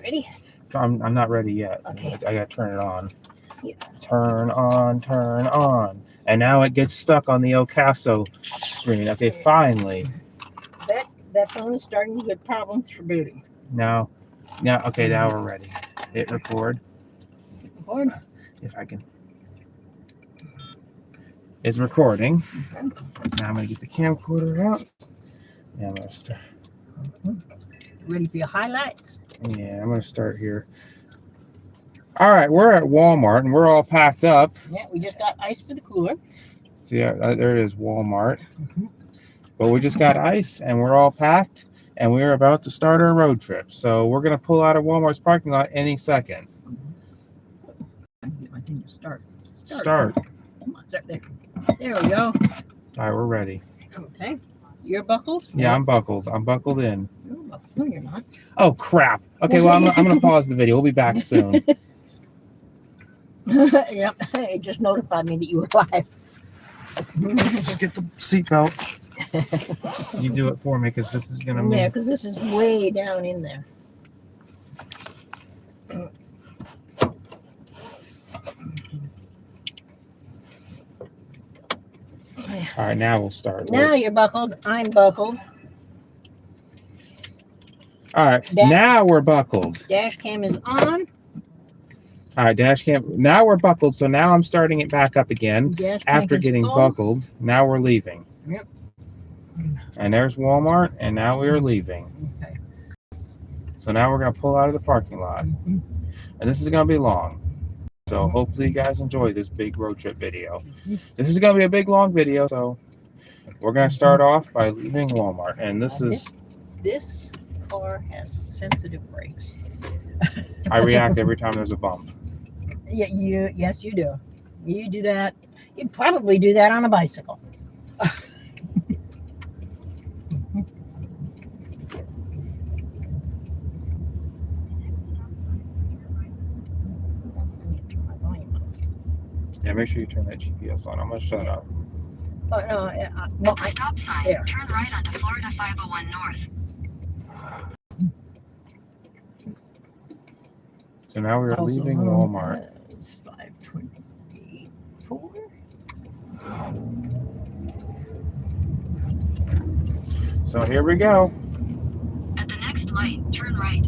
Ready? So I'm not ready yet. Okay. I gotta turn it on. Yeah. Turn on. And now it gets stuck on the Ocaso screen. Okay, finally. That phone is starting to get problems for booting. Now, okay, now we're ready. Hit record. Record. If I can. It's recording. Okay. Now I'm gonna get the camcorder out. Yeah, I'm gonna start. Ready for your highlights? Yeah, I'm gonna start here. All right, we're at Walmart and we're all packed up. Yeah, we just got ice for the cooler. So yeah, there it is, Walmart. But we just got ice and we're all packed and we're about to start our road trip. So we're gonna pull out of Walmart's parking lot any second. I can get my thing to start. Start. Come on, start there. There we go. All right, we're ready. Okay. You're buckled? Yeah, I'm buckled. I'm buckled in. You're buckled. No, you're not. Oh crap. Okay, well I'm gonna pause the video. We'll be back soon. Yep. It just notified me that you were live. Just get the seatbelt. You do it for me because this is gonna Yeah, because this is way down in there. All right, now we'll start. Now you're buckled. I'm buckled. All right, now we're buckled. Dash cam is on. All right, dash cam. Now we're buckled, so now I'm starting it back up again. Dash After getting buckled, now we're leaving. Yep. And there's Walmart, and now we are leaving. Okay. So now we're going to pull out of the parking lot. And this is going to be long. So hopefully you guys enjoy this big road trip video. This is going to be a big, long video, so we're going to start off by leaving Walmart. And This car has sensitive brakes. I react every time there's a bump. Yeah, yes, you do. You do that. You'd probably do that on a bicycle. Yeah, make sure you turn that GPS on. I'm going to shut up. Oh, no, At the stop sign, there. turn right onto Florida 501 North. So now we're leaving Walmart. It's 5:28. So here we go. At the next light, turn right.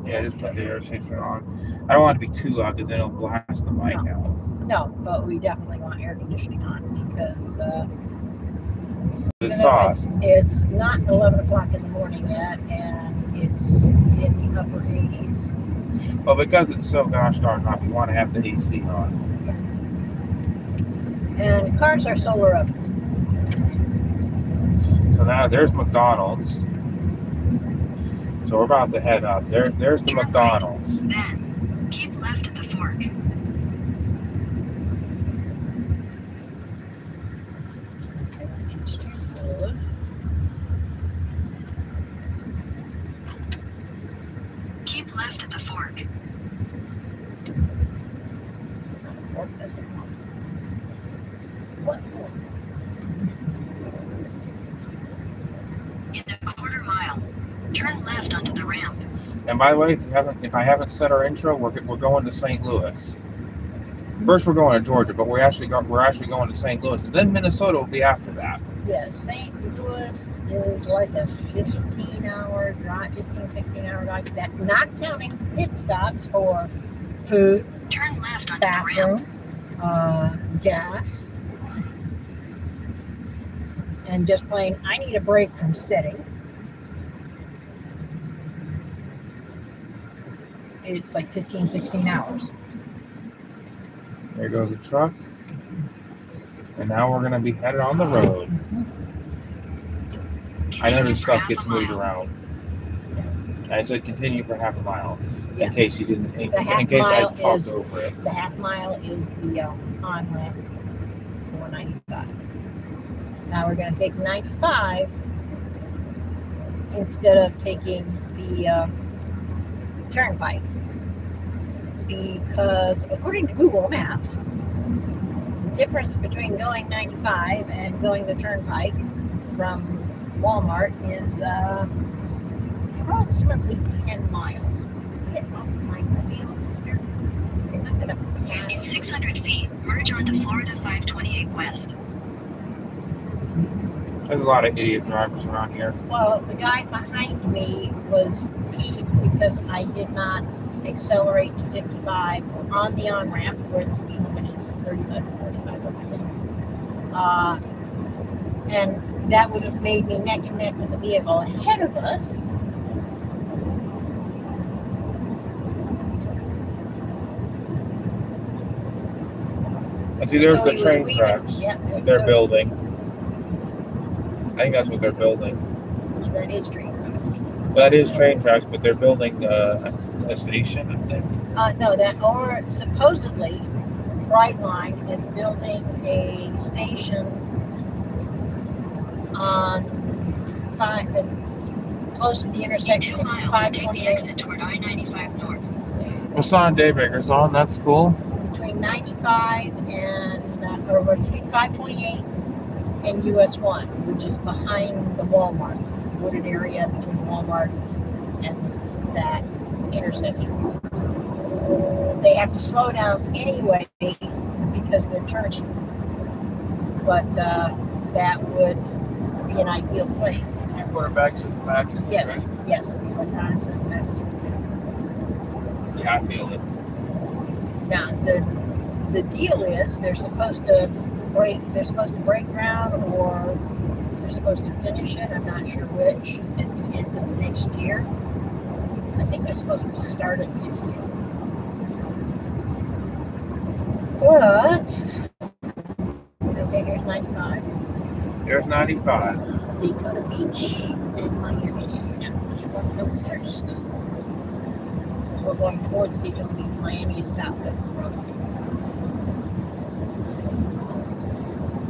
Yeah, just put the air conditioner on. I don't want it to be too loud because then it'll blast the mic out. No, but we definitely want air conditioning on because It's soft. it's not 11 o'clock in the morning yet, and it's in the upper 80s. Well, because it's so gosh darn hot, we want to have the AC on. And cars are solar ovens. So now there's McDonald's. So we're about to head up. There's the McDonald's. Then, keep left at the fork. Keep left at the fork. What fork? In a quarter mile, turn left onto the ramp. And by the way, if I haven't said our intro, we're going to St. Louis. First, we're going to Georgia, but we're actually going to St. Louis, and then Minnesota will be after that. Yes, St. Louis is like a 15-hour drive, 16-hour drive. That not counting pit stops for food, Turn left onto the ramp. bathroom, gas, and just plain, I need a break from sitting. It's like 15, 16 hours. There goes the truck. And now we're going to be headed on the road. I know this stuff gets moved around. I said continue for half a mile. Yeah. In case you didn't, in half case I mile talked is- over it. The half mile is the on-ramp, 495. Now we're going to take 95 instead of taking the turnpike. because according to Google Maps, the difference between going 95 and going the turnpike from Walmart is approximately 10 miles. Get off my wheel, mister. You're not going to In pass. 600 feet, merge onto Florida 528 West. There's a lot of idiot drivers around here. Well, the guy behind me was peeved because I did not accelerate to 55 on the on-ramp where the speed limit is 35 or 45 or whatever. And that would have made me neck and neck with the vehicle ahead of us. And see, there's So the he was train weaving. tracks Yeah, that they're so- building. I think that's what they're building. That is train tracks. That is train tracks, but they're building a station, I think. No, that or supposedly Brightline is building a station on close to the In intersection 2 of miles, take the 528 exit toward I-95 North. Wasan Daybreaker's on. That's cool. between 95 and or between 528 and US 1, which is behind the Walmart wooded area between Walmart and that intersection. They have to slow down anyway because they're turning, but that would be an ideal place. You put her back to the back. Yes, Right? yes. That's it. Yeah, I feel it. Now the deal is they're supposed to break ground or they're supposed to finish it. I'm not sure which at the end of next year. I think they're supposed to start it next year. But okay, here's 95. There's 95. Dakota Beach and Miami. Now, which one comes first? So we're going towards Daytona Beach. Miami is south. That's the road.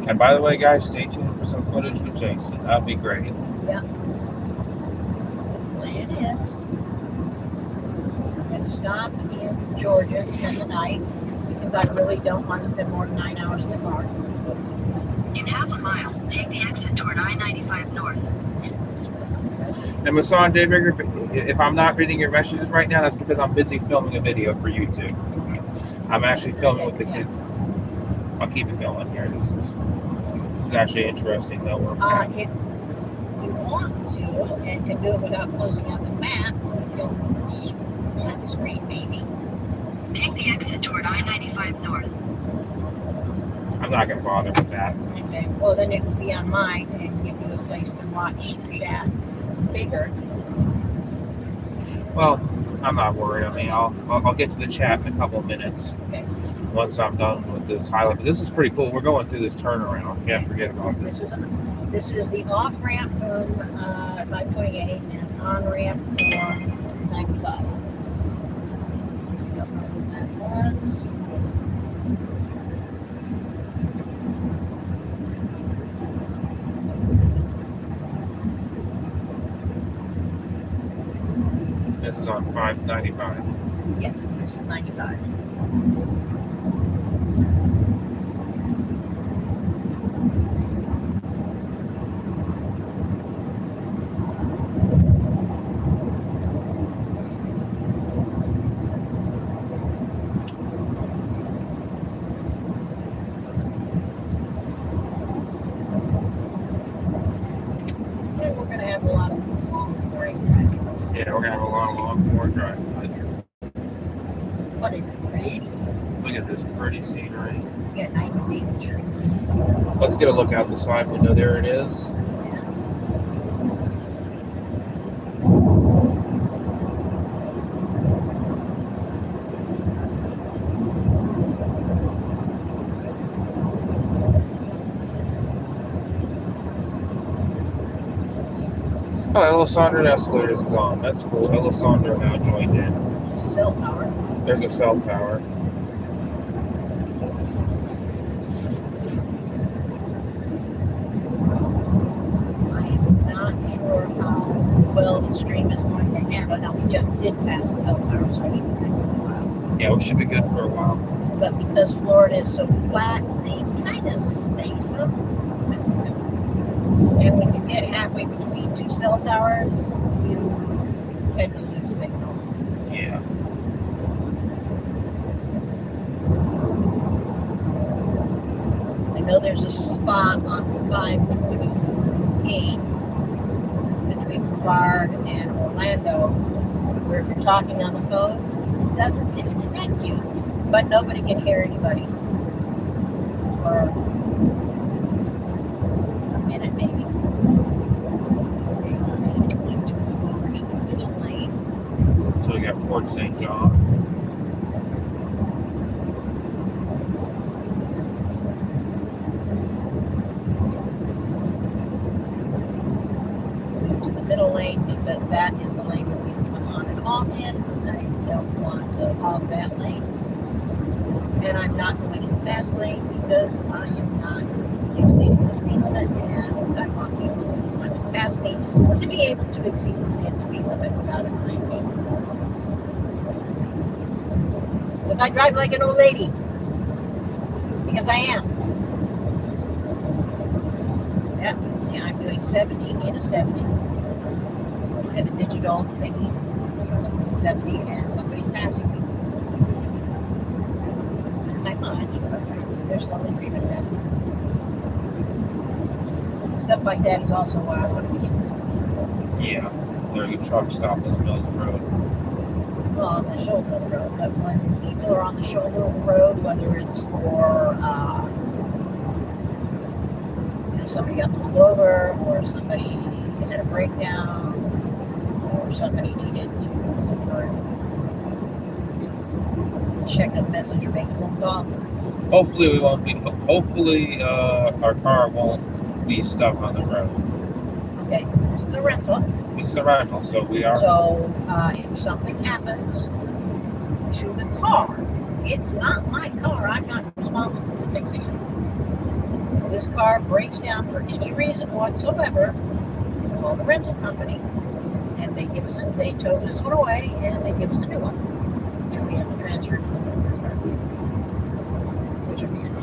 And by the way, guys, stay tuned for some footage with Jason. That'd be great. Yeah. The plan is I'm going to stop in Georgia and spend the night because I really don't want to spend more than 9 hours in the car. In half a mile, take the exit toward I-95 North. That's what the sun said. And Wasan Daybreaker, if I'm not reading your messages right now, that's because I'm busy filming a video for YouTube. I'm actually filming with the kid. I'll keep it going here. This is actually interesting though. If you want to and can do it without closing out the map, you'll split screen maybe. Take the exit toward I-95 North. I'm not going to bother with that. Okay. Well, then it will be on mine and give you a place to watch chat bigger. Well, I'm not worried. I mean, I'll get to the chat in a couple of minutes. Okay. Once I'm done with this highlight. But this is pretty cool. We're going through this turnaround. Can't forget about this. This is the off ramp from 528 and on ramp for 95. Don't know what that was. This is on 595. Yeah, this is 95. And we're going to have a lot of long break. Yeah, we're going to have a long more drive. But it's pretty. Look at this pretty scenery. We got nice big trees. Let's get a look out the side window. There it is. Oh, Elisandro Escalators is on. That's cool. Elisandro now joined in. Cell tower. There's a cell tower. I am not sure how well the stream is going to handle. Now, we just did pass the cell tower, so I should be good for a while. Yeah, we should be good for a while. But because Florida is so flat, they kind of space them. And when you get halfway between two cell towers, you tend to lose signal. Yeah. I know there's a spot on 528 between Brevard and Orlando where if you're talking on the phone, it doesn't disconnect you, but nobody can hear anybody for a minute maybe. Over to the middle lane. So we got Port St. John. Move to the middle lane because that is the lane that we come on and off in. I don't want to hog that lane. And I'm not going in the fast lane because I am not exceeding the speed limit and I want people who to pass me to be able to exceed the speed limit without a behind me. Because I drive like an old lady. Because I am. Yep, see, I'm doing 70 in a 70. I have a digital thingy. So I'm 70 and somebody's passing me. Not much, but they're slowly creeping past. Stuff like that is also why I want to be in this lane. Yeah. There's a truck stopped in the middle of the road. Well, on the shoulder of the road. But when people are on the shoulder of the road, whether it's for somebody got pulled over, or somebody had a breakdown, or somebody needed to check a message or make a phone call. Hopefully we won't be. Hopefully our car won't be stuck on the road. Okay, this is a rental. It's a rental, so we are. So if something happens to the car, it's not my car. I'm not responsible for fixing it. If this car breaks down for any reason whatsoever, we call the rental company, and they tow this one away, and they give us a new one, and we have to transfer it to them from this car, which would be annoying.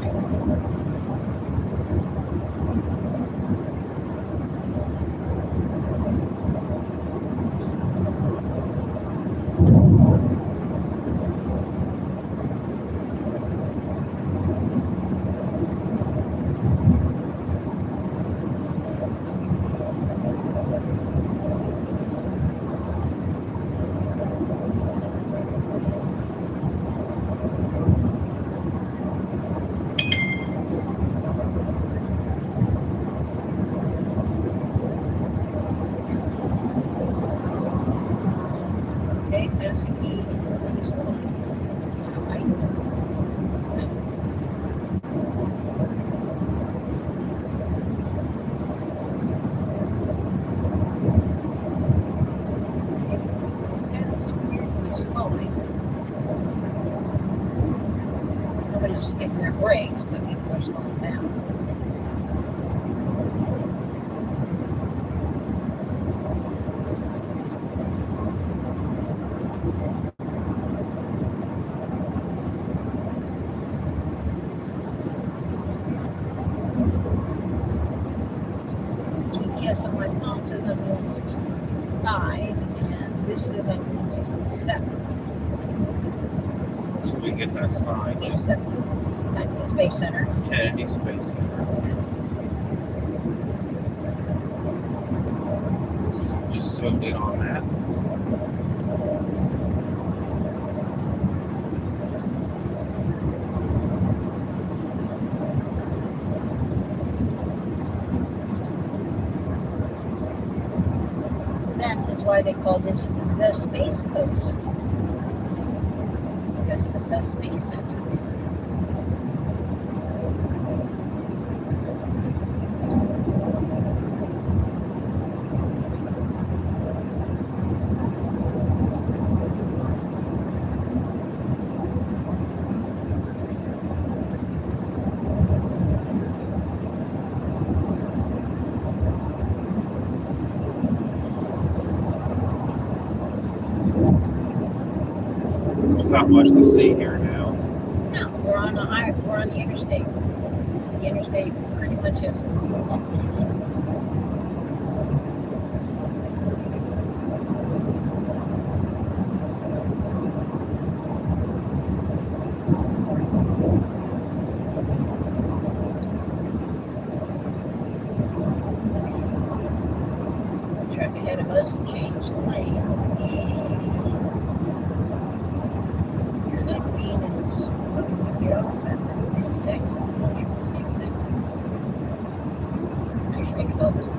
Okay, passing E. Really slow. Right. Pass weirdly slowly. Nobody's hitting their brakes, but people are slowing down. GPS on my phone says I'm doing 65, and this says I'm doing 67. So we get that sign. Yes, that's the Space Center. Kennedy Space Center. Just zoomed in on that. That is why they call this the Space Coast. Because the Space Center is there. not much to see here now. No, we're on the highway. We're on the interstate. The interstate pretty much has updated. Truck ahead of us changed lane. Could mean it's looking to get off at the next exit. I'm not sure the next exit. Actually, go this way.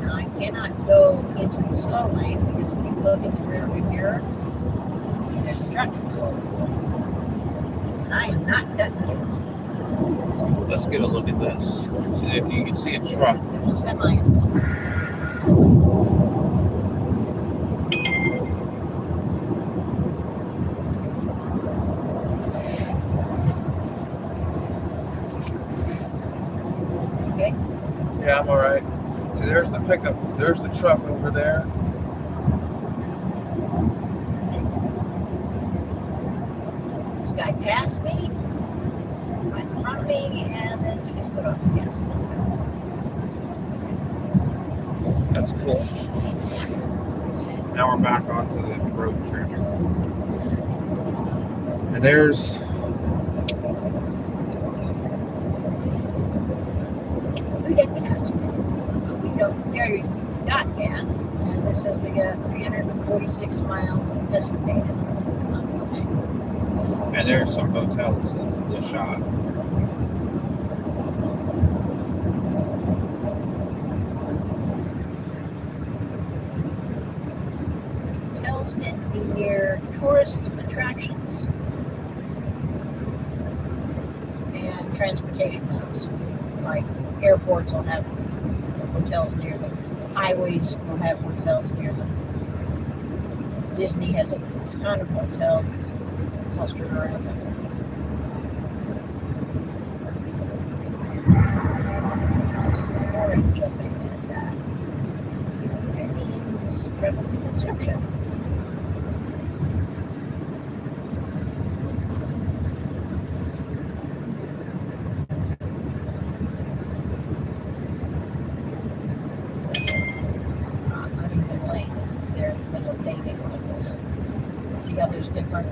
Now, I cannot go into the slow lane because if you look in the rearview mirror, there's a truck in the slow lane. And I am not cutting him off. Let's get a look at this. So if you can see a truck. There's a semi. Okay. Yeah, I'm all right. See, there's the pickup. There's the truck over there. This guy passed me, right in front of me, and then took his foot off the gas. That's cool. Now we're back onto the road trip. And there's We get gas. We don't. We already got gas, and this says we got 346 miles estimated on this tank. and there's some hotels in the shot. Hotels tend to be near tourist attractions and transportation hubs. Like airports will have hotels near them. Highways will have hotels near them. Disney has a ton of hotels clustered around them. Some orange up in that. That means probably construction. Uneven lanes. They're in the middle of paving like this. See how there's different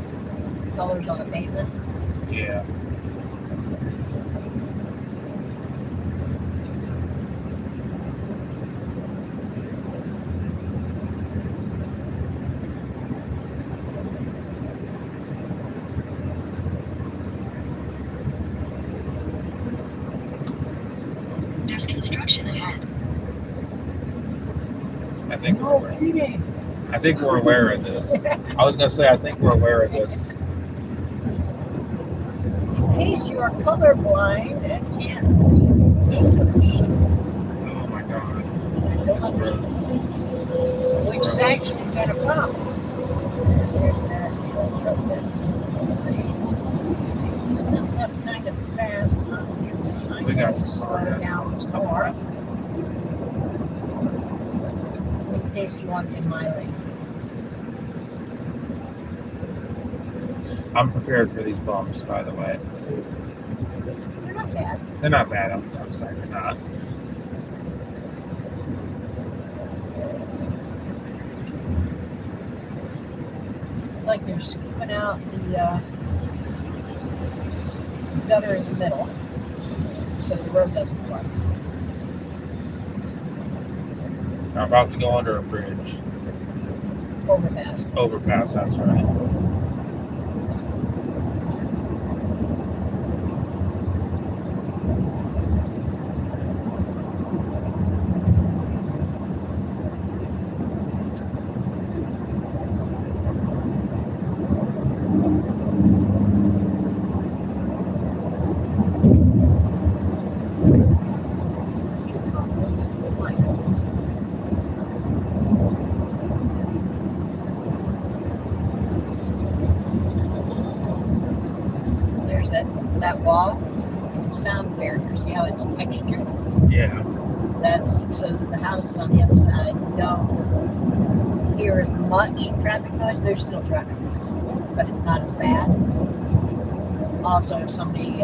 colors on the pavement? Yeah. There's construction ahead. I think we're aware. kidding. I think we're aware of this. I was gonna say I think we're aware of this. In case you are colorblind and can't read English, Oh my god. and don't This road. understand, which is actually been a problem. There's that old truck that was in the lane. He's coming up kind of fast on the inside. We got some Slow car down more. In case he wants in my lane. I'm prepared for these bumps, by the way. They're not bad. They're not bad. I'm sorry, they're not. It's like they're scooping out the gutter in the middle so the road doesn't flood. I'm about to go under a bridge. Overpass. Overpass, that's right. that wall, it's a sound barrier. See how it's textured? Yeah. That's so that the houses on the other side don't hear as much traffic noise. There's still traffic noise, but it's not as bad. Also, if somebody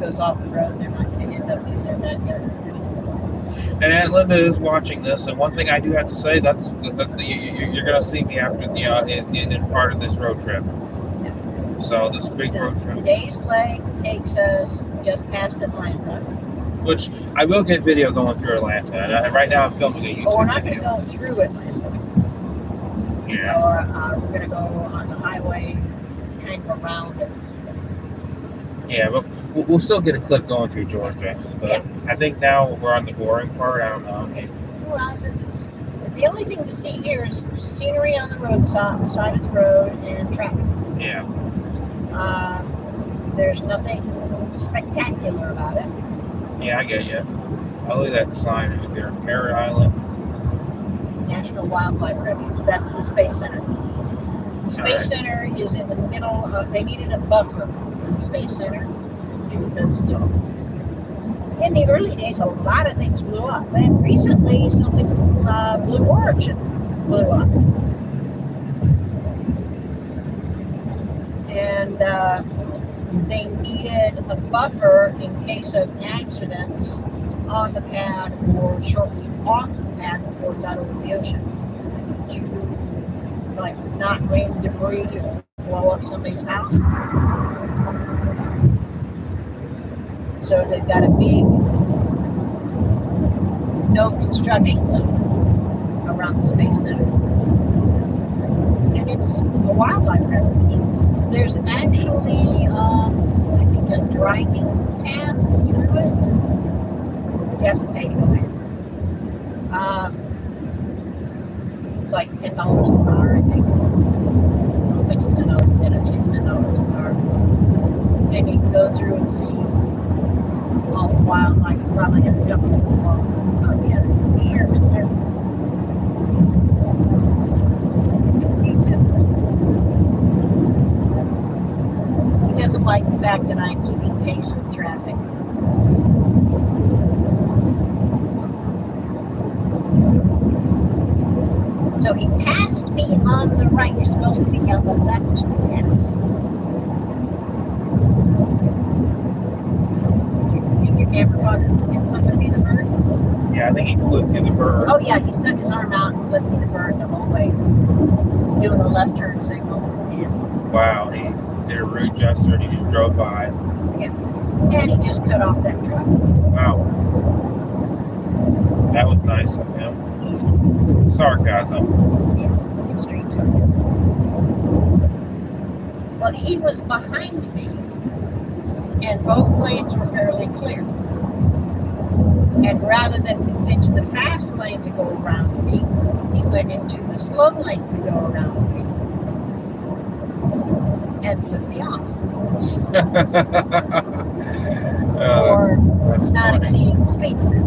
goes off the road, they're not going to end up in their backyard. And Aunt Linda is watching this, and one thing I do have to say, that's you're going to see me after, in part of this road trip. Yeah. So this big road trip, Today's leg takes us just past Atlanta. which I will get video going through Atlanta, and right now I'm filming a YouTube But we're not going to video. go through Atlanta. Yeah. Or we're going to go on the highway, kind of around it. Yeah, but we'll still get a clip going through Georgia. But Yeah. I think now we're on the boring part. I don't know. Okay. Well, this is the only thing to see here is scenery on the road side of the road and traffic. Yeah. There's nothing spectacular about it. Yeah, I get you. I look at that sign right there, Merritt Island. National Wildlife Refuge. That's the Space Center. The Space Alright. Center is in the middle of. They needed a buffer for the Space Center because in the early days a lot of things blew up, and recently something Blue Origin blew up, and they needed a buffer in case of accidents on the pad or shortly off the pad before it's out over the ocean to not rain debris or blow up somebody's house. So they've got a big no construction zone around the Space Center. And it's a wildlife refuge. There's actually, I think, a driving path through it. You have to pay to go in. It's like $10 a car, I think. I don't think it's $10 a minute, it's $10 a car. And you can go through and see all the wildlife. It probably has a couple of them. Oh, yeah, here, mister. You too. He doesn't like the fact that I'm keeping pace with traffic. So he passed me on the right. You're supposed to be on the left to pass. You think your camera caught him flipping me the bird? Yeah, I think he flipped in the bird. Oh yeah, he stuck his arm out and flipped me the bird the whole way, doing the left turn signal. And Wow, he did a rude gesture and he just drove by. and he just cut off that truck. Wow. That was nice of him. Sarcasm. Yes, extreme sarcasm. Well, he was behind me, and both lanes were fairly clear. And rather than move into the fast lane to go around me, he went into the slow lane to go around me and flipped me off. Or that's not funny. exceeding the speed limit.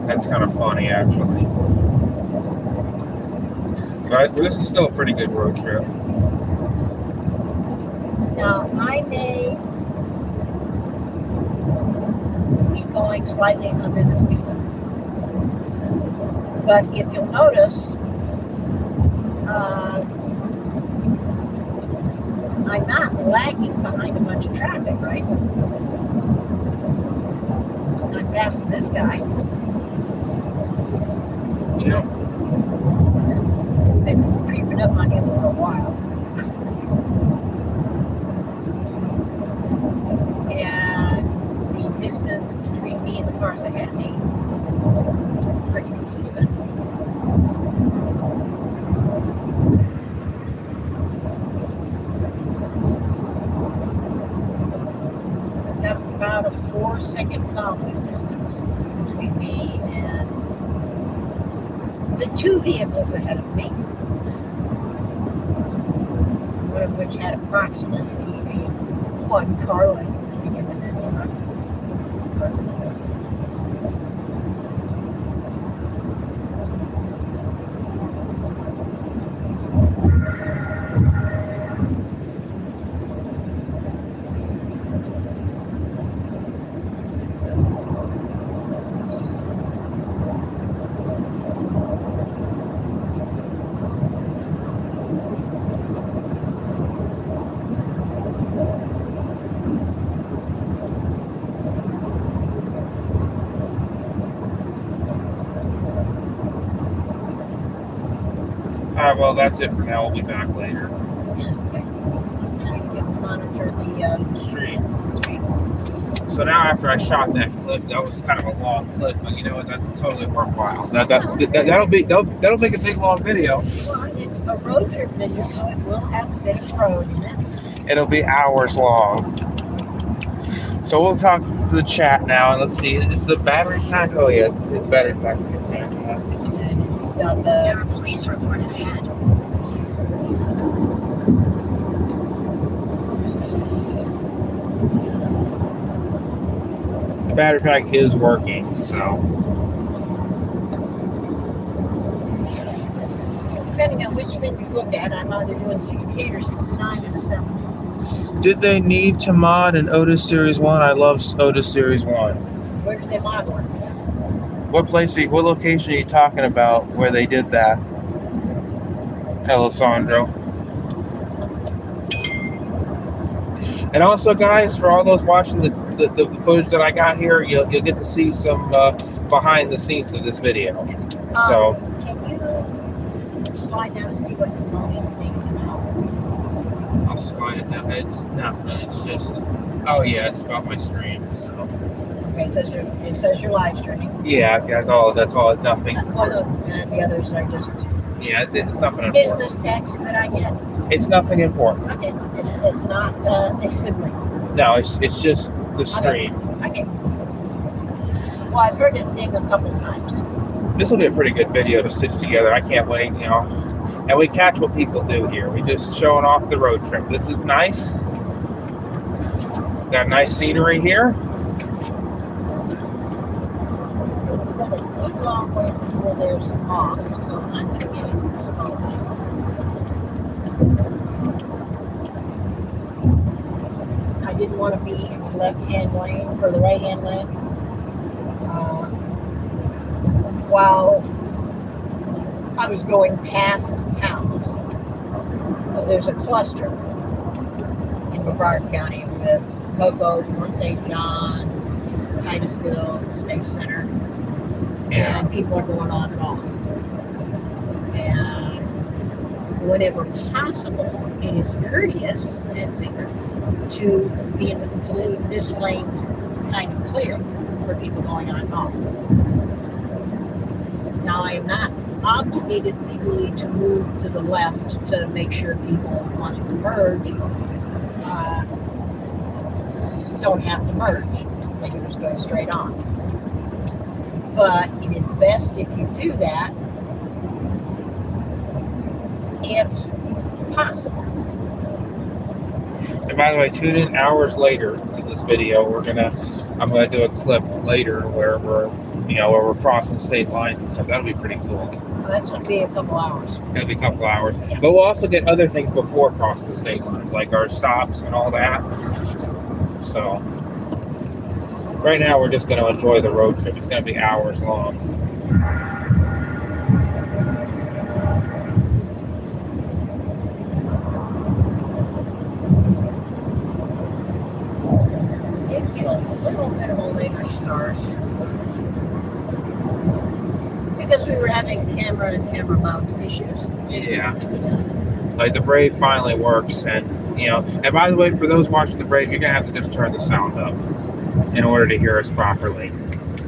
That's kind of funny, actually. Right, well, this is still a pretty good road trip. Now, I may be going slightly under the speed limit. But if you'll notice, I'm not lagging behind a bunch of traffic, right? I'm past this guy. Yeah. They've been creeping up on him for a while. And the distance between me and the cars ahead of me is pretty consistent. I've got about a 4-second following distance between me and the two vehicles ahead of me, one of which had approximately a 1 car length between him and that truck. well, that's it for now. We'll be back later. Okay. Now you can monitor the Stream. street. So now after I shot that clip, that was kind of a long clip, but you know what? That's totally worthwhile. That'll make a big long video. Well, it's a road trip video, so it will have a bit of road in it. It'll be hours long. So we'll talk to the chat now, and let's see. Is the battery pack? Oh yeah, it's battery pack's in there. And it's got There the are police reported ahead. The battery pack is working, so. depending on which thing we look at, I'm either doing 68 or 69 in a 7. Did they need to mod an Otis Series 1? I love Otis Series 1. Where did they mod one? What location are you talking about where they did that? Hello, Sandro. And also, guys, for all those watching the footage that I got here, you'll get to see some behind the scenes of this video. So, Can you slide down and see what your phone is thinking about? I'll slide it down. It's nothing. It's just, oh yeah, it's about my stream. So, Okay, it says you're live streaming. yeah, that's all. Nothing. The others are just Yeah, it's nothing important. business texts that I get. It's nothing important. Okay, it's not a sibling. No, it's just the stream. Okay. Well, I've heard it ding a couple times. This will be a pretty good video to stitch together. I can't wait, you know. And we catch what people do here. We just showing off the road trip. This is nice. Got nice scenery here. We've got a good long way before there's off, so I'm going to get it slowly. I didn't want to be in the left-hand lane or the right-hand lane. While I was going past towns, because there's a cluster in Brevard County with Cocoa, Port St. John, Titusville, Space Center, and people are going on and off. And whenever possible, it is courteous and safer to leave this lane kind of clear for people going on and off. Now, I am not obligated legally to move to the left to make sure people wanting to merge don't have to merge. They can just go straight on. But it is best if you do that if possible. And by the way, tune in hours later to this video. I'm gonna do a clip later where we're crossing state lines and stuff. That'll be pretty cool. Well, that's going to be a couple hours. It'll be a couple hours. But we'll also get other things before crossing the state lines, like our stops and all that. So right now we're just gonna enjoy the road trip. It's gonna be hours long. It get a little bit of a later start because we were having camera and camera mount issues. Yeah. Like the Brave finally works, and and by the way, for those watching the Brave, you're gonna have to just turn the sound up in order to hear us properly,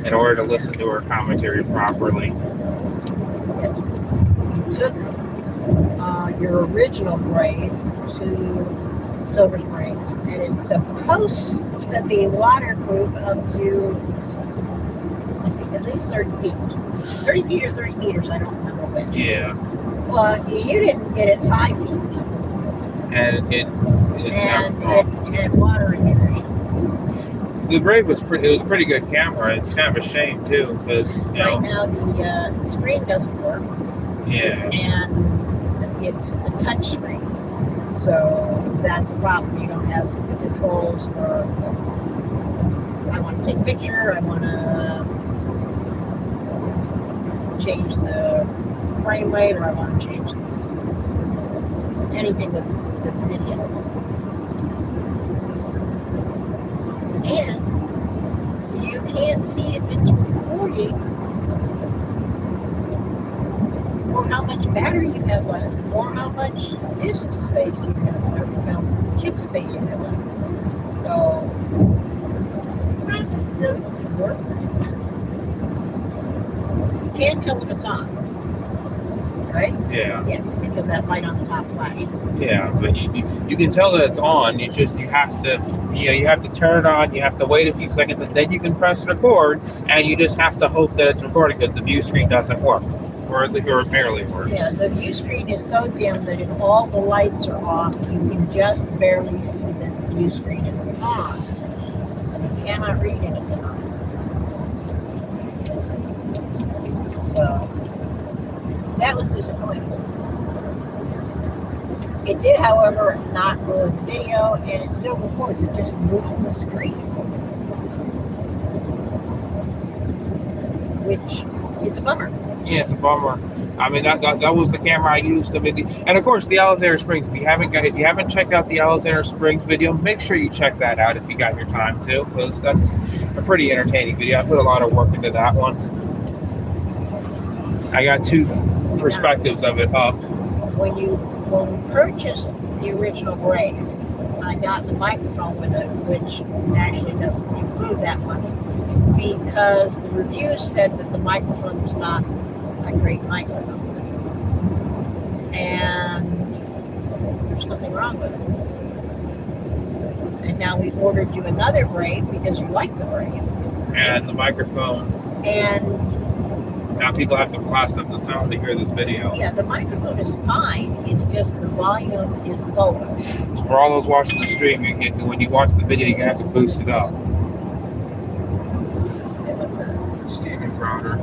in order to listen to our commentary properly. Yes, you took your original Brave to Silver Springs, and it's supposed to be waterproof up to, I think, at least 30 feet. 30 feet or 30 meters, I don't remember which. Yeah. Well, you didn't get it 5 feet deep. And it had water intrusion. The Brave was pretty. It was a pretty good camera. It's kind of a shame too, because Right now the screen doesn't work, Yeah. and it's a touch screen, so that's a problem. You don't have the controls for. I want to take a picture. I want to change the frame rate, or I want to change anything with the video. And you can't see if it's recording or how much battery you have left, or how much disk space you have left, chip space you have left. So it doesn't work. You can't tell if it's on, right? Yeah. Yeah, because that light on the top flashes. Yeah, but you can tell that it's on. You have to turn it on. You have to wait a few seconds, and then you can press record. And you just have to hope that it's recording because the view screen doesn't work, or it barely works. Yeah, the view screen is so dim that if all the lights are off, you can just barely see that the view screen is on. You cannot read anything on it. So that was disappointing. It did, however, not ruin the video, and it still records. It just ruined the screen, which is a bummer. Yeah, it's a bummer. I mean, that was the camera I used to make, and of course the Alexander Springs. If you haven't checked out the Alexander Springs video, make sure you check that out if you got your time to, because that's a pretty entertaining video. I put a lot of work into that one. I got two perspectives of it up. When we purchased the original Brave, I got the microphone with it, which actually doesn't improve that much, because the reviews said that the microphone was not a great microphone. And there's nothing wrong with it. And now we ordered you another Brave because you like the Brave. And the microphone. And now people have to blast up the sound to hear this video. yeah, the microphone is fine. It's just the volume is lower. So for all those watching the stream, when you watch the video, you're gonna have to boost it up. And what's that? Steven Crowder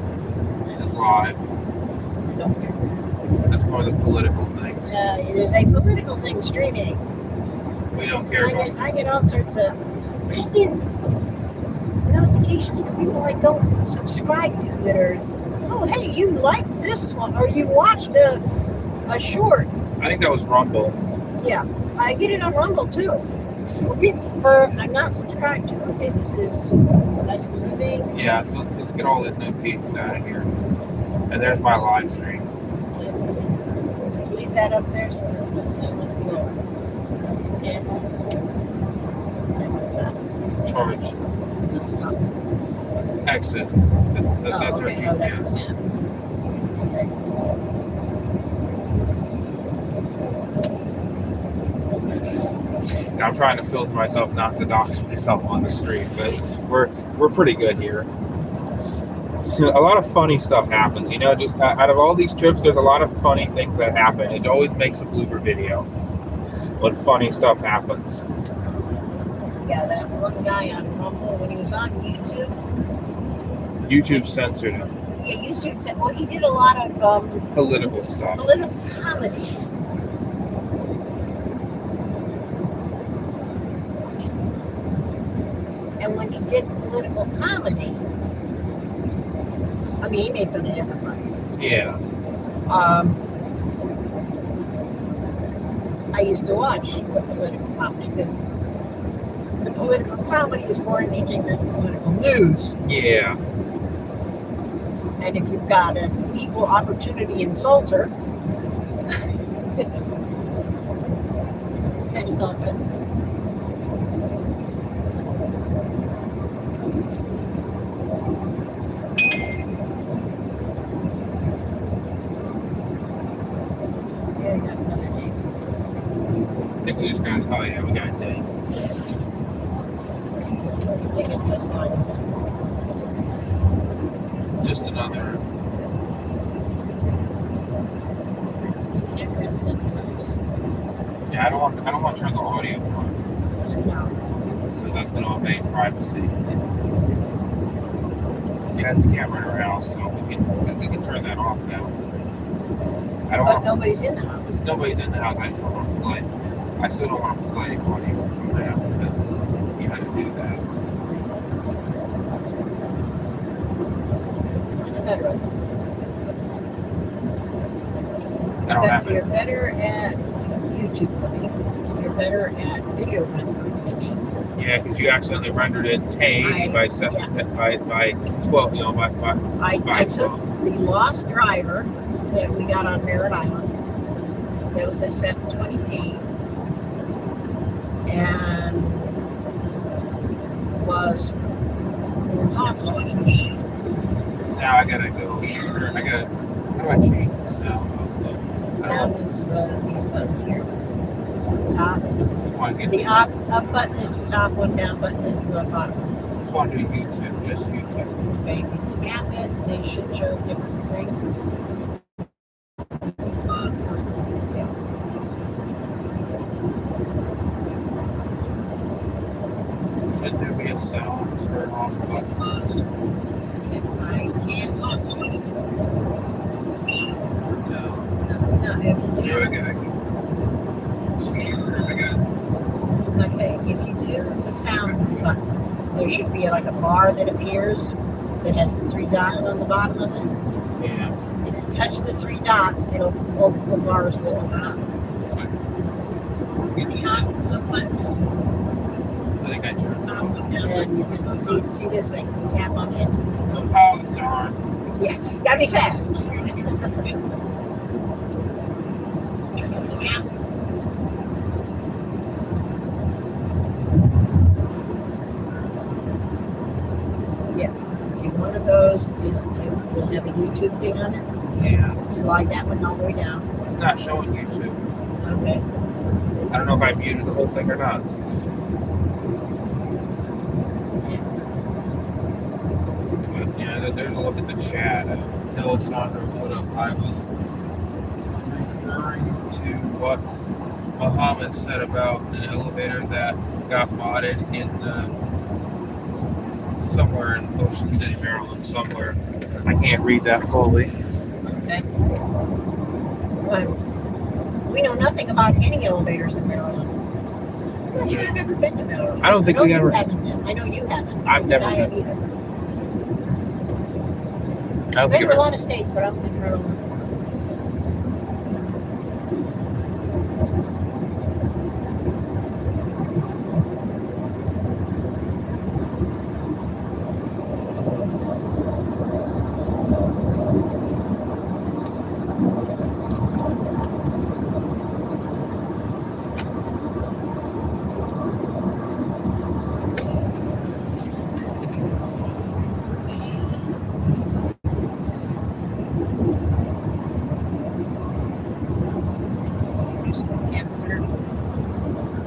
is live. Don't hear. That's one of the political things. There's a political thing streaming. We don't care about. I get all sorts of notifications from people I don't subscribe to that are, oh, hey, you liked this one, or you watched a short. I think that was Rumble. Yeah, I get it on Rumble too. I'm not subscribed to. Okay, this is Nice Living. Yeah, so let's get all the notifications out of here. And there's my live stream. Let's leave that up there so that must be over. That's okay. And what's that? Charge. No, stop. Exit. That's our okay. Oh, that's the GPS. map. Okay. I'm trying to filter myself not to dox myself on the street, but we're pretty good here. So a lot of funny stuff happens, just out of all these trips, there's a lot of funny things that happen. It always makes a blooper video when funny stuff happens. Yeah, that one guy on Rumble, when he was on YouTube, YouTube censored him. yeah, YouTube said, well, he did a lot of Political stuff. political comedy. And when he did political comedy, I mean, he made fun of everybody. Yeah. I used to watch the political comedy because the political comedy is more interesting than the political news. Yeah. And if you've got an equal opportunity insulter, then it's all good. Yeah, you got another day. I think we just got, oh yeah, we got a day. So I think it's just like, Just another. that's the entrance in the house. Yeah, I don't want to turn the audio on No. because that's going to invade privacy. She has the camera in her house, so we can turn that off now. I don't But want. nobody's in the house. Nobody's in the house. I just don't want to play. I still don't want to play audio from that because you had to do that. Better. I don't have You're it. better at YouTube cooking. You're better at video rendering than me. Yeah, because you accidentally rendered it 1080 by 12. I took the Lost Driver that we got on Merritt Island. That was at 720p. And was top 20p. Now I gotta go. How do I change the sound? The sound is these buttons here. The top. Just want to get The up button is the top one, down button is the bottom one. Just want to do YouTube, just YouTube. Okay, if you tap it, they should show different things. Yeah. Should there be a sound for on the button? I can't talk to you. No. No, if you Here we go. Okay, if you do the sound button, there should be like a bar that appears that has 3 dots on the bottom of it. Yeah. If you touch the 3 dots, both the bars will open up. The top button is the I think I turned it on. and you can see this thing. You tap on it. Oh, darn. Yeah, gotta be fast. See, one of those is will have a YouTube thing on it. Yeah. Slide that one all the way down. It's not showing YouTube. Okay. I don't know if I muted the whole thing or not. But yeah, there's a look at the chat. Delisandro put up. I was referring to what Muhammad said about an elevator that got modded in somewhere in Ocean City, Maryland, somewhere. I can't read that fully. Okay. Well, we know nothing about any elevators in Maryland. I'm not sure I've ever been to Maryland. I don't think know we you ever- haven't been. I know you haven't. I've never I been. have either. I don't I've think been to a I've lot of states, but I don't think Maryland.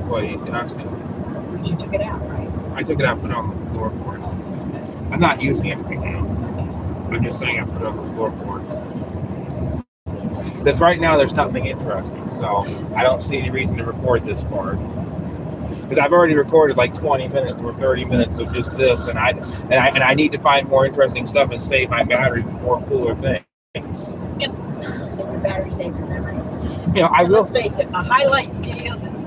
What are you asking? But you took it out, right? I took it out, put it on the floorboard. I'm not using it right now. I'm just saying I put it on the floorboard. Because right now there's nothing interesting, so I don't see any reason to record this part. Because I've already recorded like 20 minutes or 30 minutes of just this, and I need to find more interesting stuff and save my battery for more cooler things. So your battery saver memory. You know, I And will. let's face it, a highlights video that's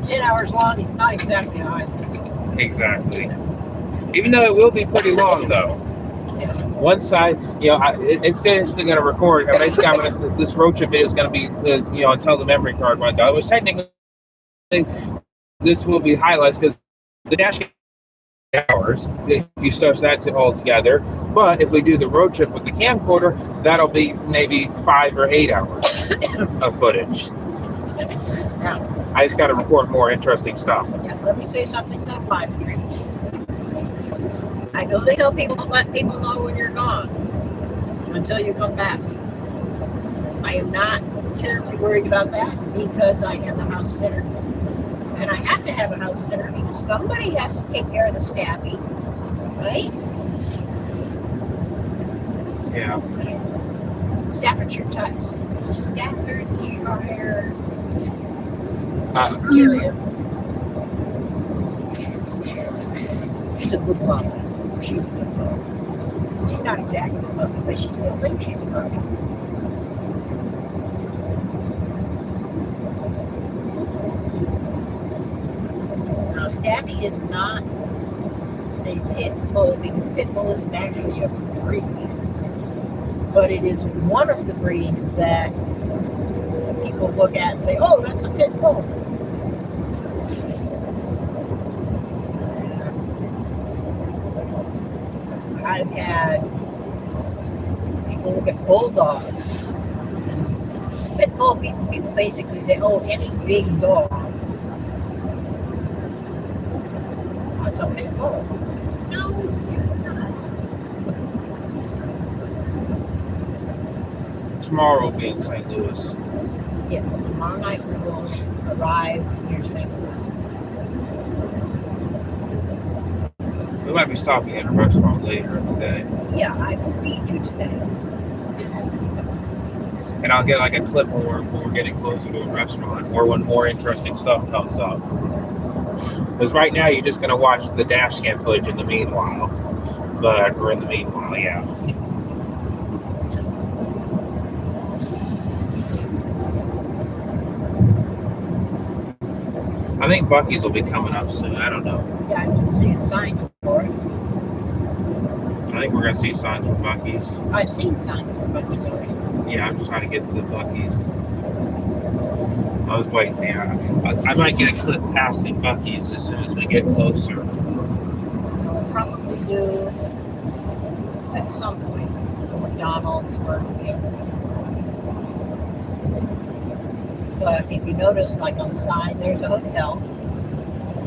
10 hours long is not exactly a highlight. Exactly. Even though it will be pretty long, though. Yeah. One side, you know, it's going to record. Basically, this road trip video is going to be, you know, until the memory card runs out. Which technically, this will be highlights because the dash hours. If you stretch that all together, but if we do the road trip with the camcorder, that'll be maybe 5 or 8 hours of footage. Now, I just got to record more interesting stuff. yeah, let me say something to the live stream. I know they tell people to let people know when you're gone until you come back. I am not terribly worried about that because I have a house sitter. And I have to have a house sitter because somebody has to take care of the staffy, right? Yeah. Staffordshire Terrier. Terrier. She's a good puppy. She's a good puppy. She's not exactly a puppy, but she still thinks she's a puppy. Now, Staffy is not a pit bull because pit bull isn't actually a breed, but it is one of the breeds that people look at and say, "Oh, that's a pit bull." I've had people people look at bulldogs. And pit bull, people basically say, oh, any big dog. That's a pit bull. No, it's not. Tomorrow we'll be in St. Louis. Yes, tomorrow night we will arrive near St. Louis. We might be stopping at a restaurant later today. Yeah, I will feed you today. And I'll get like a clip when we're getting closer to a restaurant or when more interesting stuff comes up. Because right now you're just going to watch the dash cam footage in the meanwhile. Or in the meanwhile, yeah. I think Buc-ee's will be coming up soon. I don't know. Yeah, I can see signs for it. I think we're going to see signs for Buc-ee's. I've seen signs for Buc-ee's already. Yeah, I'm just trying to get to the Buc-ee's. I was waiting there. I might get a clip passing Buc-ee's as soon as we get closer. We'll probably do at some point the McDonald's or But if you notice, like on the side, there's a hotel,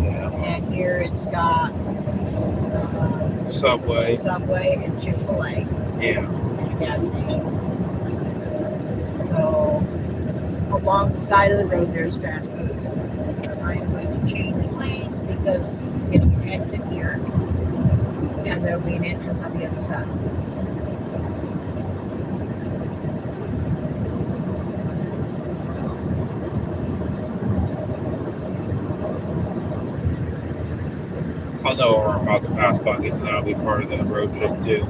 Yeah. and here it's got Subway. Subway and Chick-fil-A Yeah. and a gas station. So along the side of the road, there's fast foods. I'm going to change lanes because I'm getting an exit here, and there'll be an entrance on the other side. I'll know we're about to pass Buc-ee's, and that'll be part of the road trip too.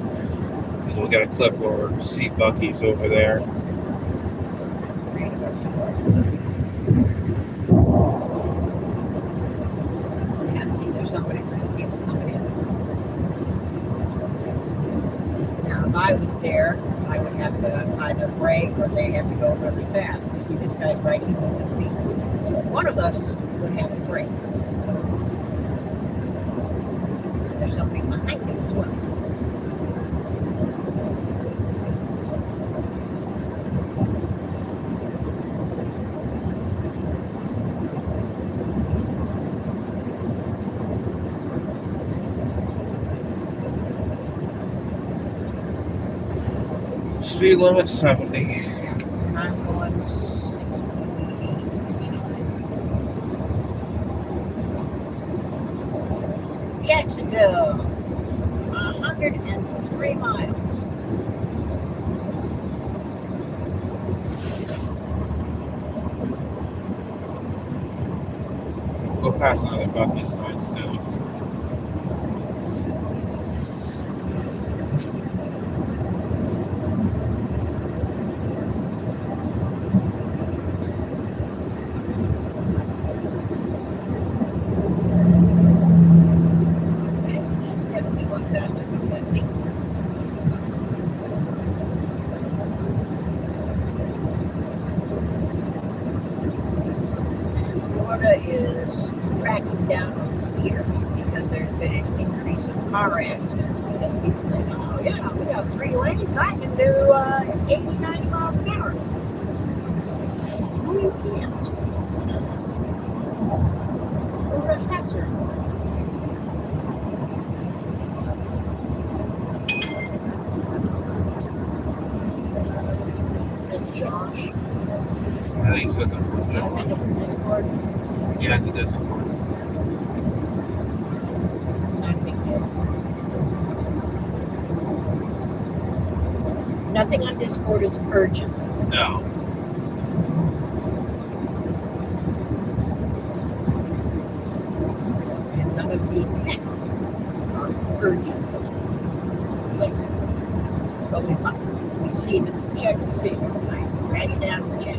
Because we'll get a clip where we'll see Buc-ee's over there. Yeah, see, there's somebody people coming in. Now, if I was there, I would have to either brake or they'd have to go really fast. You see, this guy's right even with me. So one of us would have to brake. There's somebody behind him as well. Speed limit 70. And I'm going 68, 69. Jacksonville, 103 miles. We'll pass another Buc-ee's sign soon. Definitely going faster than 70. Florida is cracking down on speeders because there's been an increase in car accidents because people think, oh yeah, we got 3 lanes, I can do 80, 90 miles an hour. No, you can't. We're a hazard. Is that Josh? I think it's with I think it's in Discord. Yeah, it's a Discord. It's not a big deal. Nothing on Discord is urgent. No. And none of the texts are urgent. Like, but we see them, check and see. Like, drag it down and check.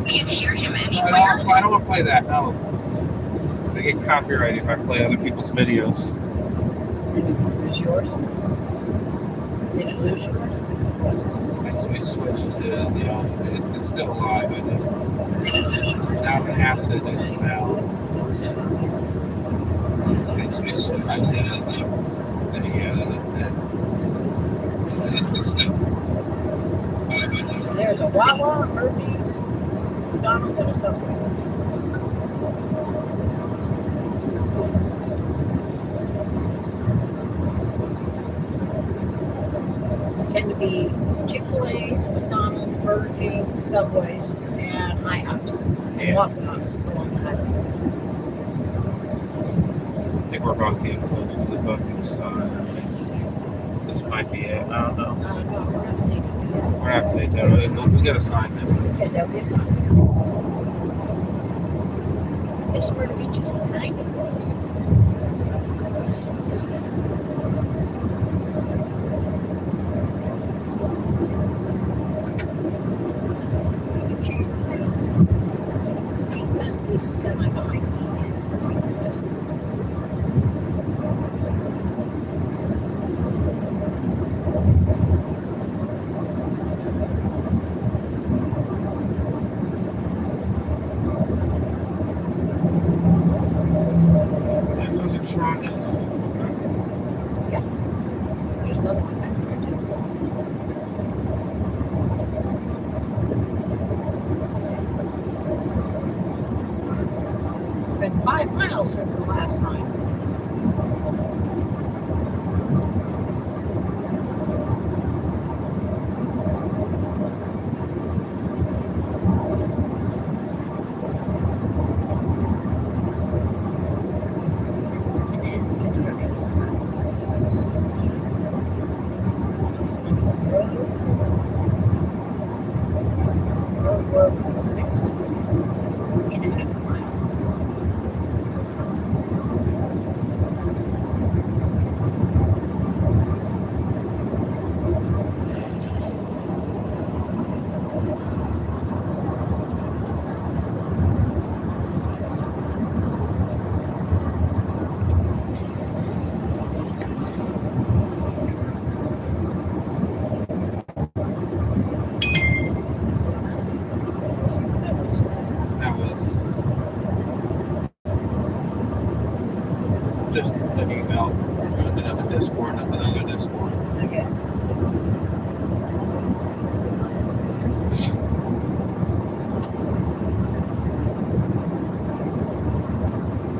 Can't hear him I anywhere. don't want to play that. No. I get copyrighted if I play other people's videos. Did you lose yours? Did you lose yours? We switched to, it's still live. Did you lose yours? Now I'm going to have to do the sound. We switched to, yeah, that's it. It's still live. So there's a Wawa, Murphy's, McDonald's, and a Subway. Tend to be Chick-fil-A's, McDonald's, Burger King, Subways, and IHOPs, and Waffle House along the highways. I think we're about to get close to the bucket side. This might be it. I don't know. No, we're not going to We're not today, Ted. We got a sign there. Okay, there'll be a sign. This where the beach is kind of close. Because this semi-behind me is going fast. Another truck. There's another one back there too. It's been 5 miles since the last sign. Road for the next 1.5 mile. That was just an email from another Discord. Okay.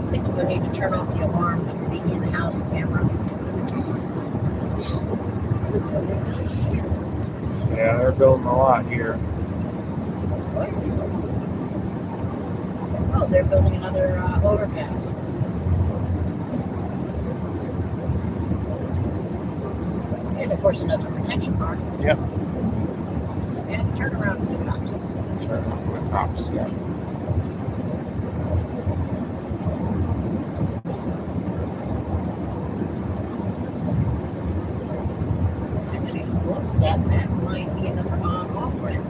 I think I'm gonna need to turn off the alarm for the in-house camera. Yeah, they're building a lot here. What? Oh, they're building another overpass. And of course another retention pond. Yep. And turn around for the cops. Turn off the cops, yeah. Actually, if it goes that might be another on-off ramp.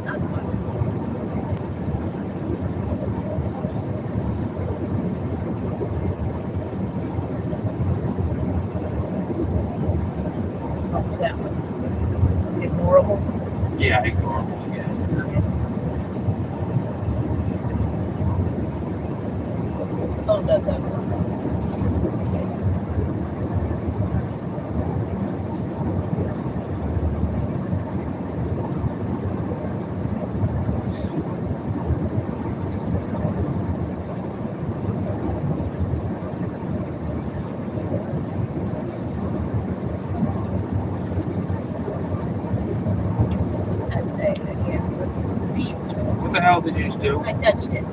Another one. What was that one? Ignorable? Yeah, ignore them again. The phone does that one. What's that say? Yeah. Shoot. What the hell did you just do? I touched it.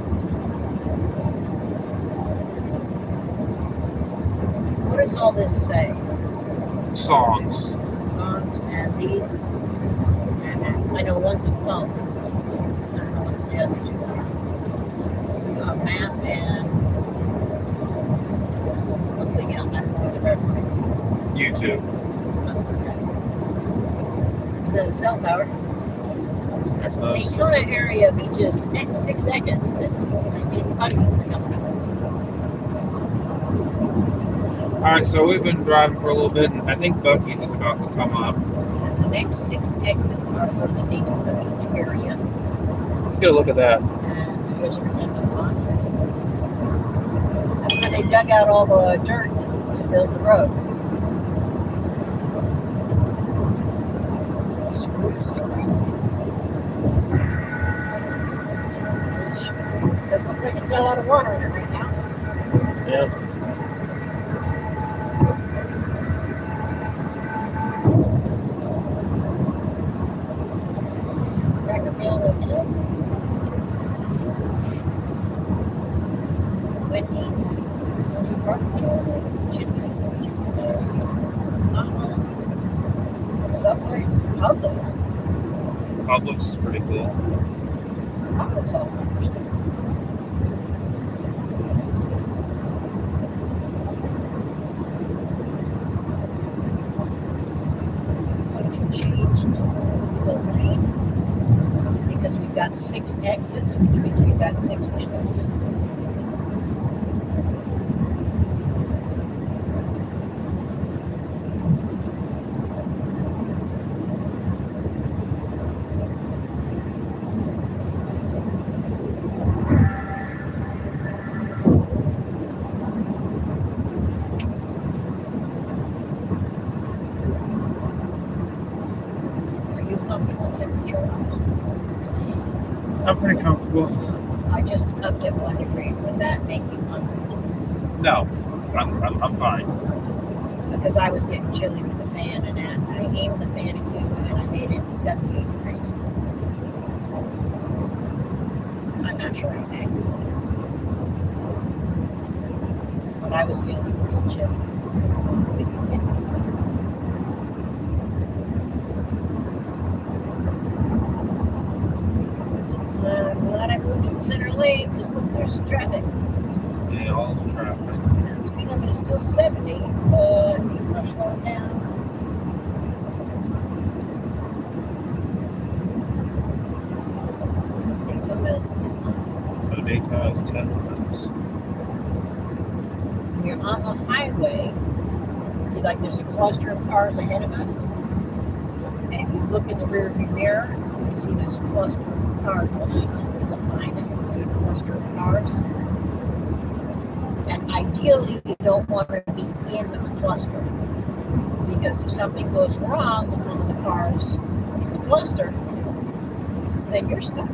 What does all this say? Songs. Songs and these. I know one's a phone. I don't know what the other two are. A map and something else. I don't know what the reference. YouTube. The cell tower. Daytona area beaches. Next 6 seconds. It's Buc-ee's is coming up. Alright, so we've been driving for a little bit, and I think Buc-ee's is about to come up. The next 6 exits are for the Daytona Beach area. Let's get a look at that. And there's a retention pond. That's where they dug out all the dirt to build the road. Spruce Creek. It looks like it's got a lot of water in it right now. Yep. Cracker Hill Hotel. Wendy's, Sunny Barbecue, Chili's, Chick-fil-A, McDonald's, Subway, Publix. Publix is pretty cool. Publix all numbers. Going to change to Coltrane because we've got 6 exits, which means we've got 6 entrances. Are you comfortable temperature? I'm pretty comfortable. I just upped it 1 degree. Would that make you uncomfortable? No, I'm fine. Because I was getting chilly with the fan, and I aimed the fan at you, and I made it 78 degrees. I'm not sure how accurate it is. But I was feeling real chilly. I'm glad I moved to the center lane because look, there's traffic. Yeah, all this traffic. And the speed limit is still 70, but you are slowing down. Daytona is 10 miles. So Daytona is 10 miles. When you're on the highway, see, like there's a cluster of cars ahead of us. And if you look in the rear view mirror, you see there's a cluster of cars behind us. Behind us, you can see a cluster of cars. And ideally, you don't want to be in a cluster. Because if something goes wrong with one of the cars in the cluster, then you're stuck.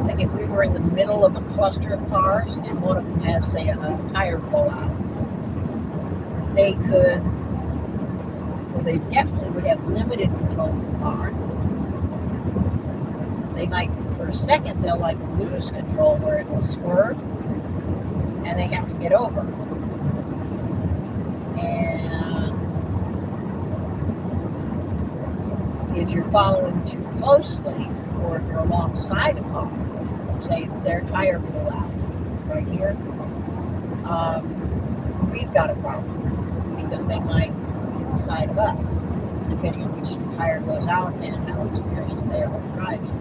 Like if we were in the middle of a cluster of cars and one of them has, say, a tire blowout, they could, well, they definitely would have limited control of the car. They might, for a second, they'll like lose control where it will swerve and they have to get over. And if you're following too closely, or if you're alongside a car, say their tire blew out right here, we've got a problem because they might hit the side of us, depending on which tire goes out and how experienced they are driving.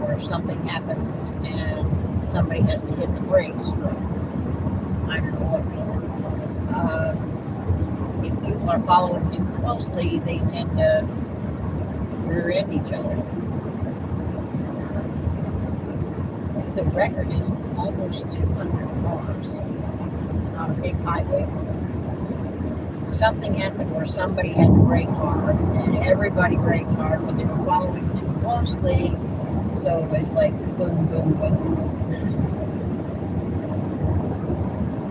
Or if something happens and somebody has to hit the brakes for I don't know what reason. If people are following too closely, they tend to rear end each other. The record is almost 200 cars on a big highway. something happened where somebody had to brake hard, and everybody braked hard, but they were following too closely. So it was like boom, boom, boom.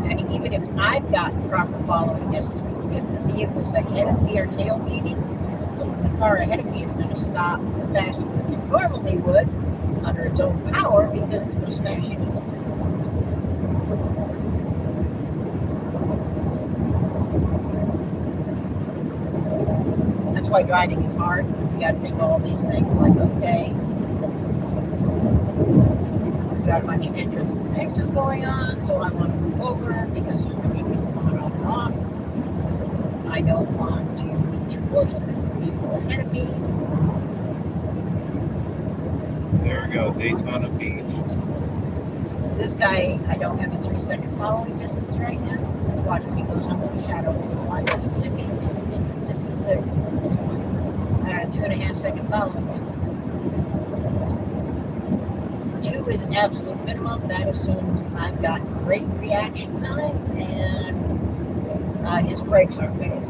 And even if I've got proper following distance, if the vehicle's ahead of me or tail beating, the car ahead of me is going to stop faster than it normally would under its own power because it's going to smash into something. That's why driving is hard. You got to think all these things like, okay, I've got a bunch of entrance and exits going on, so I want to move over because there's going to be people coming on and off. I don't want to be too close to the people ahead of me. There we go, Daytona Beach. This guy, I don't have a 3-second following distance right now. He's watching me goes under the shadow of one Mississippi to Mississippi. There. I got a 2.5-second following distance. 2 is an absolute minimum. That assumes I've got great reaction time and his brakes aren't bad.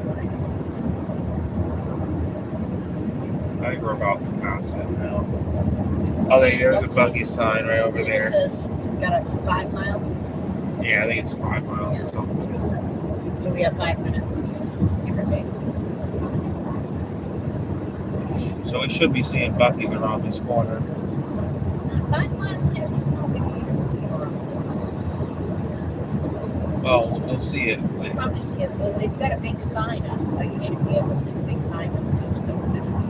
I think we're about to pass it now. Oh, there's a buggy sign right over It there. says it's got a 5 miles. Yeah, I think it's 5 miles or something. So we have 5 minutes. Give or take. So we should be seeing Buc-ee's around this corner. 5 miles here. Nobody can see around. Well, we'll see it. We'll probably see it. Well, they've got a big sign up. You should be able to see the big sign up in just a couple minutes.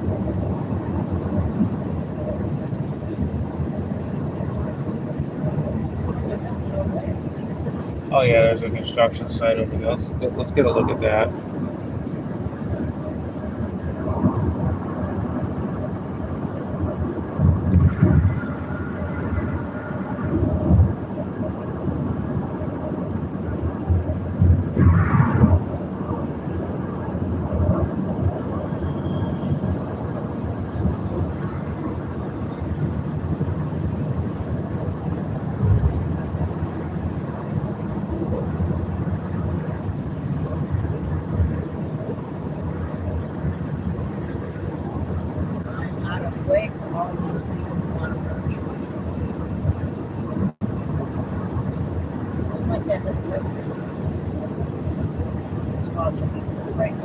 Oh yeah, there's a construction site over there. Let's get a look at that. I'm out of the way from all these people who want to approach me. Like that little light. It's causing people to break.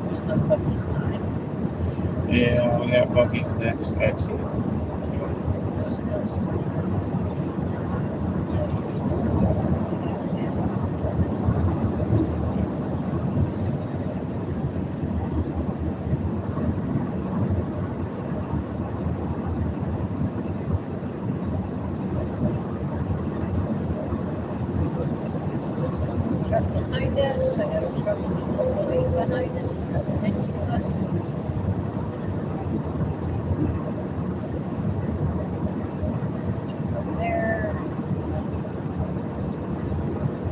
There's no Buc-ee's sign. Yeah, we got Buc-ee's next exit. Truck behind us. I got a truck way behind us. A truck next to us. Truck up there.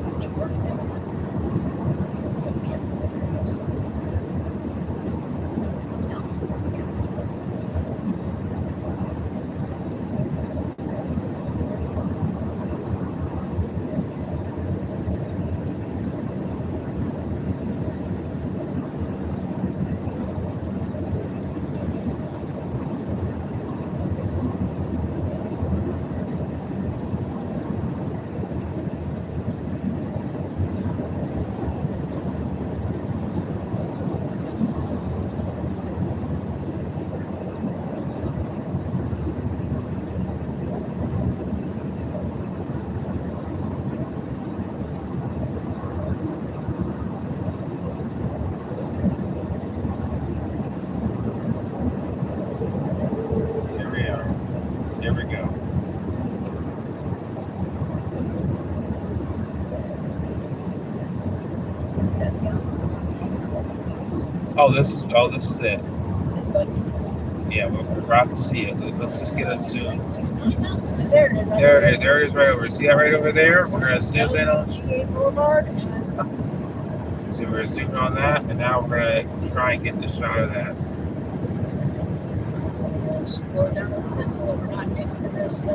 Bunch of work vans. Took me up there, yes. Here we are. Here we go. Is that the Oh, this is it. Yeah, we're about to see it. Let's just get a zoom. There it is. There it is right over. See that right over there? We're gonna zoom in on. GA Boulevard and So we're zooming on that, and now we're gonna try and get the shot of that. slow down a little bit so that we're not next to this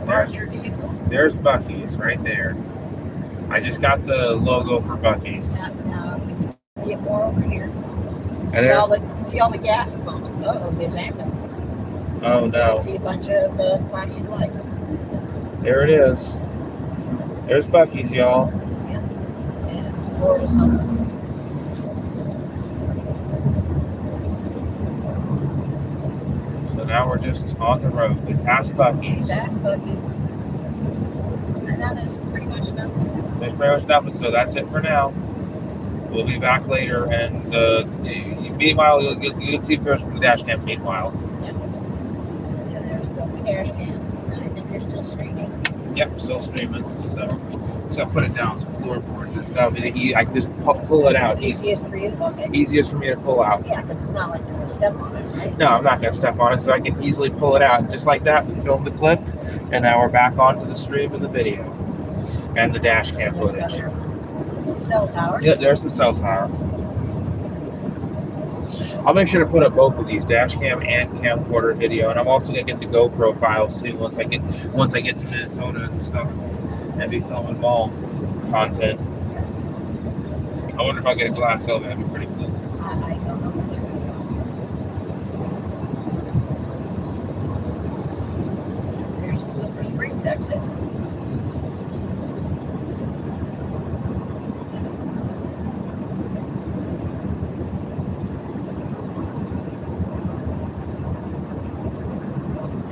larger vehicle. There's Buc-ee's right there. I just got the logo for Buc-ee's. Now you can see it more over here. And there's, See all the gas pumps. Oh, there's ambulances. oh You no, see a bunch of flashing lights. there it is. There's Buc-ee's, y'all. And Florida something. So now we're just on the road. We passed Buc-ee's. That's Buc-ee's. And now there's pretty much nothing. There's pretty much nothing, so that's it for now. We'll be back later, and meanwhile, you'll see first from the dash cam. Meanwhile, Yeah, there's still the dash cam. I think they're still streaming. yep, still streaming. So I'll put it down the floorboard. That'll be the I can just pull it out. Easiest for you? Okay. Easiest for me to pull out. Yeah, but it's not like you're going to step on it, right? No, I'm not gonna step on it, so I can easily pull it out. Just like that, we filmed the clip, and now we're back onto the stream and the video, and the dash cam footage. Cell tower. Yeah, there's the cell tower. I'll make sure to put up both of these, dash cam and camcorder video, and I'm also gonna get the GoPro files too once I get to Minnesota and stuff, and be filming mall content. I wonder if I'll get a glass cell. That'd be pretty cool. I don't know what they're doing. There's a Silver Springs exit.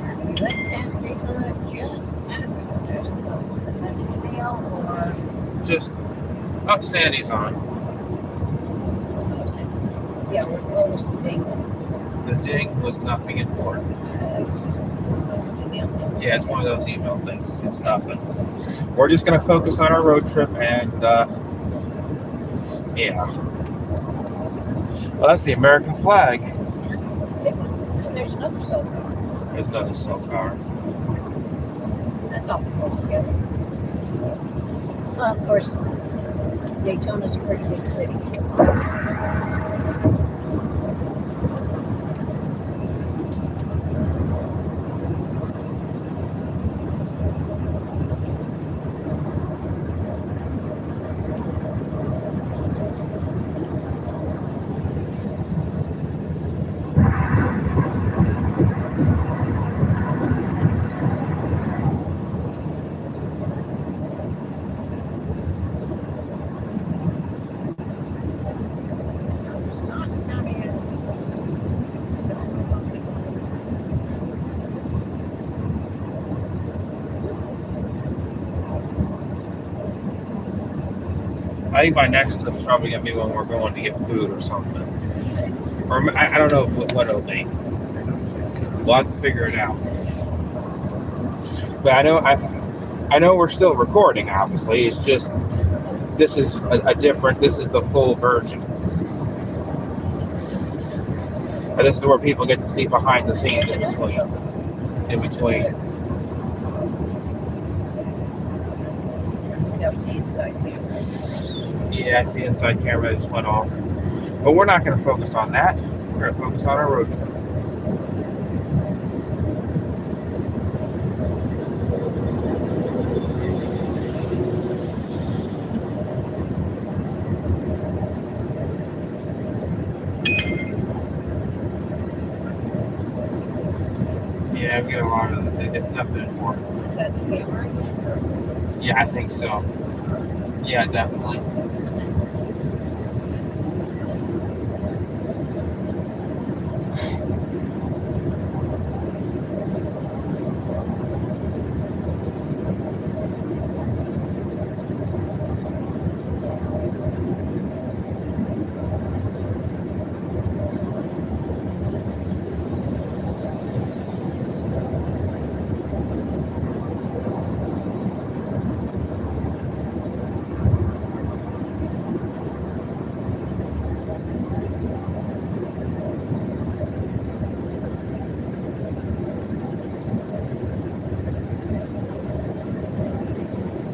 And we went past Daytona just after. There's another one. Is that Dale or? Just, oh, Sandy's on. Yeah, what was the date? The ding was nothing important. It was just one of those email things. Yeah, it's one of those email things. It's nothing. We're just gonna focus on our road trip, and yeah. Well, that's the American flag. Big one. And there's another cell tower. There's another cell tower. That's all close together. Well, of course, Daytona's a pretty big city. It's not county assets. I think my next clip's probably gonna be when we're going to get food or something. Or I don't know what it'll be. We'll have to figure it out. But I know we're still recording. Obviously, it's just this is a different. This is the full version. And this is where people get to see behind the scenes in between. That was the inside camera. Yeah, it's the inside camera just went off. But we're not going to focus on that. We're going to focus on our road trip. Yeah, we get a lot of it. It's nothing important. Is that the camera again? Yeah, I think so. Yeah, definitely.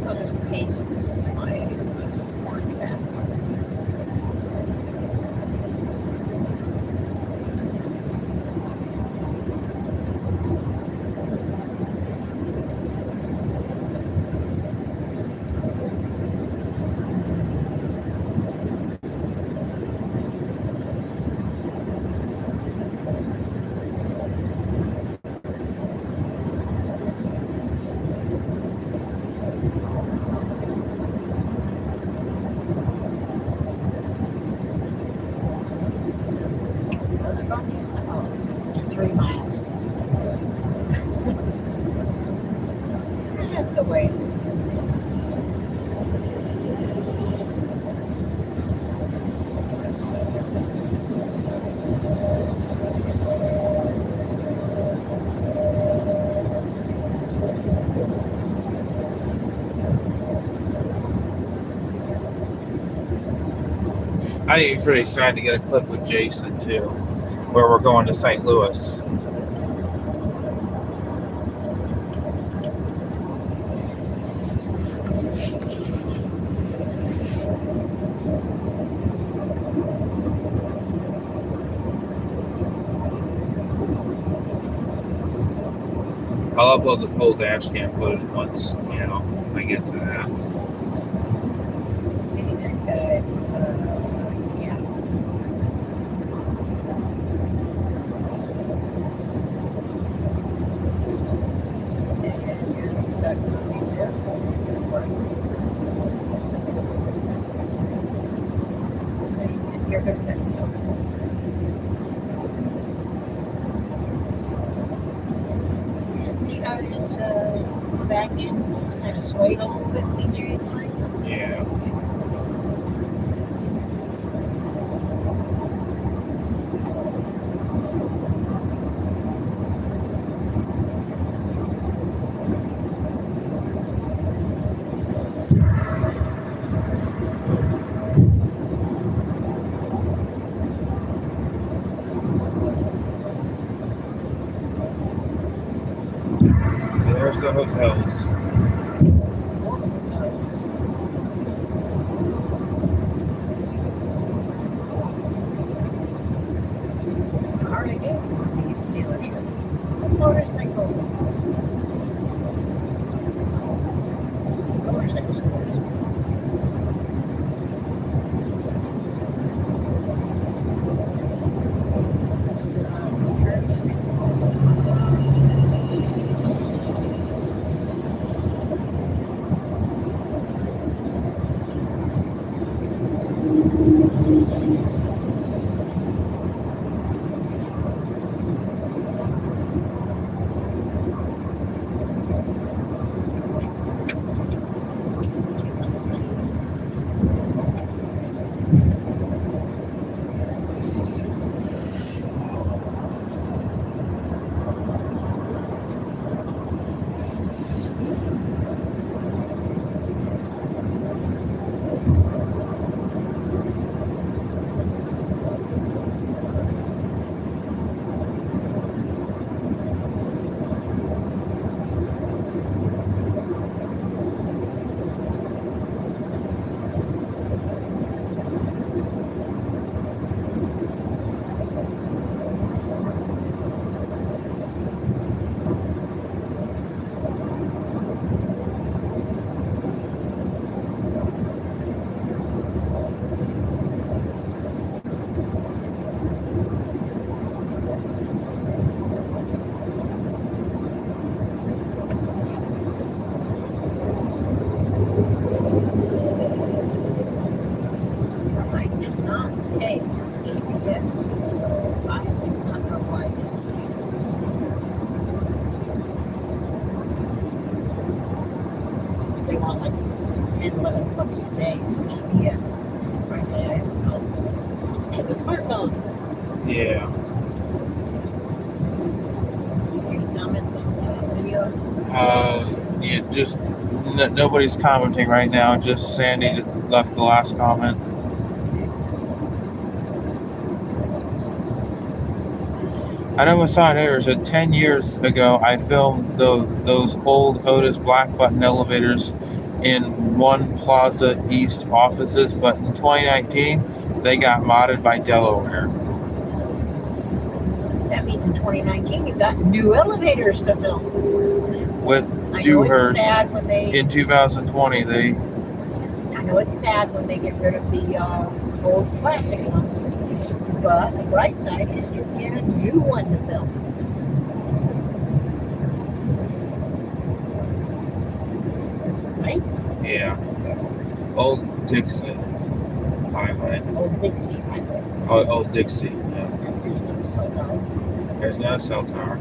Oh, there's pace. This is my orange map. Other Bundy's, 53 miles. That's a ways. I think it's pretty exciting to get a clip with Jason too, where we're going to St. Louis. I'll upload the full dash cam footage once, I get to that. Because, yeah. You're good at and see how his back end kind of swayed a little bit when he changed lines? Yeah. There's the hotels. Harley Davidson dealership. Motorcycle stores. I did not pay for GPS, so I do not know why this is this. Because they want like 10, 11 bucks a day for GPS. Frankly, I have a phone. I have a smartphone. Yeah. Any comments on the video? Yeah, just nobody's commenting right now. Just Sandy left the last comment. I know Masad Ayers said 10 years ago I filmed those old Otis black button elevators in One Plaza East offices, but in 2019 they got modded by Delaware. That means in 2019 you got new elevators to film. With I know it's Dewhurst sad when they. in 2020, I know it's sad when they get rid of the old classic ones, but the bright side is you get a new one to film. I right? Yeah. Old Dixon Highway. Old Dixie Highway. Oh, Old Dixie. Yeah. And there's another cell tower. There's another cell tower.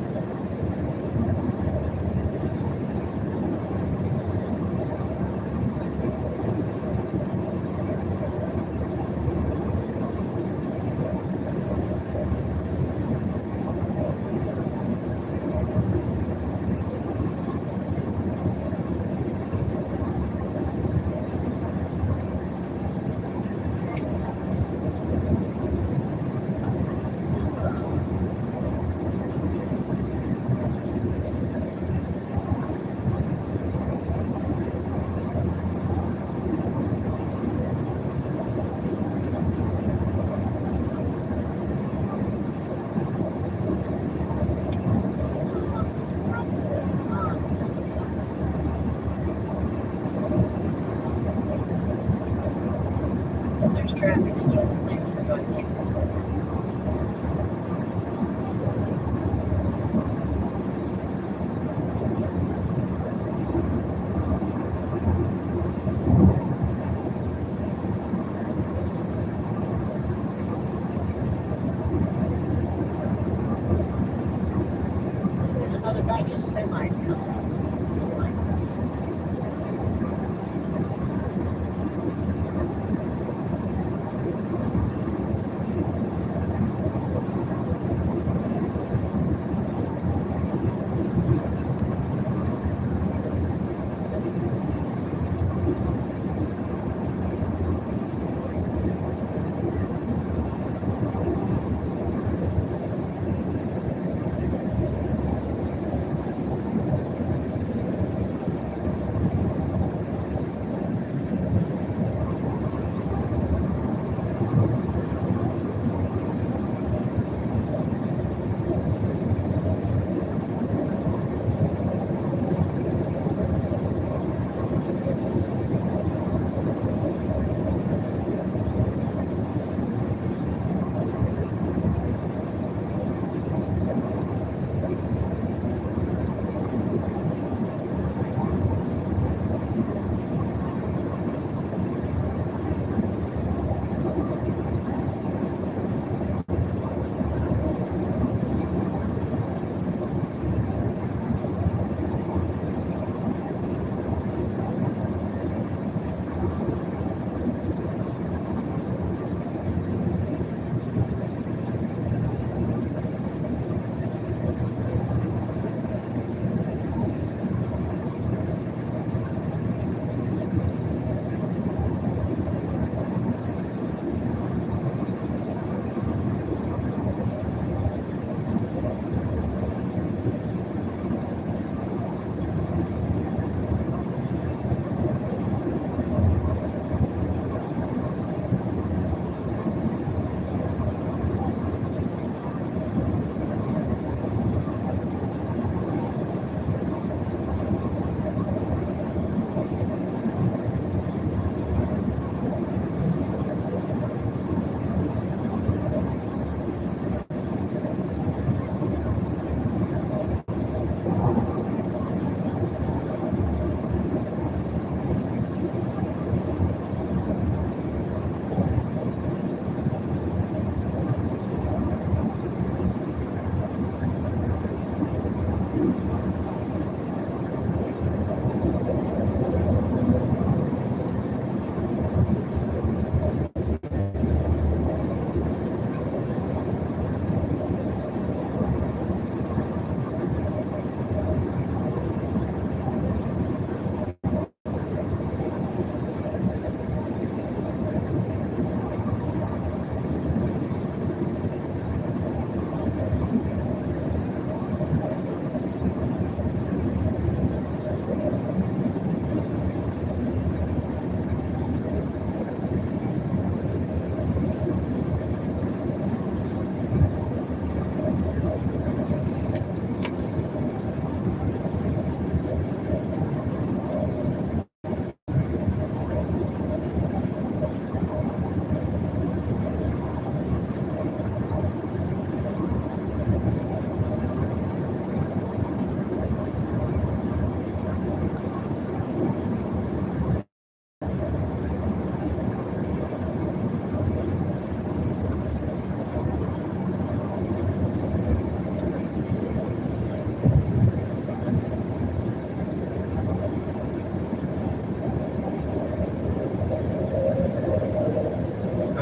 There's traffic in the other lane, so I can't. There's another batch of semis coming. Lines.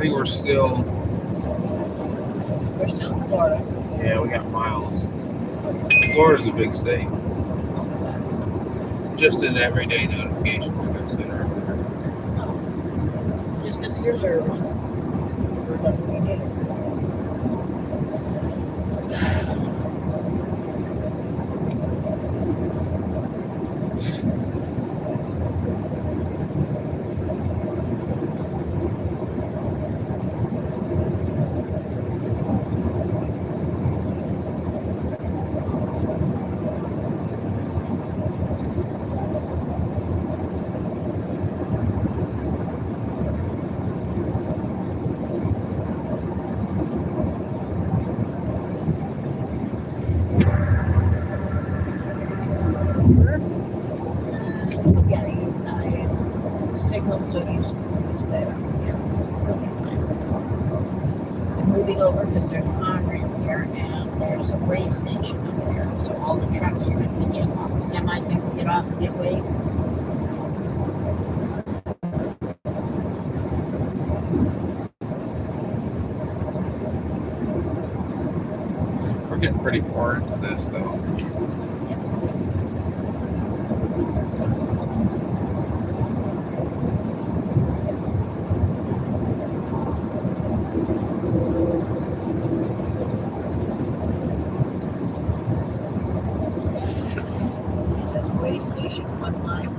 think we're still. We're still in Florida. Yeah, we got miles. Florida's a big state. Just an everyday notification, like I said earlier. Just because you're there once doesn't mean it is. Yeah, I signaled so it's better. Yeah, they'll be fine. I'm moving over because there's an on-ramp here and there's a way station up here. So all the trucks are going to be getting off. The semis have to get off and get weighed. We're getting pretty far into this, though. It says way station 1 line.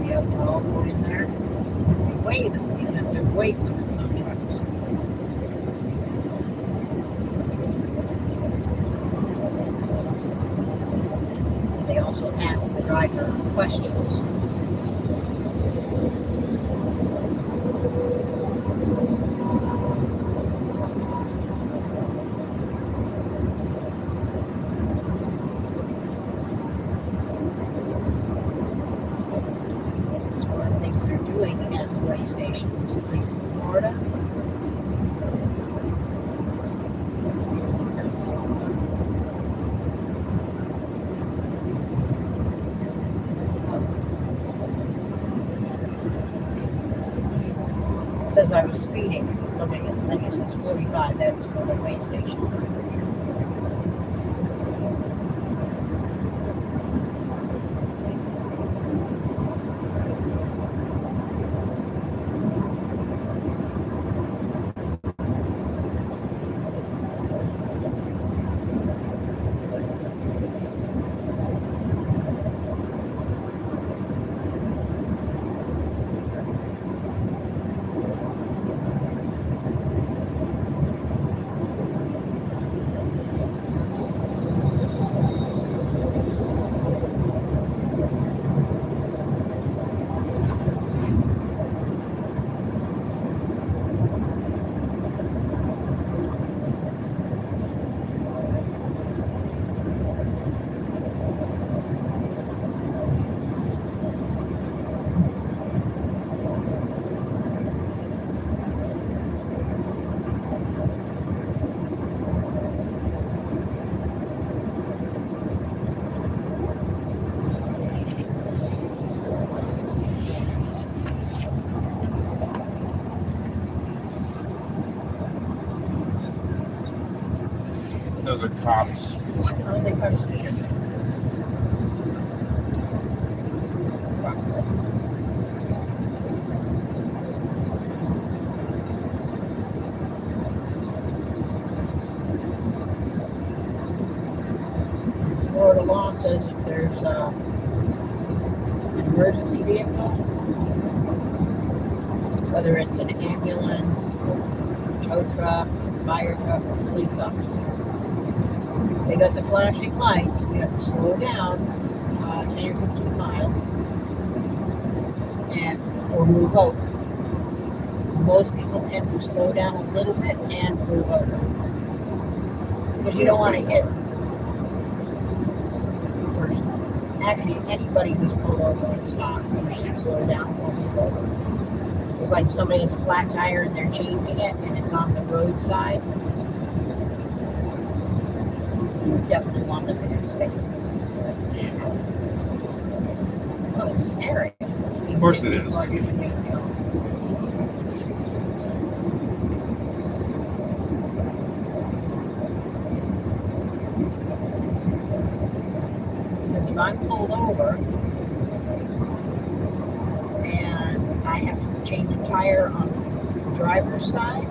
Yep, they're all going in there. They weigh them because there's weight limits on trucks. They also ask the driver questions. That's one of the things they're doing at the weigh stations, at least in Florida. It says I was speeding. Looking at the thing, it says 45. That's for the weigh station. the cops. Oh, they got a speaker. Florida law says if there's an emergency vehicle, whether it's an ambulance, tow truck, fire truck, or police officer, they got the flashing lights, you have to slow down 10 or 15 miles or move over. Most people tend to slow down a little bit and move over because you don't want to hit the person. Actually, anybody who's pulled over and stopped, you should slow down or move over. It's like somebody has a flat tire and they're changing it and it's on the roadside. You definitely want them to have space. Oh, it's scary. Of course it is. Because if I'm pulled over and I have to change a tire on the driver's side,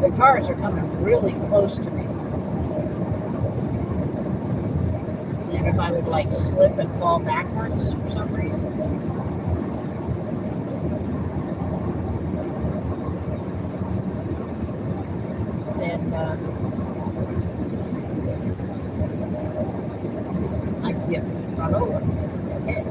the cars are coming really close to me. And if I would like slip and fall backwards for some reason, then I could get run over. Okay.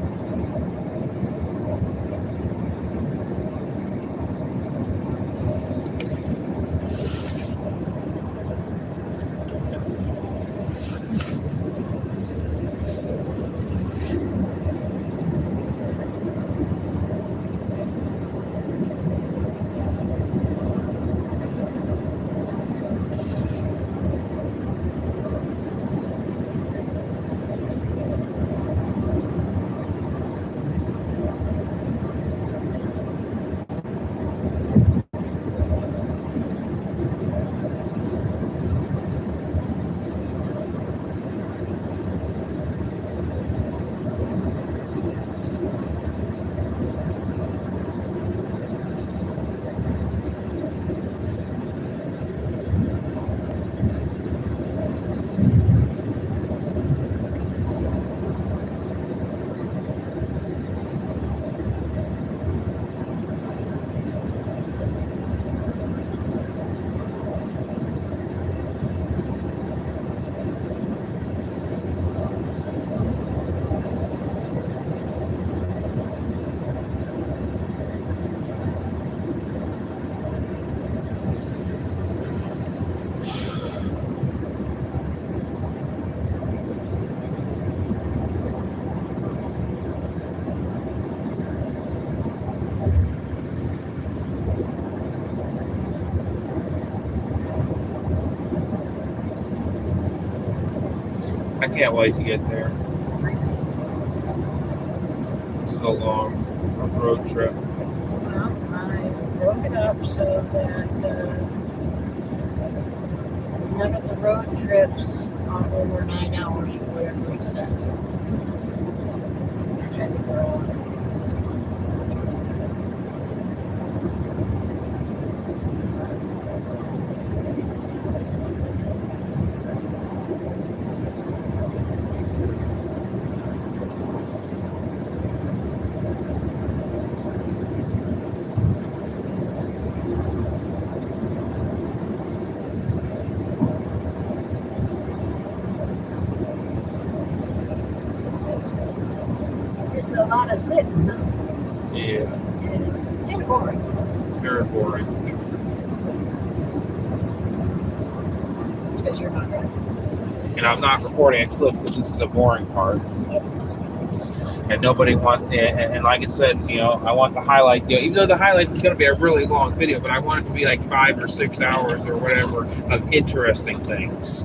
I can't wait to get there. So long road trip. Well, I broke it up so that none of the road trips are over 9 hours for whatever it says. Actually, I think they're all It's a lot of sitting, huh? Yeah, It's kind of boring. very boring. Because you're not right. And I'm not recording a clip because this is a boring part. And nobody wants to, and like I said, I want the highlight, even though the highlights is going to be a really long video, but I want it to be like 5 or 6 hours or whatever of interesting things.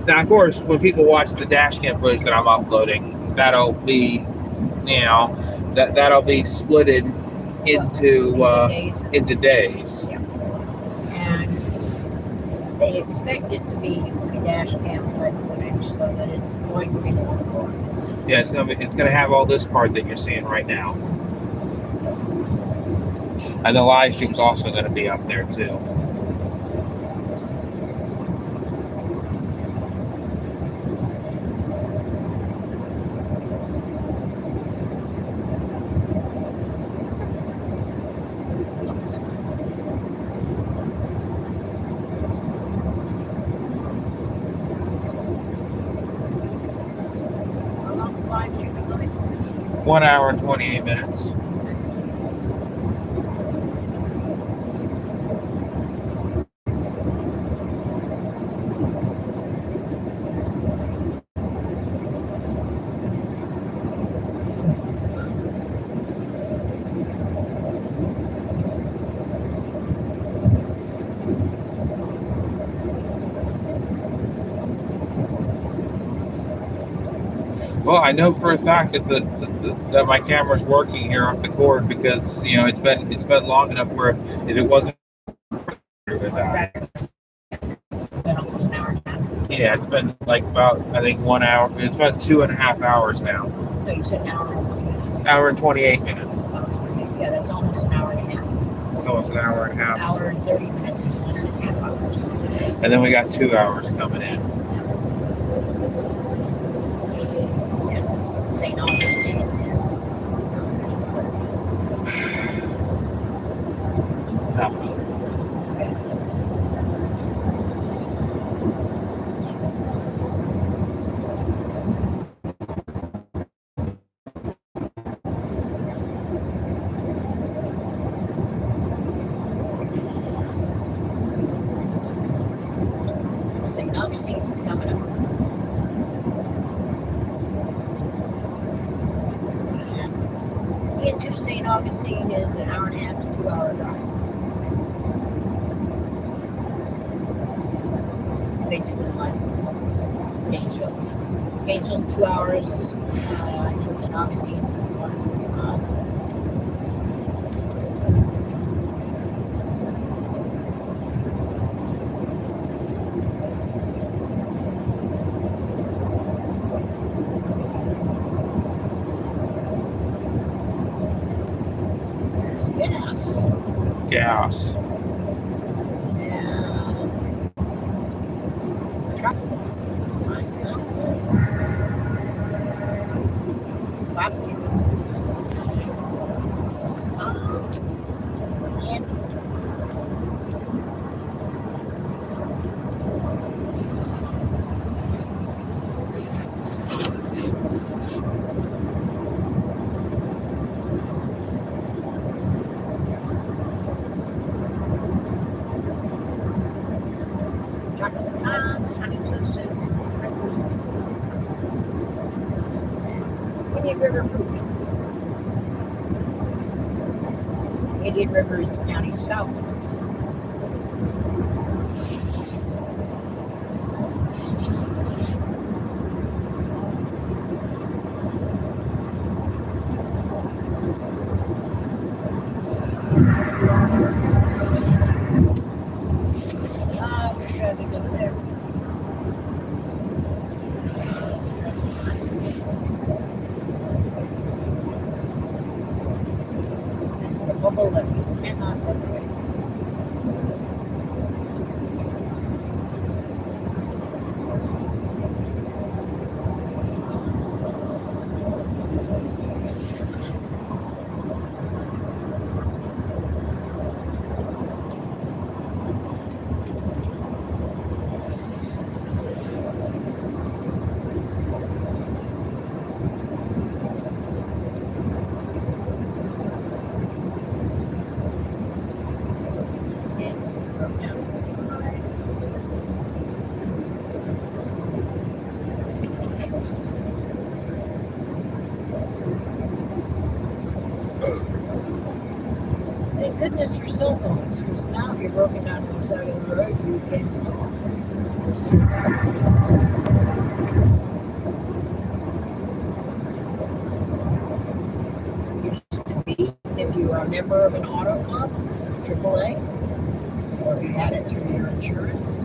Now, of course, when people watch the dash cam footage that I'm uploading, that'll be, that'll be splitted into days. And They expect it to be a dash cam type footage, so that it's going to be more important. Yeah, it's gonna have all this part that you're seeing right now, and the live stream's also gonna be up there too. How long's the live stream going? 1 hour and 28 minutes. Well, I know for a fact that that my camera's working here off the cord because it's been long enough where if it wasn't, It's been almost an hour and a half. yeah, it's been like about I think 1 hour. It's about 2.5 hours now. So you said an hour and 20 minutes. Hour and 28 minutes. Yeah, that's almost an hour and a half. It's almost an hour and a half. Hour and 30 minutes is 1.5 hours. And then we got 2 hours coming in. Yeah, this St. Augustine is. Nothing. St. Augustine's is coming up. And into St. Augustine is an hour and a half to 2 hour drive. Basically like Gainesville. Gainesville's 2 hours, and St. Augustine's is 1.5. Gas. Gas. And truck. Chocolate pecans, honey toast, Indian River fruit. Indian River is the county south of us. Lots of traffic over there. This is a bubble that we cannot look away. Yes, broke down the side. Thank goodness for cell phones, because now if you're broken down to the side of the road, you can call. Used to be, if you were a member of an auto club, AAA, or if you had it through your insurance,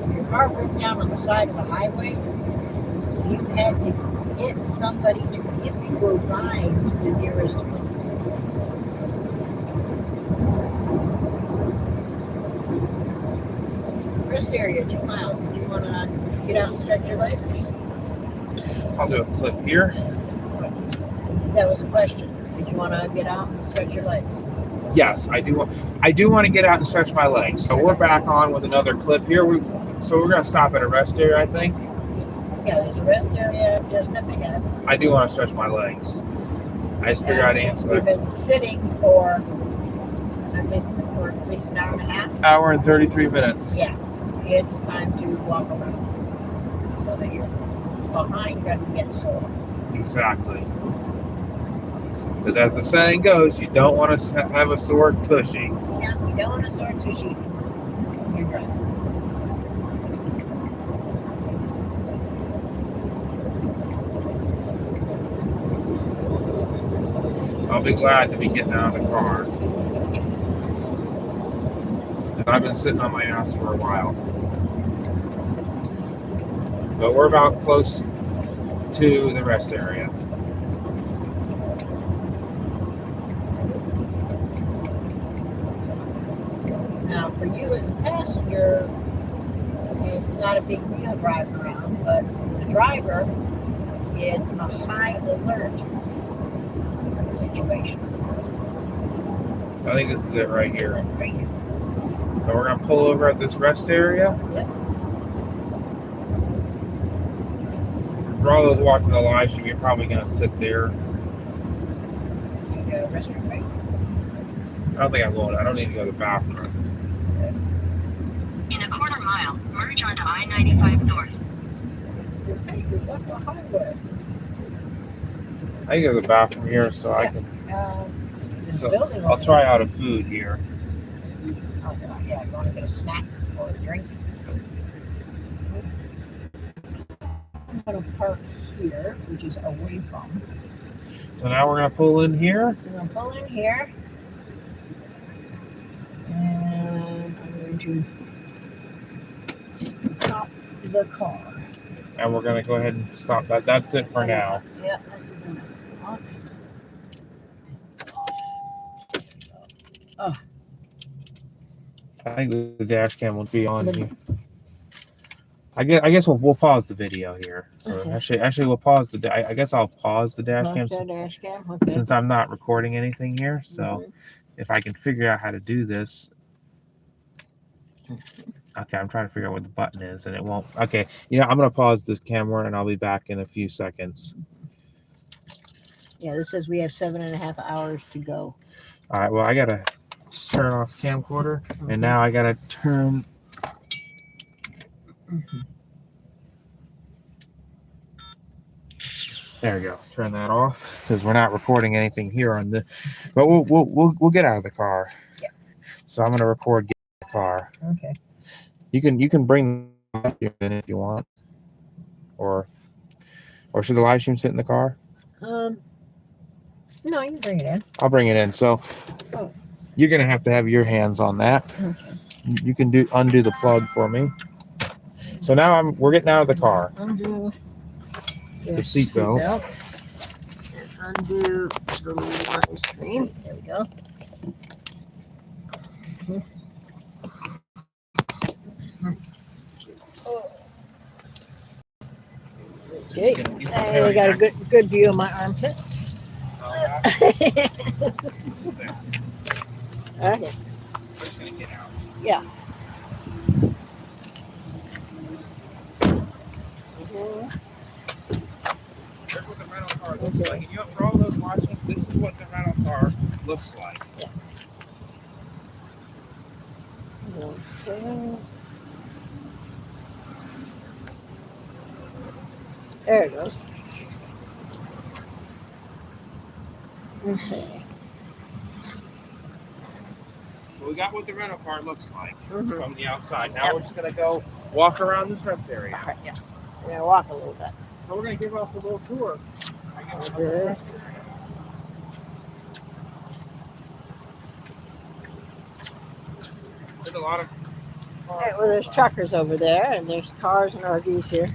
If your car broke down on the side of the highway, you had to get somebody to give you a ride to the nearest food. Rest area, 2 miles. Did you want to get out and stretch your legs? I'll do a clip here. That was a question. Did you want to get out and stretch your legs? Yes, I do. I do want to get out and stretch my legs. So we're back on with another clip here. So we're gonna stop at a rest area, I think. Yeah, there's a rest area just up ahead. I do want to stretch my legs. I just figured I'd answer We've that. been sitting for at least an hour and a half. Hour and 33 minutes. Yeah, it's time to walk around so that your behind doesn't get sore. Exactly. Because as the saying goes, you don't want to have a sore tushy. Yeah, you don't want a sore tushy from your drive. I'll be glad to be getting out of the car. And I've been sitting on my ass for a while. But we're about close to the rest area. Now, for you as a passenger, it's not a big deal driving around, but for the driver, it's a high alert situation. I think this is it right This is here. it right here. So we're going to pull over at this rest area. Yep. For all those watching the live stream, you're probably going to sit there. You go restroom break. I don't think I'm going. I don't need to go to the bathroom. In a quarter mile, merge onto I-95 North. It says, hey, you're up the highway. I can go to the bathroom here so I can. This So, building I'll over try out a food here. there. Oh, yeah, you want to get a snack or a drink? I'm going to park here, which is away from. So now we're going to pull in here. I'm going to pull in here. And I'm going to stop the car. And we're going to go ahead and stop that. That's it for now. Yeah, that's it. Off. Oh, I think the dash cam will be on here. I guess we'll pause the video here. So Okay. actually we'll pause I guess I'll pause the dash cam dash cam. Okay. since I'm not recording anything here. So Mhm. if I can figure out how to do this. Okay, I'm trying to figure out what the button is and it won't. Okay, I'm going to pause the camera and I'll be back in a few seconds. Yeah, this says we have 7.5 hours to go. All right, well, I got to turn off the camcorder and now I got to turn. There we go. Turn that off because we're not recording anything here on the. But we'll get out of the car. Yeah. So I'm going to record get out of the car. Okay. You can bring the live stream in if you want, or should the live stream sit in the car? No, you can bring it in. I'll bring it in. So Oh. you're gonna have to have your hands on that. Okay. You can undo the plug for me. So now we're getting out of the car. Undo The seatbelt. And undo the live stream. There we go. Okay. Hey, they got a good view of my armpit. Okay. We're just gonna get out. Yeah. Here's what the rental car looks like. And for all those watching, this is what the rental car looks like. Okay. There it goes. Okay. So we got what the rental car looks like Mhm. from the outside. Now we're just gonna go walk around this rest area. All right, yeah. We're gonna walk a little bit. So we're gonna give off a little tour. I guess, of the Okay. rest area. There's a lot of Okay, well, there's truckers over there, and there's cars and RVs here.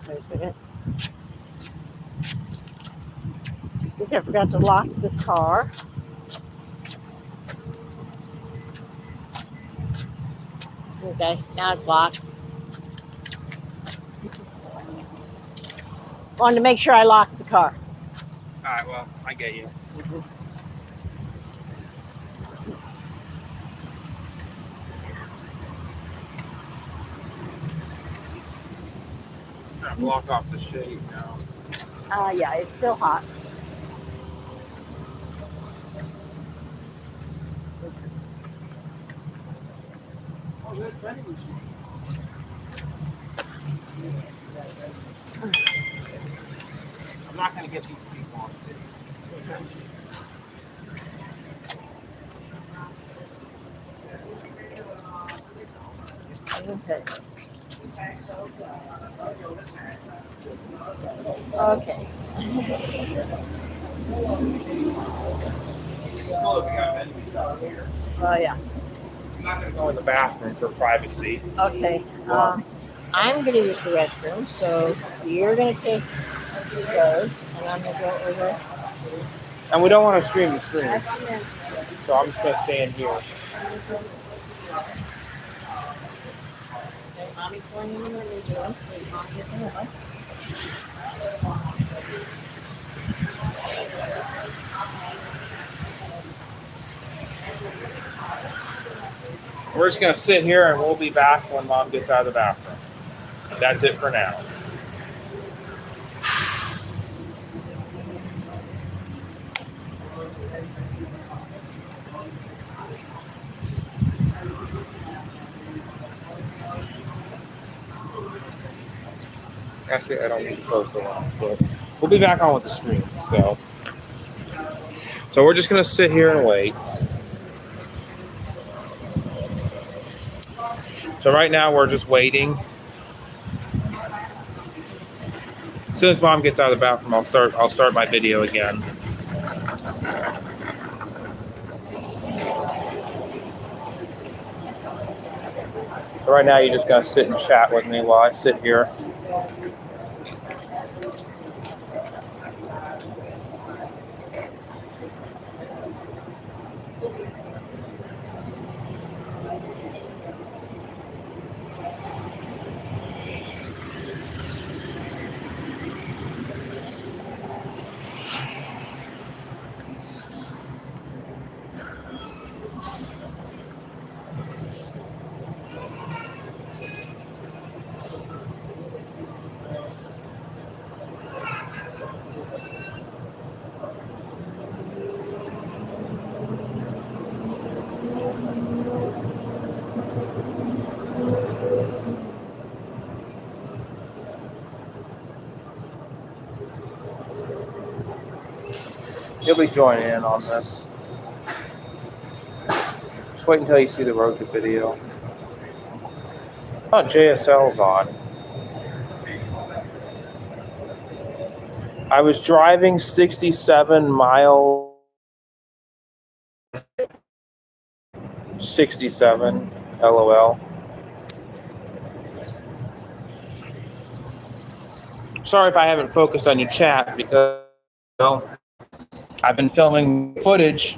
Wait a second. I think I forgot to lock the car. Okay, now it's locked. Wanted to make sure I locked the car. All right, well, I get you. Trying to block off the shade now. Yeah, it's still hot. I'm not going to get these people on video. Okay. Okay. It's cool if we got enemies out here. Oh, yeah. I'm not going to go in the bathroom for privacy. Okay. I'm going to use the restroom, so you're going to take those, and I'm going to go over. And we don't want to stream the screen, That's the end. so I'm just going to stay in here. Okay, Mommy's going in the women's room. Wait, Mom gets in the room. We're just going to sit here and we'll be back when Mom gets out of the bathroom. That's it for now. Actually, I don't need to close the lines, but we'll be back on with the stream. So we're just going to sit here and wait. So right now we're just waiting. As soon as Mom gets out of the bathroom, I'll start my video again. So right now you're just gonna sit and chat with me while I sit here. You'll be joining in on this. Just wait until you see the road trip video. Oh, JSL's on. I was driving 67 miles. 67, LOL. Sorry if I haven't focused on your chat because, well, I've been filming footage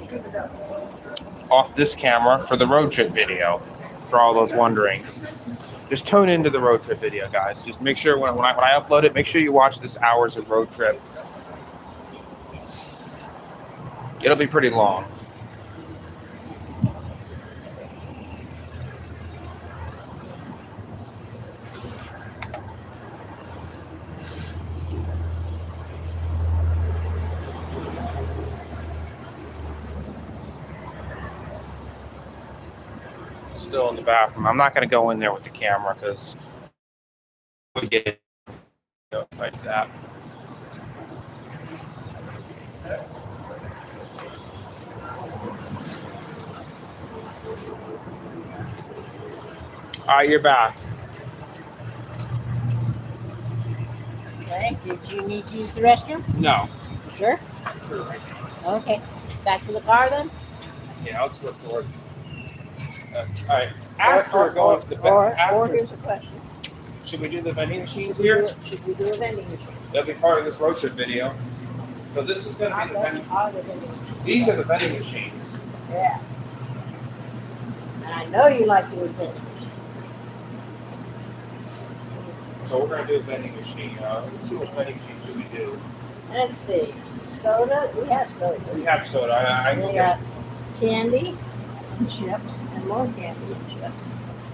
off this camera for the road trip video, for all those wondering. Just tune into the road trip video, guys. Just make sure when I upload it, make sure you watch this hours of road trip. It'll be pretty long. Still in the bathroom. I'm not going to go in there with the camera because we get like that. All right, you're back. Okay, did you need to use the restroom? No. Sure. Okay, back to the car then? Yeah, let's record. All right. After going to the or after, here's a question. should we do the vending machines here? Should we do a vending machine? That'll be part of this road trip video. So this is going to be the vending. Are the vending machines? These are the vending machines. Yeah. And I know you like doing vending machines. So we're going to do a vending machine. Let's see what vending machine should we do. Let's see. Soda. We have soda. We have soda. I We got candy, and chips, and more candy and chips.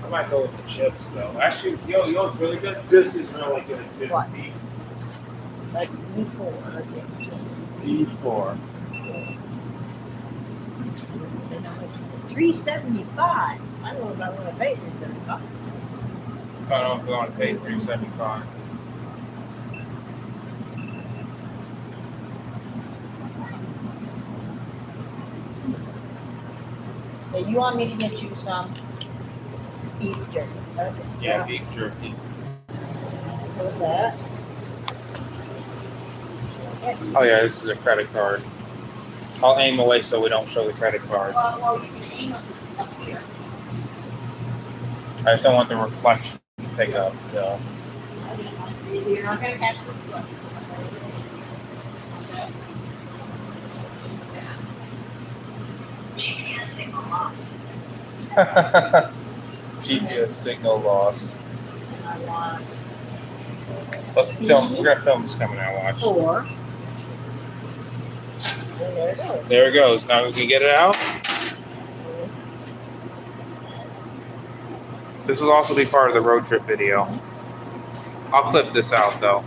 I might go with the chips though. Actually, you know what's really good? This is really good too. What? That's B4. Let's see. B4. So now $3.75. I don't know if I want to pay $3.75. I don't know if we want to pay $3.75. So you want me to get you some beef jerky? Okay. Yeah, beef jerky. Put that. Yes. Oh yeah, this is a credit card. I'll aim away so we don't show the credit card. Well, you can aim up here. I just don't want the reflection to pick up. So. You're not going to catch the GPS signal lost. GPS signal lost. I want Let's film. We're gonna film this coming out. Watch. 4. And there it goes. There it goes. Now we can get it out. This will also be part of the road trip video. I'll clip this out though.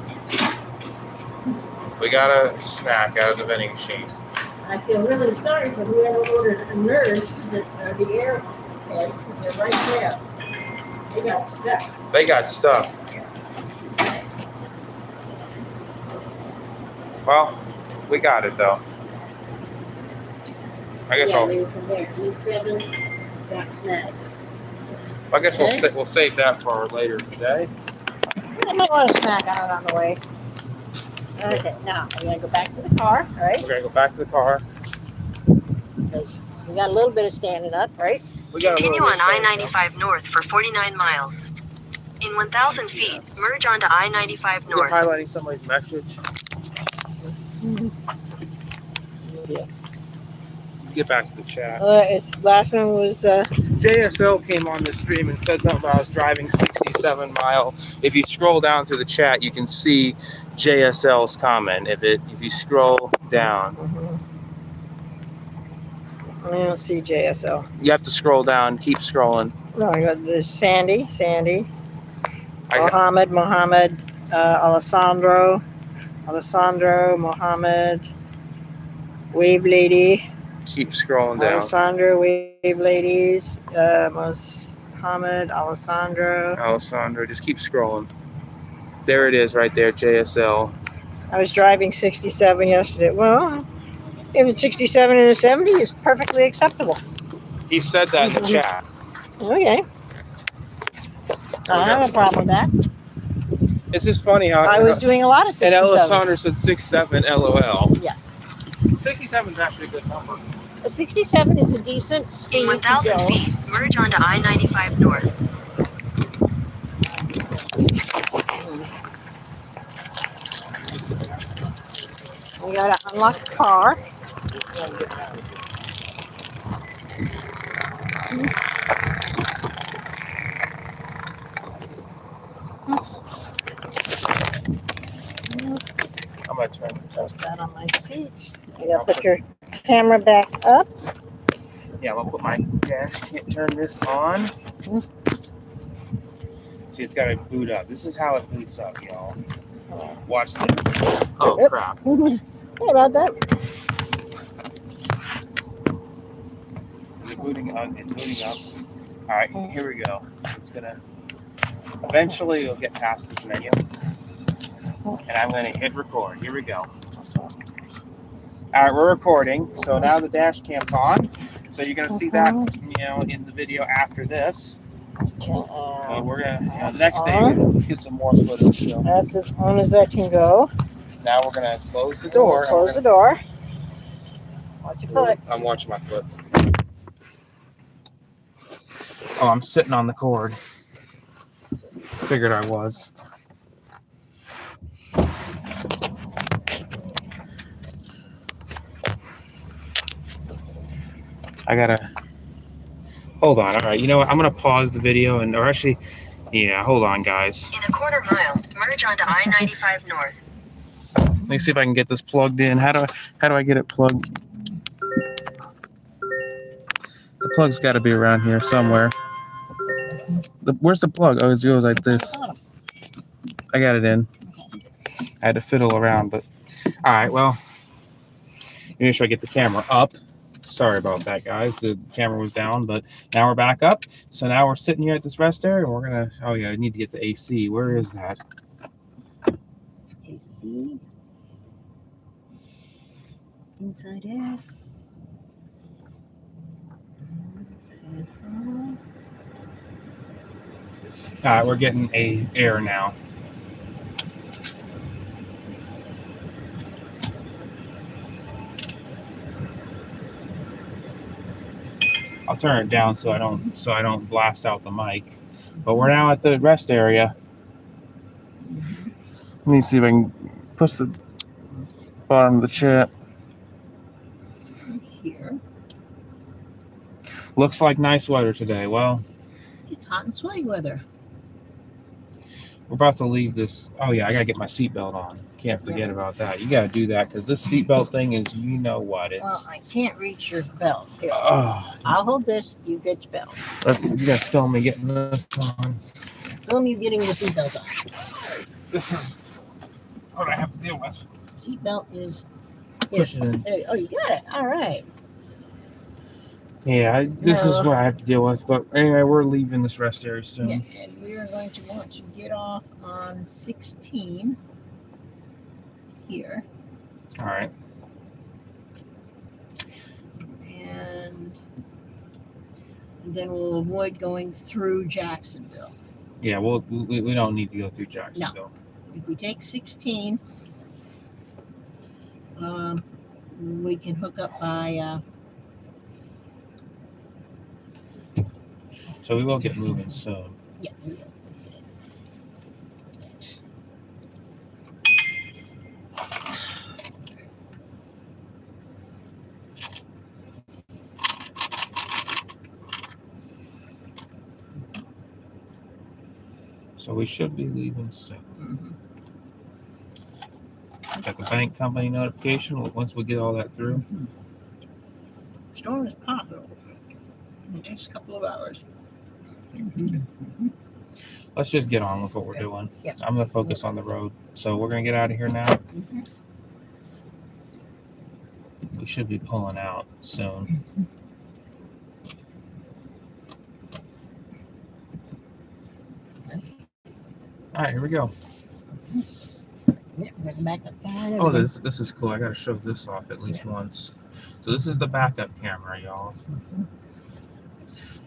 We got a snack out of the vending machine. I feel really sorry for whoever ordered a nurse because the airheads because they're right there. They got stuck. They got stuck. Well, we got it though. I guess They were from there. E7 got snagged. I guess we'll save that for later today. I might want a snack on it on the way. Okay, now we're gonna go back to the car, right? We're gonna go back to the car. Because we got a little bit of standing up, right? We got a Continue little on bit of I-95 North for 49 miles. In 1,000 feet, merge onto I-95 You're North. highlighting somebody's message. Yeah. Get back to the chat. Last one was JSL came on the stream and said something about us driving 67 mile. If you scroll down to the chat, you can see JSL's comment. If you scroll down, I don't see JSL. you have to scroll down. Keep scrolling. No, I got the Sandy, I- Mohammed, Alessandro, Mohammed, Wave Lady, Keep scrolling down. Alessandro, Wave Ladies, Mohammed, Alessandro, just keep scrolling. There it is, right there. JSL. I was driving 67 yesterday. Well, if it's 67 and a 70, it's perfectly acceptable. He said that in the chat. Okay. I have a problem with that. It's just funny how I was doing a lot of and 67. Alessandro said 67. LOL. Yes. 67 is actually a good number. A 67 is a decent speed In to 1,000 go. feet, merge onto I-95 North. We gotta unlock the car. I'm gonna turn this Post that on my seat. You gotta put your camera back up. Yeah, I'm gonna put my dash. Can't turn this on. See, it's gotta boot up. This is how it boots up, y'all. Watch this. Oh Oops. crap! Hey about that. Is it booting on? It's booting up. All right, here we go. It's gonna. Eventually, it'll get past this menu, and I'm gonna hit record. Here we go. All right, we're recording. So now the dash cam's on. So you're gonna see that, in the video after this. Okay. We're gonna, the next day, we're gonna get some more footage. So That's as on as that can go. now we're gonna close the door. and Close the door. Watch your foot. I'm watching my foot. Oh, I'm sitting on the cord. Figured I was. I gotta hold on. All right, you know what? I'm gonna pause the video or actually, yeah, hold on, guys. In a quarter mile, merge onto I-95 North. Let me see if I can get this plugged in. How do I get it plugged? The plug's got to be around here somewhere. Where's the plug? Oh, it goes like this. I got it in. I had to fiddle around, but all right. Well, make sure I get the camera up. Sorry about that, guys. The camera was down, but now we're back up. So now we're sitting here at this rest area, and we're gonna. Oh yeah, I need to get the AC. Where is that? AC. Inside air. All right, we're getting air now. I'll turn it down so I don't blast out the mic. But we're now at the rest area. Let me see if I can push the bottom of the chat. Here. Looks like nice weather today. Well, It's hot and sweaty weather. we're about to leave this. Oh yeah, I gotta get my seatbelt on. Can't forget about that. You gotta do that because this seatbelt thing is, you know what? It's. Well, I can't reach your belt. Here. Oh, I'll hold this. You get your belt. you gotta film me getting this on. Film you getting the seatbelt on. This is what I have to deal with. Seatbelt is here. Push it in. There, oh, you got it. All right. Yeah, this is what I have to deal with. But anyway, we're leaving this rest area soon. Yeah, and we are going to want to get off on 16 here. All right. And then we'll avoid going through Jacksonville. Yeah, we don't need to go through Jacksonville. If we take 16, we can hook up by So we will get moving soon. yeah. So we should be leaving soon. Mhm. Got the bank company notification once we get all that through. Storm is possible in the next couple of hours. Let's just get on with what we're doing. Yes. I'm gonna focus on the road. So we're gonna get out of here now. Mhm. We should be pulling out soon. All right, here we go. Yeah, we're back up. Oh, this is cool. I gotta show this off at least once. So this is the backup camera, y'all.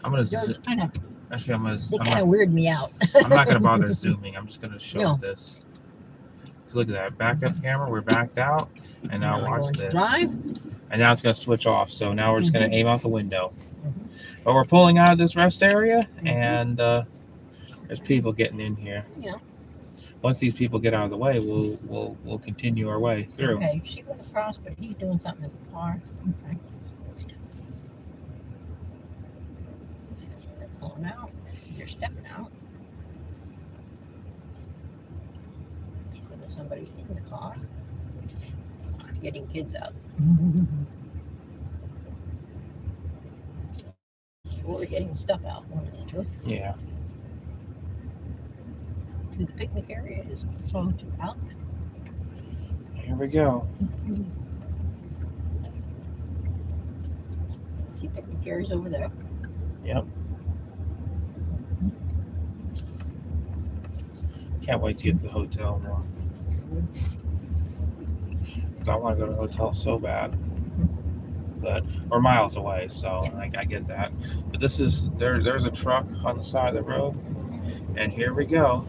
I'm gonna kind of actually they kind of weird me out. I'm not gonna bother zooming. I'm just gonna show No. this. So look at that backup camera. We're backed out, and now I'm watch going to this. drive. And now it's gonna switch off. So now we're just gonna Mhm. aim out the window. Mhm. But we're pulling out of this rest area, Mhm. and there's people getting in here. Yeah. Once these people get out of the way, we'll continue our way through. Okay, she went across, but he's doing something in the car. Okay. They're pulling out. They're stepping out. Putting somebody in the car. Getting kids out. Or getting stuff out. One of the two. Yeah. To the picnic area is also out. Here we go. See picnic areas over there. Yep. Can't wait to get to the hotel now. 'Cause I want to go to the hotel so bad. But we're miles away, so I get that. But this is there's a truck on the side of the road, and here we go.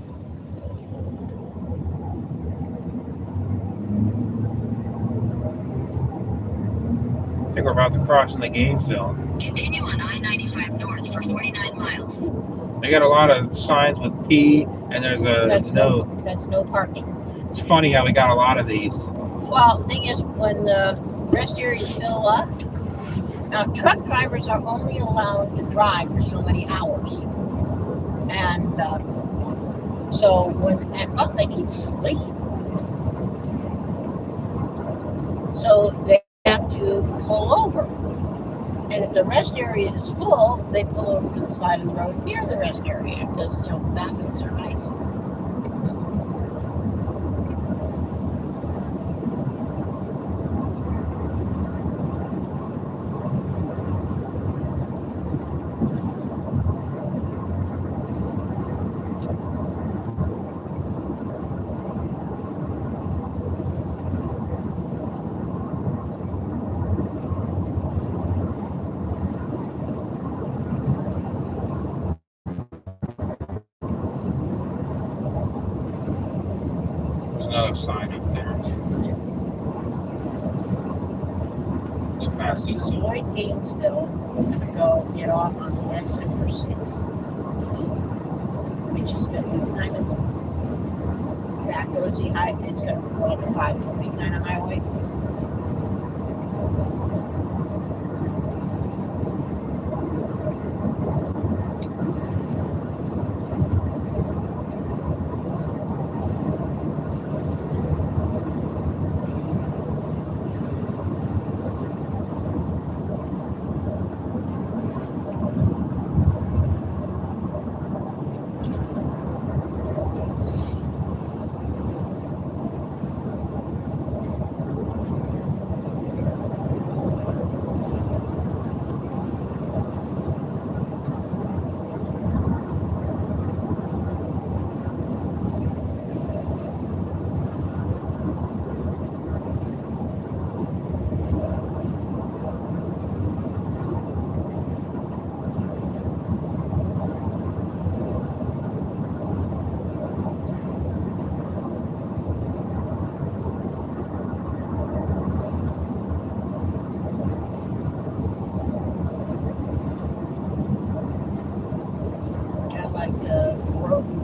I think we're about to cross into Gainesville. Continue on I-95 north for 49 miles. They got a lot of signs with P, and there's a That's no. That's no parking. It's funny how we got a lot of these. Well, the thing is, when the rest areas fill up, now truck drivers are only allowed to drive for so many hours. And and plus they need sleep. So they have to pull over. And if the rest area is full, they pull over to the side of the road near the rest area because, bathrooms are nice. There's another sign up there. We'll pass To this soon. avoid Gainesville, we're going to go get off on the exit for 16, which is going to be kind of back roadsy high. It's going to be like a 520 kind of highway.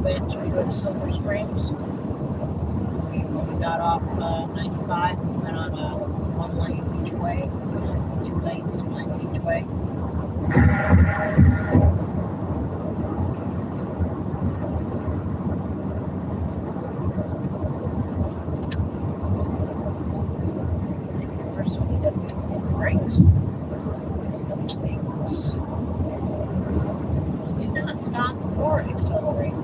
Went to go to Silver Springs. We got off 95, went on a 1 lane each way, and 2 lanes sometimes each way. First we got to hit the brakes. Because those things do not stop or accelerate.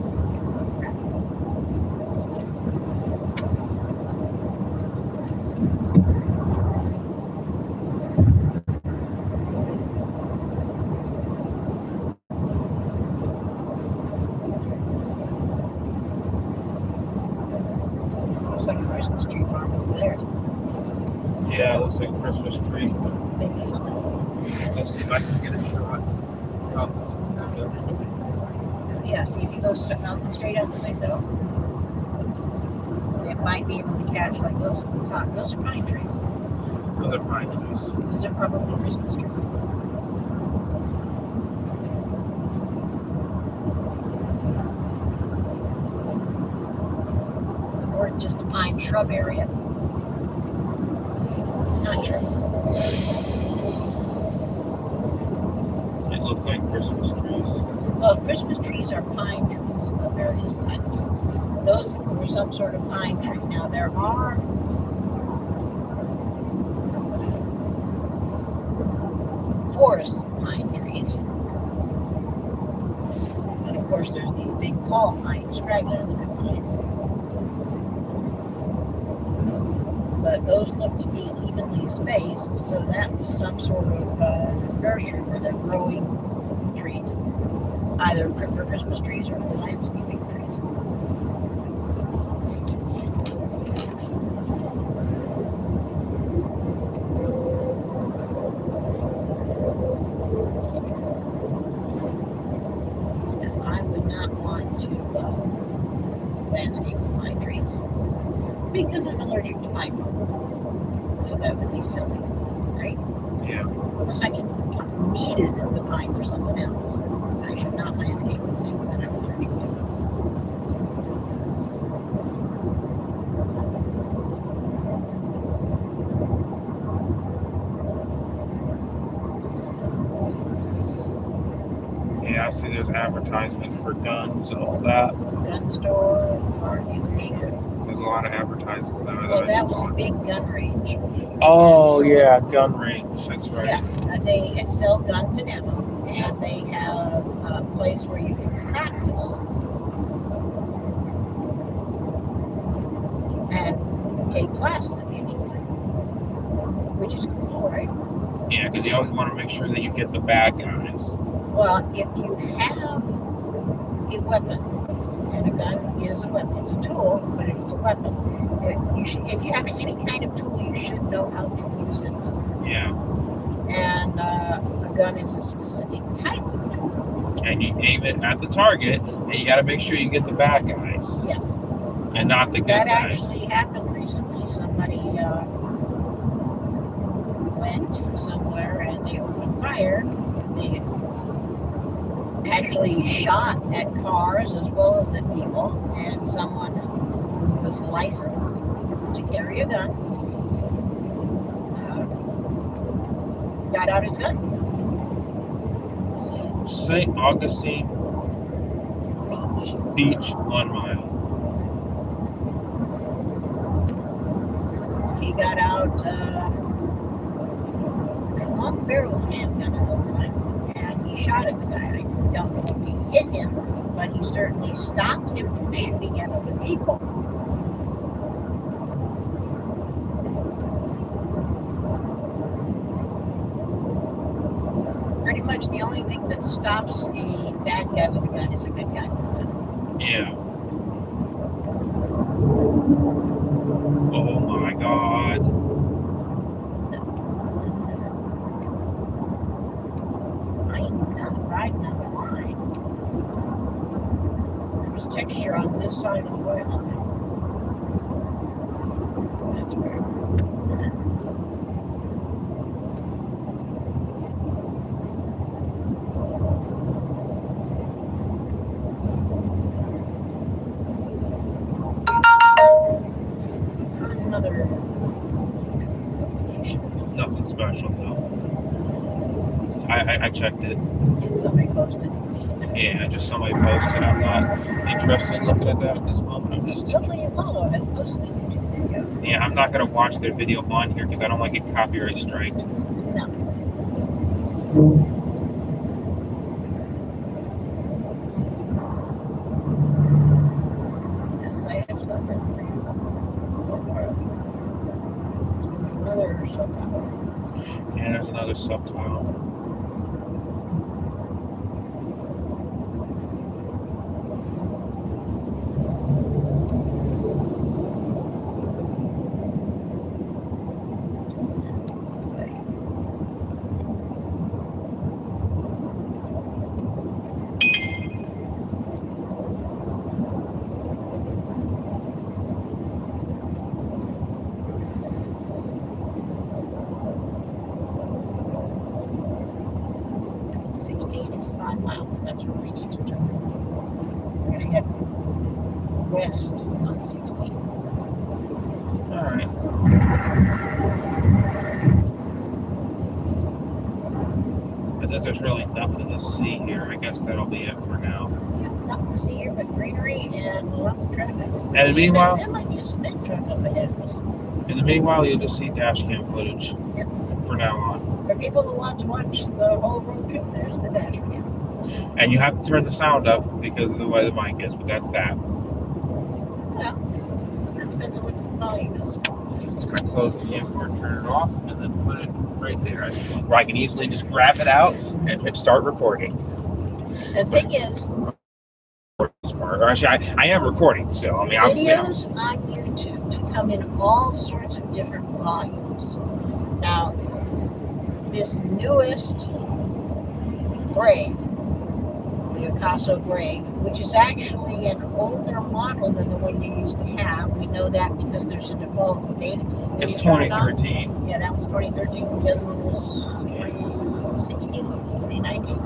Looks like a Christmas tree farm over there. Yeah, it looks like a Christmas tree. Maybe fun. Let's see if I can get a shot. Yeah, see if you go straight out the window, it might be able to catch like those at the top. Those are pine trees. Those are pine trees. Those are probably Christmas trees. Or just a pine shrub area. Not sure. It looks like Christmas trees. Well, Christmas trees are pine trees of various types. Those were some sort of pine tree. Now there are forest pine trees. And of course there's these big tall pines, straggly looking pines. But those look to be evenly spaced, so that was some sort of nursery where they're growing trees. Either for Christmas trees or for landscaping trees. And I would not want to landscape with pine trees because I'm allergic to pine pollen. So that would be silly, right? Yeah. Unless I needed the pine for something else. I should not landscape the things that I'm allergic to. Yeah, I see there's advertisements for guns and all that. Gun store, car dealership. There's a lot of advertisements. So that was a big gun range. Oh, yeah, gun range. That's right. Yeah, they sell guns and ammo, and they have a place where you can practice and take classes if you need to, which is cool, right? Yeah, because you always want to make sure that you get the bad guys. Well, if you have a weapon, and a gun is a weapon, it's a tool, but it's a weapon. If you have any kind of tool, you should know how to use it. Yeah. And a gun is a specific type of tool. And you aim it at the target, and you got to make sure you get the bad guys Yes. and not the good That guys. actually happened recently. Somebody went somewhere and they opened fire. They actually shot at cars as well as at people, and someone who was licensed to carry a gun got out his gun. St. Augustine Beach. Beach, 1 mile. He got out a long barrel handgun, and he shot at the guy. I don't know if he hit him, but he certainly stopped him from shooting at other people. Pretty much the only thing that stops a bad guy with a gun is a good guy with a gun. Yeah. Oh my God. I'm riding on the line. There's texture on this side of the white line. That's weird. Another notification. Nothing special, though. I checked it. Somebody posted. Yeah, just somebody posted. I'm not interested in looking at that at this moment. I'm just, Somebody you follow has posted a YouTube video. yeah, I'm not going to watch their video on here because I don't want to get copyright striked. No. Because I have something for you. There's another subtitle. Yeah, there's another subtitle. Is 5 miles. That's where we need to turn. We're going to head west on 16. All right. Since there's really nothing to see here, I guess that'll be it for now. Yeah, nothing to see here but greenery and lots of traffic. And meanwhile, there might be a cement truck up ahead of us. in the meanwhile, you'll just see dash cam footage Yep. for now on. For people who want to watch the whole road trip, there's the dash cam. And you have to turn the sound up because of the way the mic is, but that's that. Well, that depends on what the volume is. Just gonna close the camcorder, turn it off, and then put it right there, where I can easily just grab it out and hit start recording. The thing is, Or actually, I am recording still. I mean, I'm videos on YouTube come in all sorts of different volumes. Now, this newest Brave, the Picasso Brave, which is actually an older model than the one you used to have. We know that because there's a default date. that It's you turn it on. 2013. Yeah, that was 2013. The other one was 2016, 2019.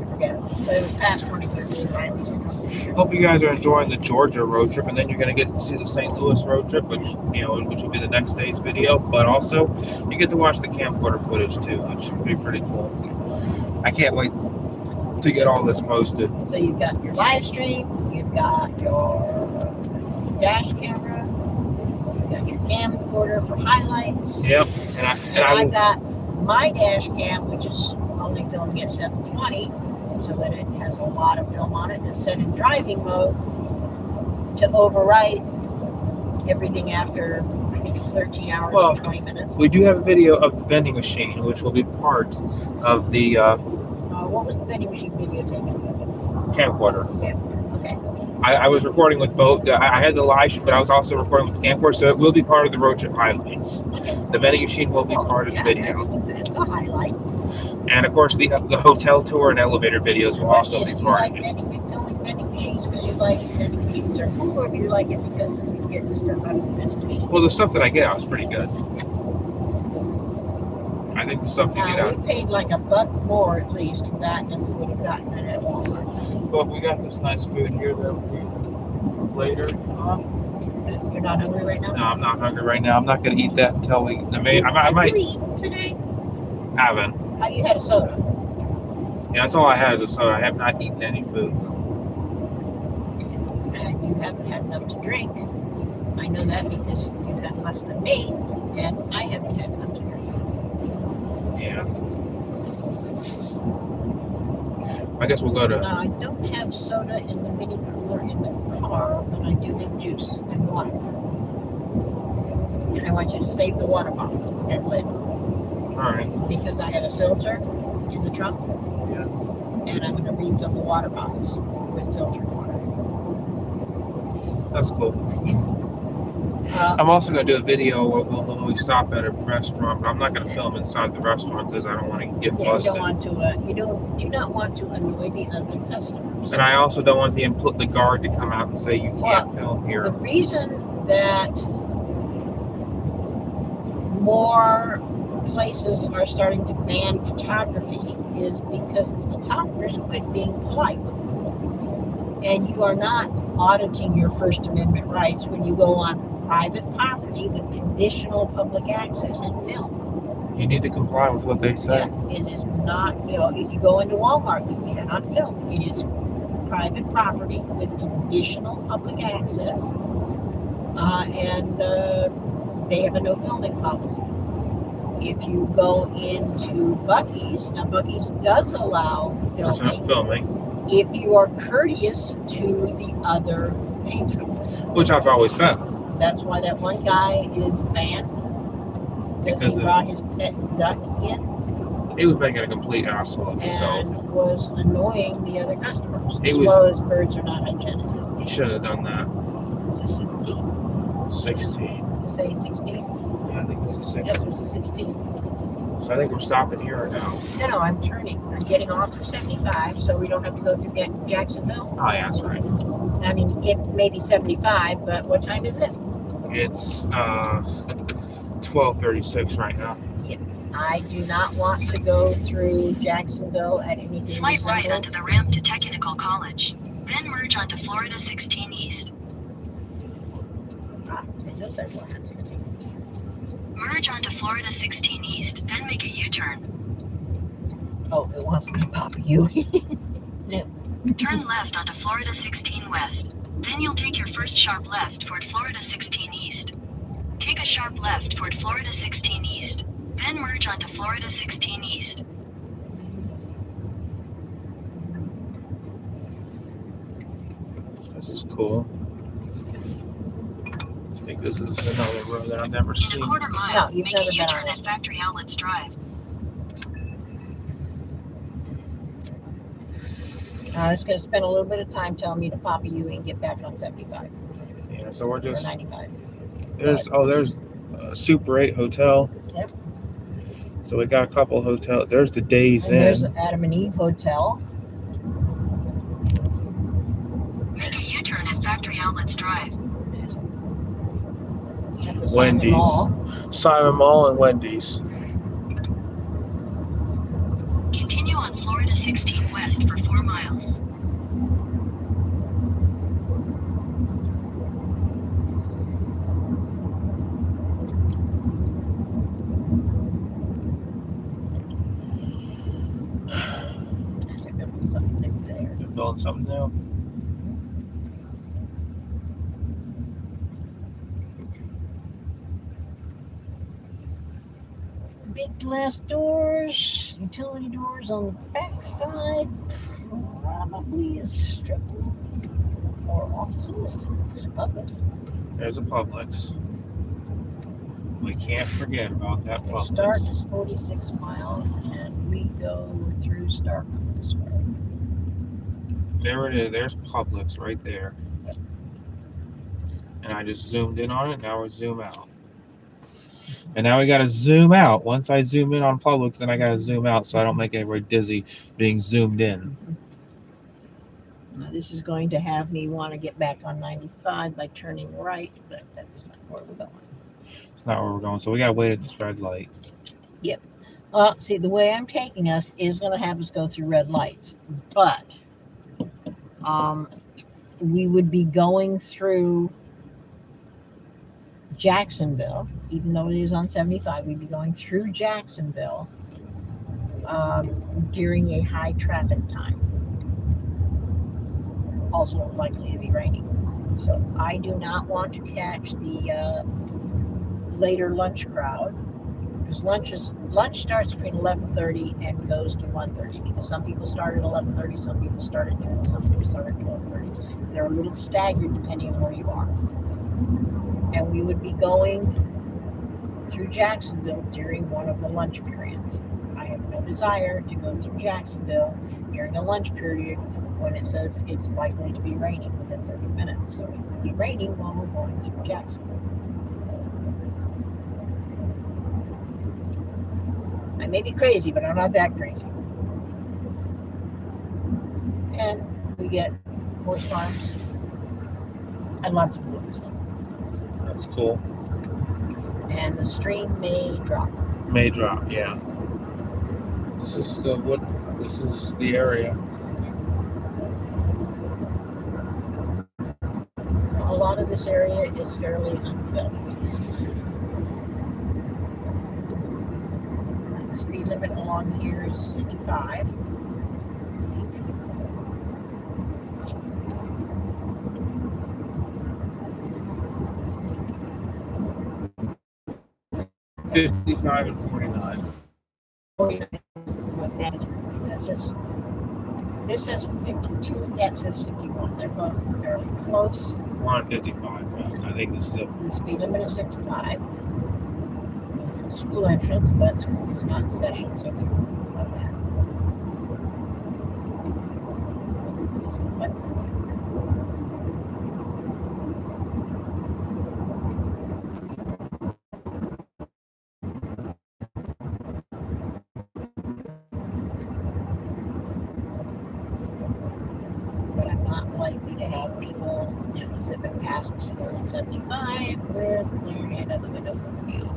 I forget. But it was past 2013, right? Hope you guys are enjoying the Georgia road trip, and then you're going to get to see the St. Louis road trip, which will be the next day's video. But also, you get to watch the camcorder footage too, which should be pretty cool. I can't wait to get all this posted. So you've got your live stream, you've got your dash camera, you've got your camcorder for highlights. Yep, And I've got my dash cam, which is only filming at 720, so that it has a lot of film on it, that's set in driving mode to overwrite everything after, I think it's 13 hours and 20 minutes. We do have a video of the vending machine, which will be part of the What was the vending machine video taken with it? camcorder. Okay. I was recording with both. I had the live stream, but I was also recording with the camcorder, so it will be part of the road trip highlights. The vending machine will be part of the video. That's a highlight. And of course, the hotel tour and elevator videos will also be Do you part like of it. filming vending machines because you like vending machines are cool, or do you like it because you get the stuff out of the vending machine? Well, the stuff that I get out is pretty good. I think the stuff you get out. We paid like $1 more at least for that than we would have gotten it at Walmart. But we got this nice food here that we later. You're not hungry right now? No, I'm not hungry right now. I'm not going to eat that until we. I Have might you eaten today? haven't. Oh, you had a soda. Yeah, that's all I had is a soda. I have not eaten any food. And you haven't had enough to drink. I know that because you've had less than me, and I haven't had enough to drink. Yeah. I guess we'll go to. Now, I don't have soda in the mini cooler in the car, but I do have juice and water. And I want you to save the water bottle and lid All right. because I have a filter in the trunk. Yeah. And I'm going to refill the water bottles with filtered water. That's cool. I'm also going to do a video when we stop at a restaurant, but I'm not going to film inside the restaurant because I don't want to get Yeah, you busted. don't want to. You do not want to annoy the other customers. And I also don't want the guard to come out and say you can't film The here. reason that more places are starting to ban photography is because the photographers quit being polite. And you are not auditing your First Amendment rights when you go on private property with conditional public access and film. You need to comply with what they say. Yeah, it is not, if you go into Walmart, you cannot film. It is private property with conditional public access. And they have a no filming policy. If you go into Buc-ee's, now Buc-ee's does allow That's not filming filming, if you are courteous to the other patrons. which I've always been. That's why that one guy is banned because Because he of- brought his pet duck in He was making a complete asshole of himself. and was annoying the other customers. He As was- well as birds are not hygienic. He should have done that. This is 16. 16. Does it say 16? Yeah, I think this is 16. Yes, this is 16. So I think we're stopping here now. No, I'm turning. I'm getting off of 75 so we don't have to go through Jacksonville. Oh, yeah, that's right. I mean, it may be 75, but what time is it? It's 12:36 right now. I do not want to go through Jacksonville at anything. Slight right resembling- onto the ramp to Technical College. Then merge onto Florida 16 East. It knows I'm going on 16. Merge onto Florida 16 East, then make a U-turn. Oh, it wants me to pop you. Turn left onto Florida 16 West. Then you'll take your first sharp left toward Florida 16 East. Take a sharp left toward Florida 16 East. Then merge onto Florida 16 East. This is cool. I think this is another road that I've never In seen. a quarter mile, No, you've make never a been on U-turn this at Factory Outlets Drive. It's going to spend a little bit of time telling me to pop you and get back on 75 Yeah, so we're or just 95. there's Super 8 Hotel. Yep. So we got a couple hotel. There's the Days And there's Inn. Adam and Eve Hotel. minutes drive. That's a Simon Wendy's. Mall. Simon Mall and Wendy's. Continue on Florida 16 West for 4 miles. I think there was something there. They're building something new. Big glass doors, utility doors on the back side. Probably a strip or offices. It's public. There's a Publix. We can't forget about that The start Publix. is 46 miles, and we go through Starkville this way. There it is. There's Publix right there. And I just zoomed in on it. Now we zoom out. And now we got to zoom out. Once I zoom in on Publix, then I got to zoom out so I don't make anybody dizzy being zoomed in. Now, this is going to have me want to get back on 95 by turning right, but that's not where we're going. It's not where we're going. So we got to wait at this red light. Well, see, the way I'm taking us is going to have us go through red lights, but we would be going through Jacksonville, even though it is on 75, we'd be going through Jacksonville during a high traffic time. Also likely to be raining. So I do not want to catch the later lunch crowd, because lunch starts between 11:30 and goes to 1:30, because some people start at 11:30, some people start at noon, some people start at 12:30. They're a little staggered depending on where you are. And we would be going through Jacksonville during one of the lunch periods. I have no desire to go through Jacksonville during a lunch period when it says it's likely to be raining within 30 minutes. So it will be raining while we're going through Jacksonville. I may be crazy, but I'm not that crazy. And we get horse farms and lots of woods. That's cool. And the stream may drop. May drop, yeah. This is the wood. This is the area. A lot of this area is fairly undeveloped. The speed limit along here is 55. 55 and 49. This says 52, that says 51. They're both fairly close. We're on 55. I think this is The speed limit is 55. School entrance, but school is not in session, so we don't know that. But I'm not likely to have people, zipping past me going 75 with their hand out the window flipping me off.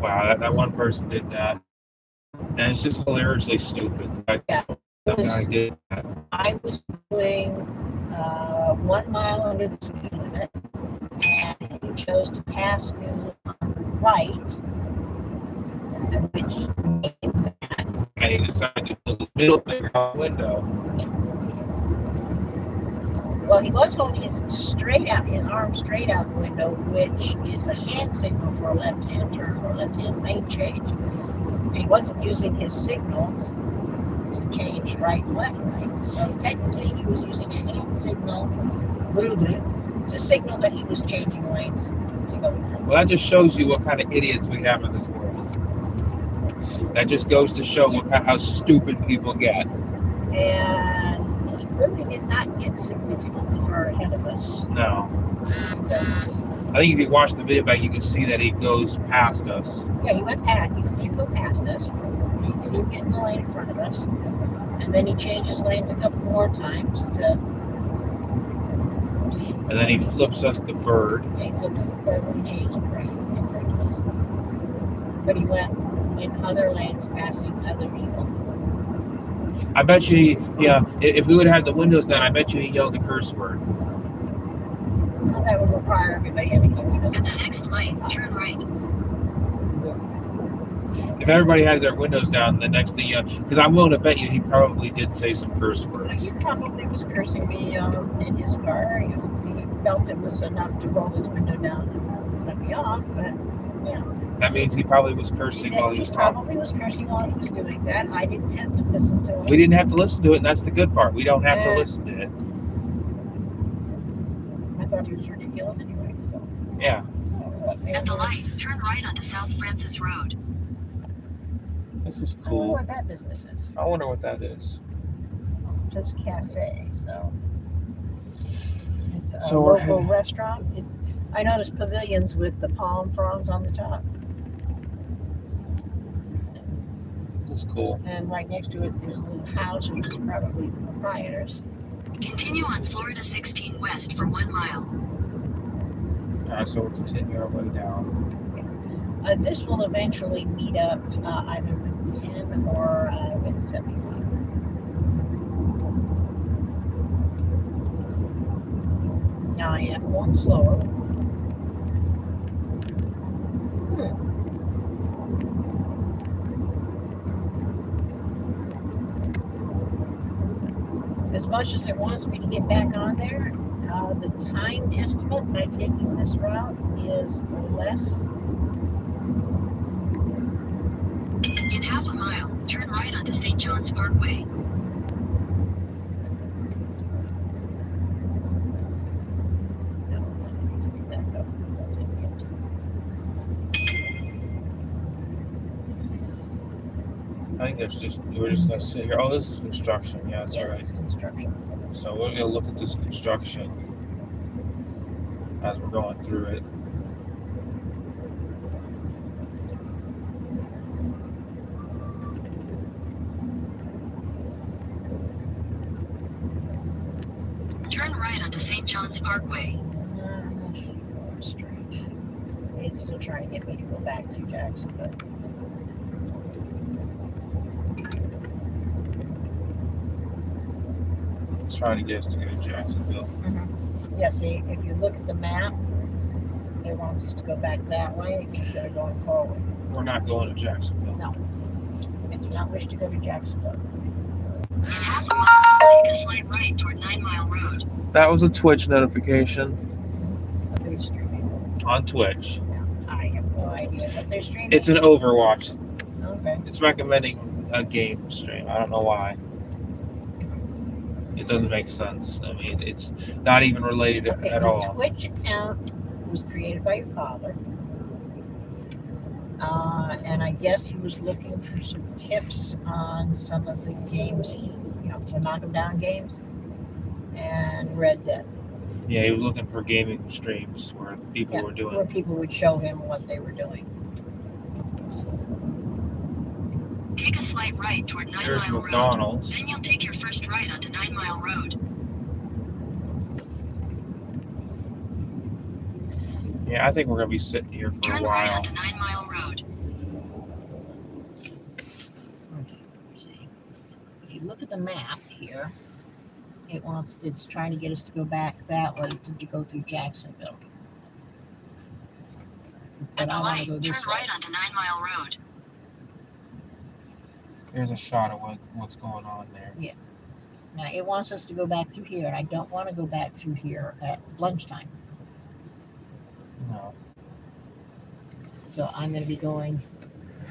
wow. That one person did that, and it's just hilariously stupid. That guy did that. I was doing 1 mile under the speed limit, and he chose to pass me on the right, which made that. And he decided to pull his middle finger out the window. Well, he was holding his arm straight out the window, which is a hand signal for a left-hand turn or left-hand lane change. And he wasn't using his signals to change right and left lane. So technically, he was using a hand signal rudely to signal that he was changing lanes to go in front. Well, that just shows you what kind of idiots we have in this world. That just goes to show how stupid people get. And he really did not get significantly far ahead of us. No. Because, I think if you watch the video back, you can see that he goes past us. yeah, he went past. You can see him go past us. You can see him get in the lane in front of us. And then he changes lanes a couple more times to And then he flips us the bird. They took us there when he changed in front of us. But he went in other lanes passing other people. I bet you, if we would have had the windows down, I bet you he yelled a curse word. Well, that would require everybody having their windows At the down. next light, turn right. If everybody had their windows down, the next thing, because I'm willing to bet you he probably did say some curse words. He probably was cursing me in his car. He felt it was enough to roll his window down and let me off, but That means he probably was cursing while he was talking. probably was cursing while he was doing that. I didn't have to listen to it. We didn't have to listen to it, and that's the good part. We don't have to listen to it. I thought he was ridiculous anyway, so. Yeah. At the light, turn right onto South Francis Road. This is I wonder cool. what that business is. I wonder what that is. It says cafe, so. It's a So we're local heading- restaurant. I noticed pavilions with the palm fronds on the top. This is cool. And right next to it, there's a little house, which is probably the proprietor's. Continue on Florida 16 West for 1 mile. All right, so we'll continue our way down. This will eventually meet up either with 10 or with 75. Now I am going slower. As much as it wants me to get back on there, the time estimate by taking this route is less. In half a mile, turn right onto St. John's Parkway. No, that needs to be back up. I'll take it. I think we're just gonna sit here. Oh, this is construction. Yeah, that's Yes, right. it's construction. So we're gonna look at this construction as we're going through it. Turn right onto St. John's Parkway. Straight. It's still trying to get me to go back through Jacksonville. It's trying to get us to go to Jacksonville. Yeah, see, if you look at the map, it wants us to go back that way instead of going forward. We're not going to Jacksonville. No. I do not wish to go to Jacksonville. In half a mile, take a slight right toward 9 Mile Road. That was a Twitch notification Somebody's streaming. on Twitch. I have no idea what they're streaming. It's an Overwatch. Okay. It's recommending a game stream. I don't know why. It doesn't make sense. I mean, it's not even related Okay, at the all. Twitch account was created by your father. And I guess he was looking for some tips on some of the games, the knock 'em down games and Red Dead, Yeah, he was looking for gaming streams where people were where doing. people would show him what they were doing. Take a slight right toward 9 There's Mile Road. McDonald's. Then you'll take your first right onto 9 Mile Road. Yeah, I think we're gonna be sitting here for a Turn right while. onto 9 Mile Road. Okay, see. If you look at the map here, it's trying to get us to go back that way to go through Jacksonville. At But the I want to light, go turn this way. right onto 9 Mile Road. Here's a shot of what's going on there. Now, it wants us to go back through here, and I don't want to go back through here at lunchtime. No. So I'm going to be going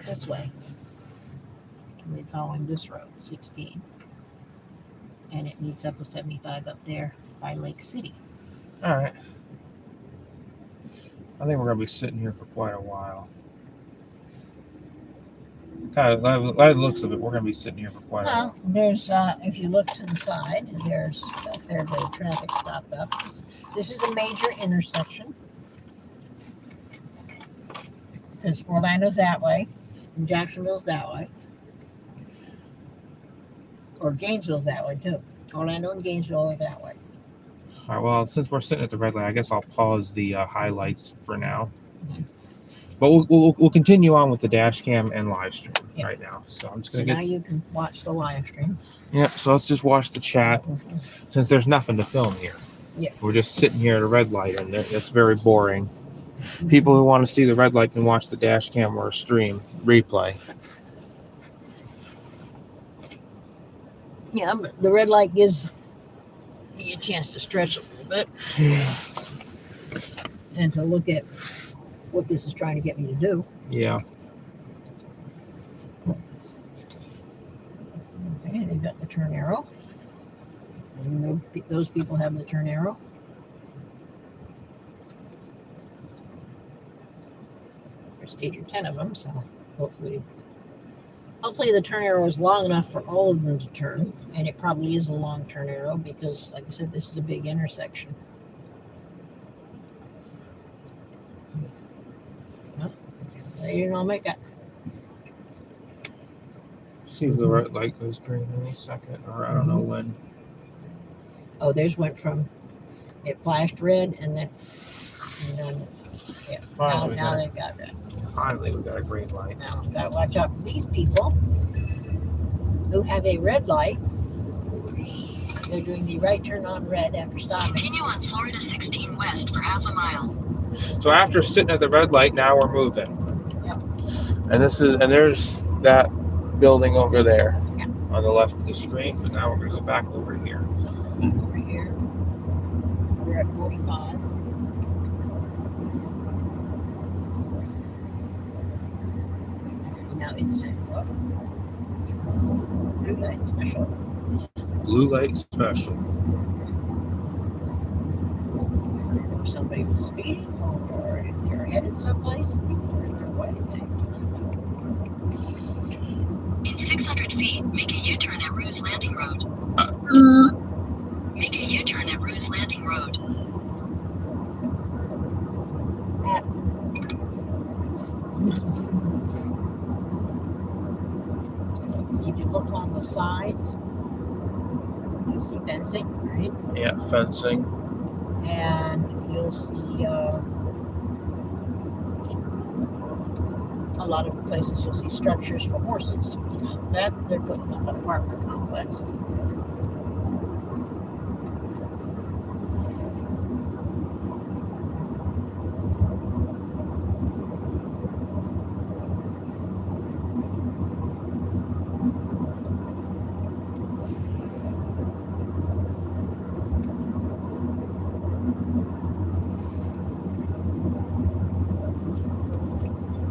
this way. I'm going to be following this road, 16. And it meets up with 75 up there by Lake City. All right. I think we're gonna be sitting here for quite a while. Kind of, by the looks of it, we're gonna be sitting here for quite a Well, while. there's, if you look to the side, there's a fair bit of traffic stopped up. This is a major intersection. Because Orlando's that way, and Jacksonville's that way. Or Gainesville's that way too. Orlando and Gainesville are that way. All right, well, since we're sitting at the red light, I guess I'll pause the highlights for now. Okay. But we'll continue on with the dash cam and live stream Yeah. right now. So I'm just So going to now get... you can watch the live stream. Yeah, so let's just watch the chat since there's nothing to film here. Yeah. We're just sitting here at a red light, and it's very boring. People who want to see the red light can watch the dash cam or stream replay. Yeah, but the red light gives me a chance to stretch a little bit and to look at what this is trying to get me to do. Yeah. Okay, they've got the turn arrow. And those people have the turn arrow. There's 8 or 10 of them, so hopefully the turn arrow is long enough for all of them to turn, and it probably is a long turn arrow because, like I said, this is a big intersection. Well, you know, make that. See if the red light goes green any second, or I don't know when. Oh, theirs went from it flashed red and then yeah. Finally, Now they've got red. Finally, we got a green light. Now gotta watch out for these people who have a red light. They're doing the right turn on red after stopping. Continue on Florida 16 West for half a mile. So after sitting at the red light, now we're moving. Yep. And there's that building over there Yep. on the left of the screen. But now we're gonna go back over here. Over here. We're at 45. Now it's blue light special. Blue light special. If somebody was speeding or if they're headed someplace and people are in their way, take In 600 feet, make a U-turn at Ruse Landing Road. Make a U-turn at Ruse Landing Road. See, if you look on the sides, you'll see fencing, right? Yeah, fencing. And you'll see a lot of places you'll see structures for horses. That's they're putting up an apartment complex.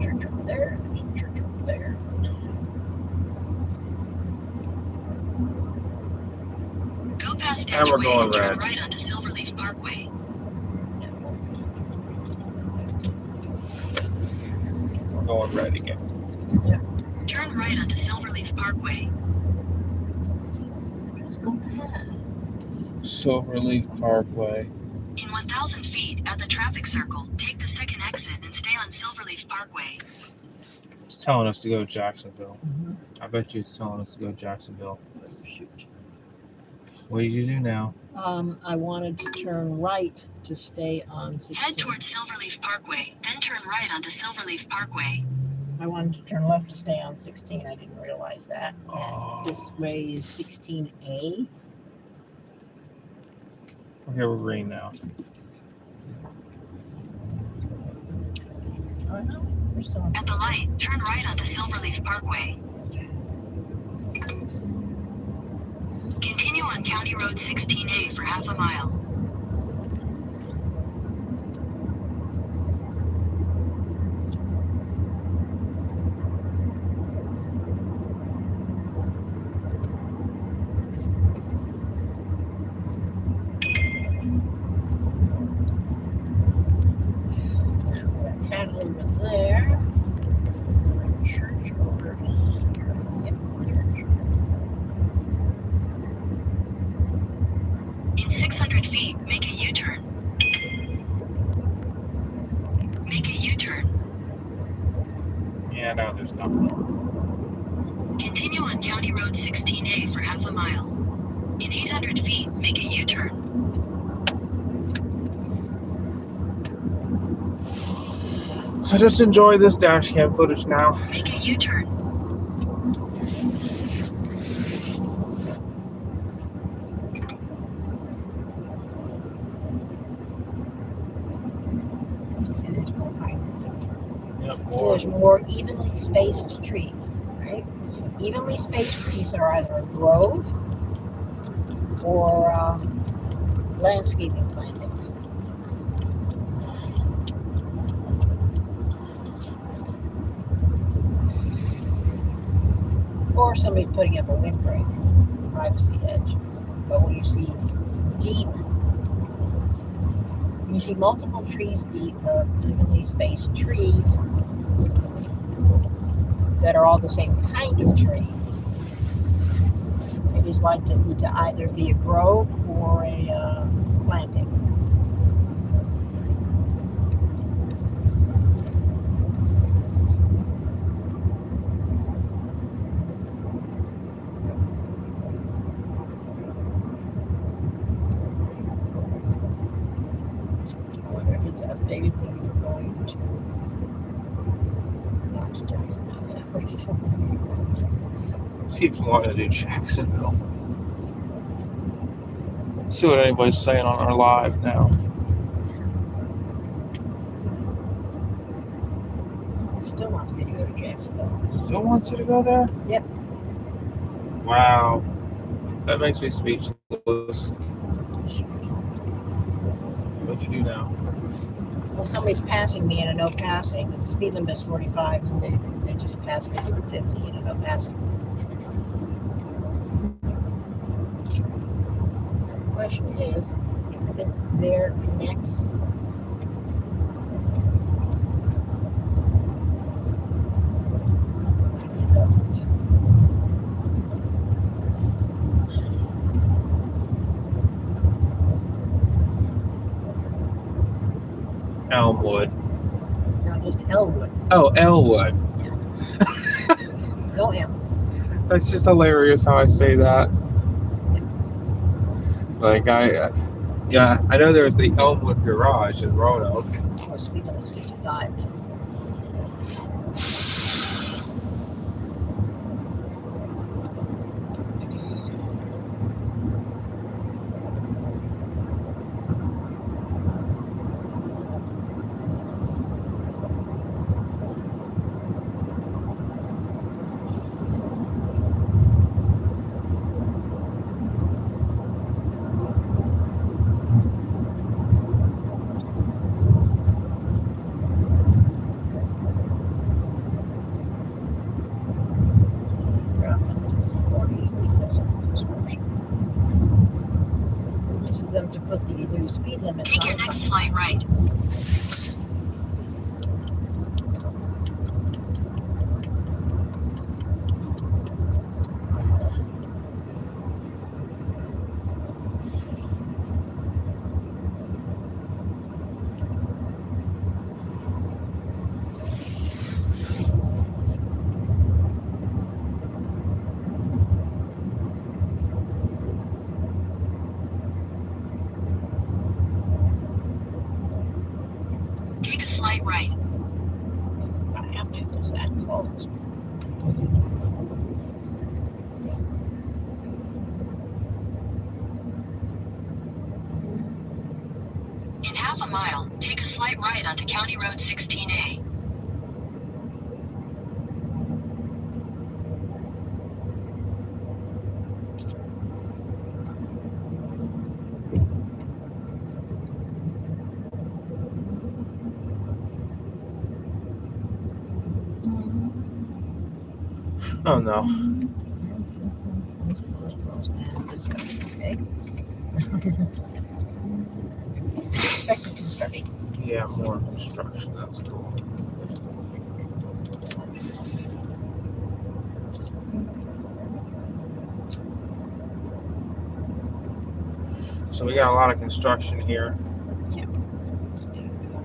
Church over there, there's a church over there. Go past And we're Edgeway going and turn red. right onto Silverleaf Parkway. We're going red again. Turn right onto Silverleaf Parkway. Let's go there. Silverleaf Parkway. In 1,000 feet, at the traffic circle, take the second exit and stay on Silverleaf Parkway. It's telling us to go to Jacksonville. Mhm. I bet you it's telling us to go to Jacksonville. Shoot. What did you do now? I wanted to turn right to stay on 16. Head towards Silverleaf Parkway, then turn right onto Silverleaf Parkway. I wanted to turn left to stay on 16. I didn't realize that. Oh. This way is 16A. Okay, we're green now. Oh no, we're still on. At the light, turn right onto Silverleaf Parkway. Continue on County Road 16A for half a mile. Cattle over there. Church over here. Yep, church. In 600 feet, make a U-turn. Make a U-turn. Yeah, no, there's nothing. Continue on County Road 16A for half a mile. In 800 feet, make a U-turn. So just enjoy this dash cam footage now. Make a U-turn. See, there's more pine. Yep. There's more evenly spaced trees, right? Evenly spaced trees are either a grove or landscaping plantings. Or somebody's putting up a windbreak, privacy edge. But when you see deep, when you see multiple trees deep, evenly spaced trees that are all the same kind of tree, it is likely to either be a grove or a planting. I wonder if it's updated me for going to not to Jacksonville. Or something. Keeps wanting to do Jacksonville. See what anybody's saying on our live now. Still wants me to go to Jacksonville. Still wants you to go there? Yep. Wow. That makes me speechless. What'd you do now? Well, somebody's passing me in a no passing. The speed limit is 45, and they just passed me doing 50 in a no passing. The question is, I think there connects. Maybe it doesn't. Elmwood. No, just Elwood. Oh, Elwood. Go him. That's just hilarious how I say that. Like I know there's the Elmwood Garage in Roanoke. Oh, speed limit is 55 now. This is them to put the new speed limit Take your on. next slight right. Take a slight right. I have to, because that close. In half a mile, take a slight right onto County Road 16A. Oh no. Okay. Expected construction. Yeah, more construction. That's cool. So we got a lot of construction here.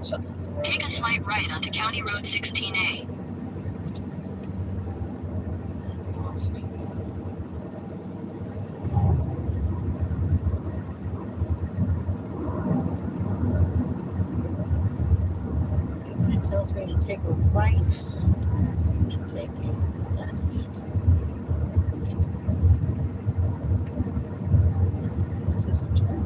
Something. Take a slight right onto County Road 16A. It tells tells me to take a right, to take a left. This is a turn.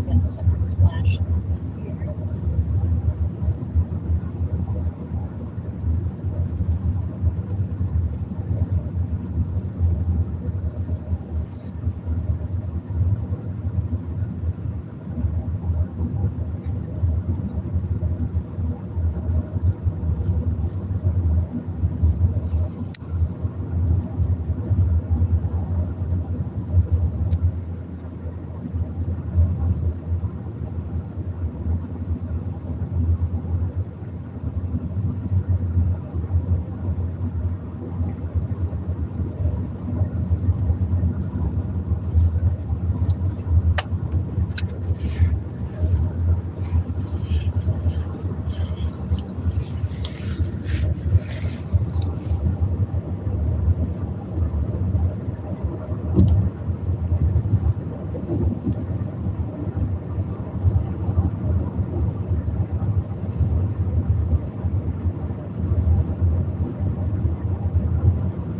Got some flashing here.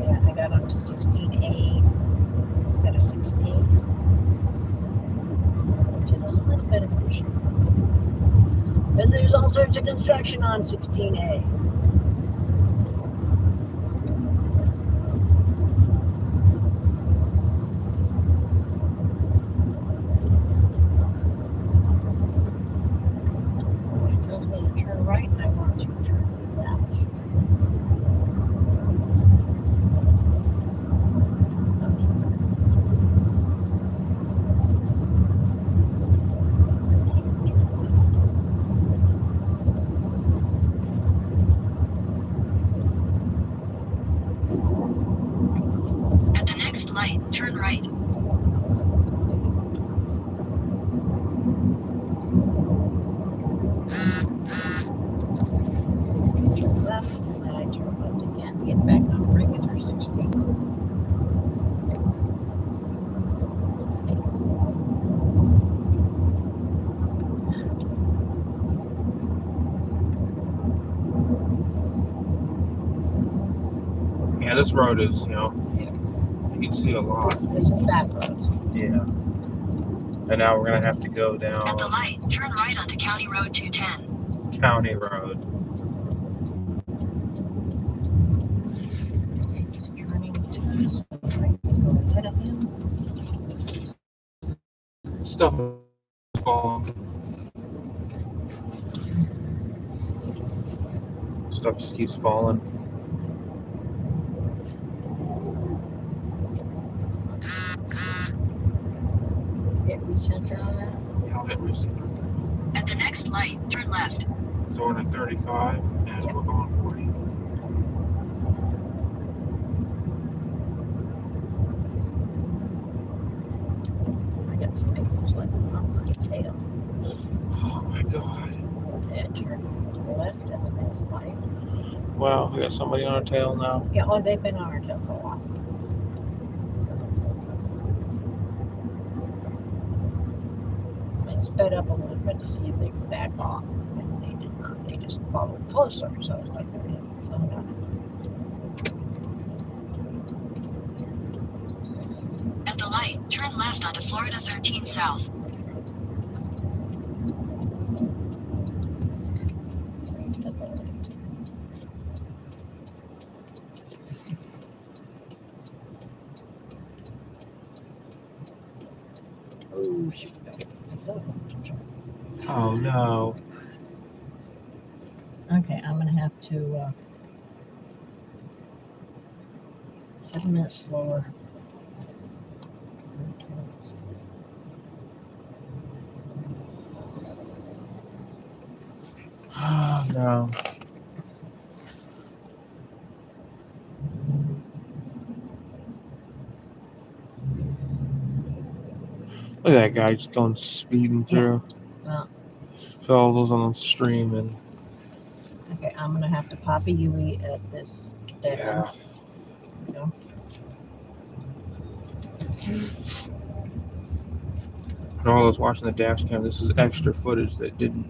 Yeah, I got up to 16A instead of 16, which is a little beneficial. Because there's all sorts of construction on 16A. When it tells me to turn right, I want to turn left. At the next light, turn right. Turn left, and then I turn left again. Get back on regular 16. Yeah, this road is, you know, you can see a lot. This is back roads. Yeah. And now we're gonna have to go At the down light, turn right onto County Road 210. County Road. He's turning to this right. Go ahead of him. Stuff is falling. Stuff just keeps falling. Hit recenter on that. Yeah, I'll hit receiver. At the next light, turn left. So we're in a 35 and we're going 40. I got some papers like on my tail. Oh my god. And turn to the left. That's the next light. Well, we got somebody on our tail now. Yeah, oh, they've been on our tail for a while. I sped up a little bit to see if they would back off, and they did not. They just followed closer. So I was like, okay, slow down. At the light, turn left onto Florida 13 South. Oh, shoot. Oh no. Okay, I'm gonna have to 7 minutes slower. No. Look at that guy just going speeding through. Well, Put all those on the stream and okay, I'm gonna have to pop a UE at this dead end. yeah. Go. For all those watching the dash cam, this is extra footage that didn't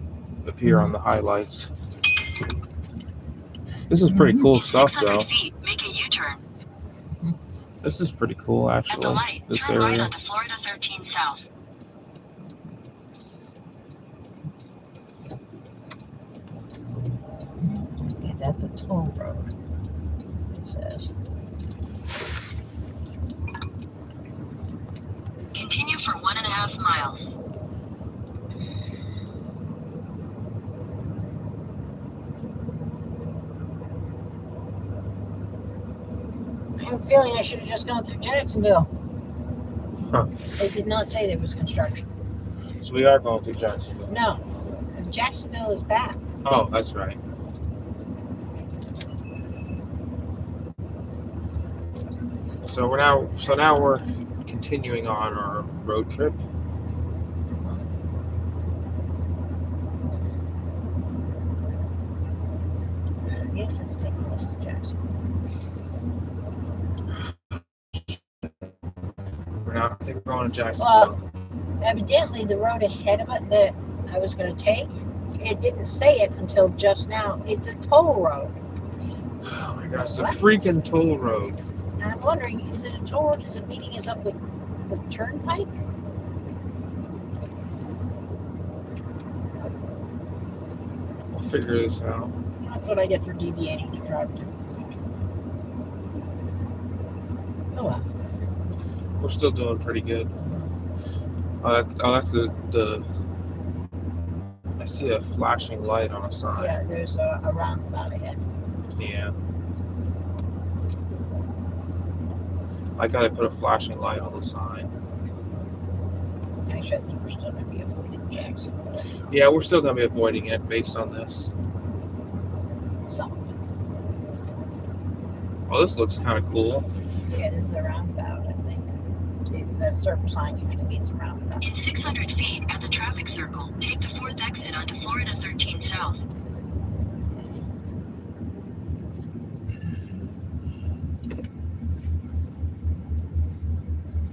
appear on the highlights. This is pretty cool In stuff, 600 though. feet, make a U-turn. This is pretty cool, At the actually. light, This turn right area. onto Florida 13 South. Okay, that's a toll road. It says. Continue for 1.5 miles. I have a feeling I should have just gone through Jacksonville. Huh. They did not say there was construction. So we are going through Jacksonville. No, Jacksonville is back. Oh, that's right. So now we're continuing on our road trip. Yes, it's taking us to Jacksonville. I think we're going to Jacksonville. Well, evidently the road ahead of it that I was going to take, it didn't say it until just now. It's a toll road. Oh my gosh, it's a freaking toll road. And I'm wondering, is it a toll road? Is it meeting us up with the turnpike? We'll figure this out. That's what I get for deviating to drive to. Oh well. We're still doing pretty good. That's the. I see a flashing light on a sign. Yeah, there's a roundabout ahead. Yeah. I gotta put a flashing light on the sign. Actually, I think we're still going to be avoiding Jacksonville. Yeah, we're still gonna be avoiding it based on this. Some. Well, this looks kind of cool. Yeah, this is a roundabout, I think. See, the circle sign usually means a roundabout. In 600 feet, at the traffic circle, take the 4th exit onto Florida 13 South.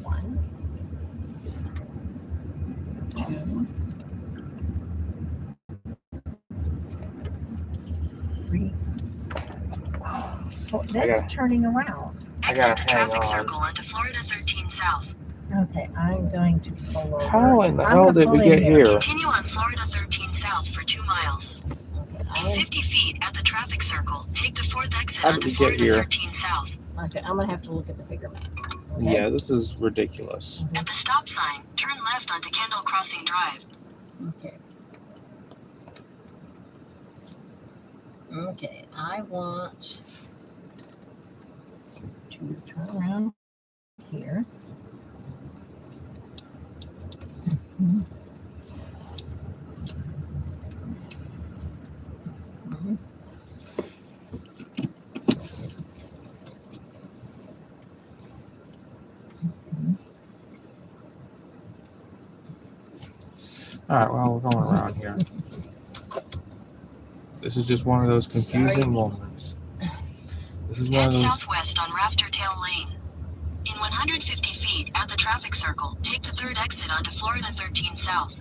One. Two. Three. Oh, that's turning around. Exit the hang traffic on. circle onto Florida 13 South. Okay, I'm going to pull over. How in the I'm hell gonna did we pull in get here? Continue on Florida 13 South for 2 miles. Okay, In 50 feet, at the traffic circle, take the 4th exit How did onto we get Florida here? 13 South. okay, I'm gonna have to look at the bigger map. Okay? Yeah, this is ridiculous. At the stop sign, turn left onto Kendall Crossing Drive. Okay. Okay, I want to turn around here. Mhm. Mhm. All right, well, we're going around here. This is just one of those confusing Sorry. moments. This is one Head of those. southwest on Rafter Tail Lane. In 150 feet, at the traffic circle, take the 3rd exit onto Florida 13 South.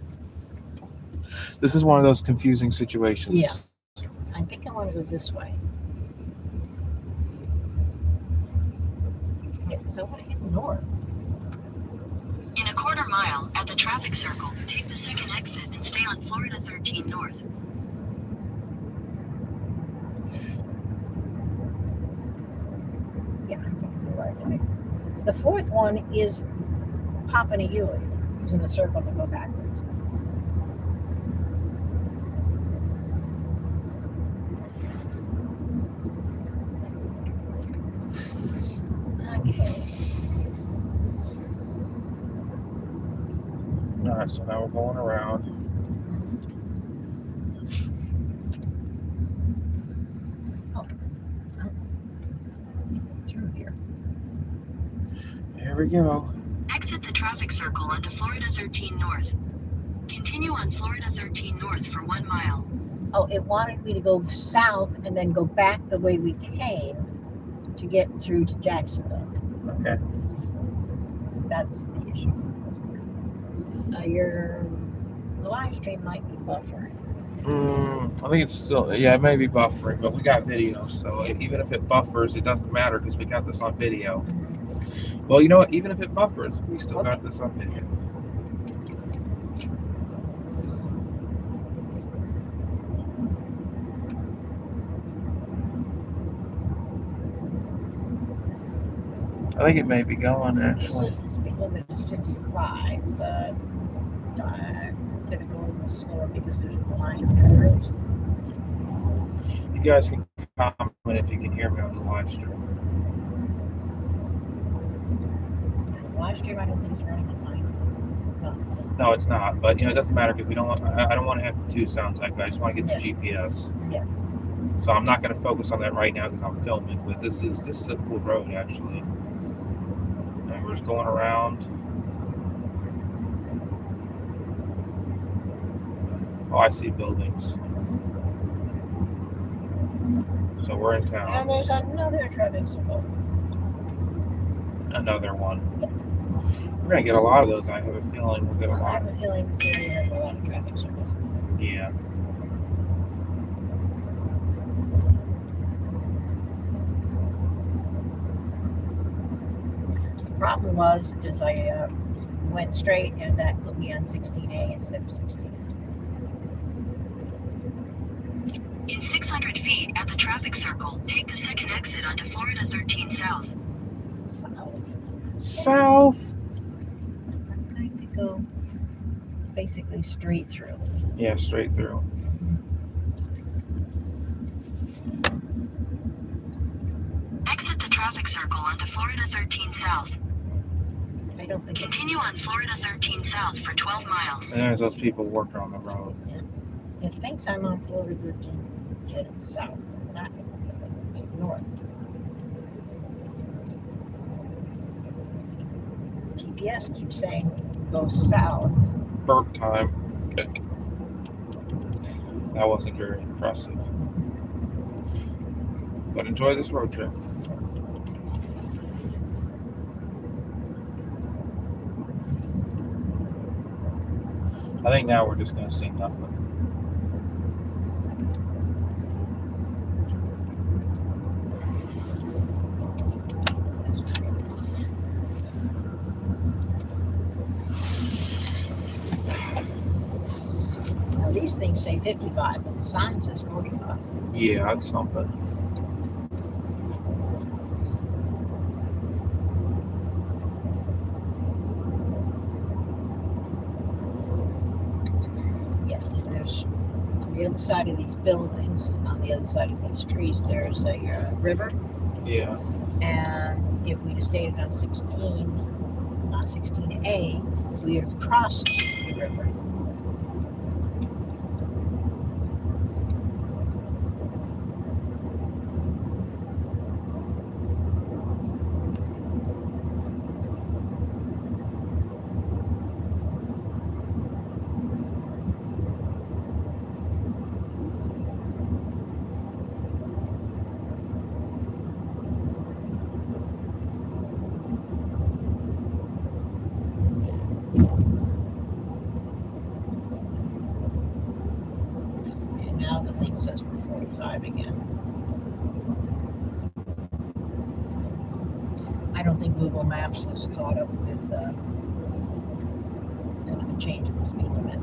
This is one of those confusing situations. Yeah. I think I want to go this way. Yeah, so I want to head north. In a 1/4 mile, at the traffic circle, take the 2nd exit and stay on Florida 13 North. Yeah, I think I'm the right way. The 4th one is popping a U, using the circle to go backwards. Okay. All right, so now we're going around. Here we go. Exit the traffic circle onto Florida 13 North. Continue on Florida 13 North for 1 mile. Oh, it wanted me to go south and then go back the way we came to get through to Jacksonville. Okay. That's the issue. The live stream might be buffering. I think it's still, it may be buffering, but we got video, so even if it buffers, it doesn't matter because we got this on video. Well, you know what? Even if it buffers, we still got this on video. I think it may be going It actually. says the speed limit is 55, but I'm gonna go a little slower because there's a line of curves. You guys can comment if you can hear me on the live stream. The live stream, I don't think is running on mine. No, it's not. But it doesn't matter because we don't. I don't want to have two sound cycles. I just want to get the GPS. Yeah. So I'm not going to focus on that right now because I'm filming. But this is a cool road actually. And we're just going around. Oh, I see buildings. So we're in town. And there's another traffic circle. Another one. We're gonna get a lot of those. I have a feeling we'll get a I lot. have a feeling this area has a lot of traffic circles. Yeah. The problem is I went straight and that put me on 16A instead of 16. In 600 feet at the traffic circle, take the second exit onto Florida 13 South. South. South. I'm going to go basically straight through. Yeah, straight through. Exit the traffic circle onto Florida 13 South. I don't think Continue on Florida 13 South for 12 miles. And there's those people working on the road. it thinks I'm on Florida 13 headed south. Not this is north. GPS keeps saying go south. Burp time. That wasn't very impressive. But enjoy this road trip. I think now we're just going to see nothing. Now these things say 55, but the sign says 45. Yeah, that's something. Yes, there's on the other side of these buildings and on the other side of these trees, there's a river. Yeah. And if we'd have stayed on 16, not 16A, we would have crossed the river. And now the thing says we're 45 again. I don't think Google Maps is caught up with kind of the change in the speed limit.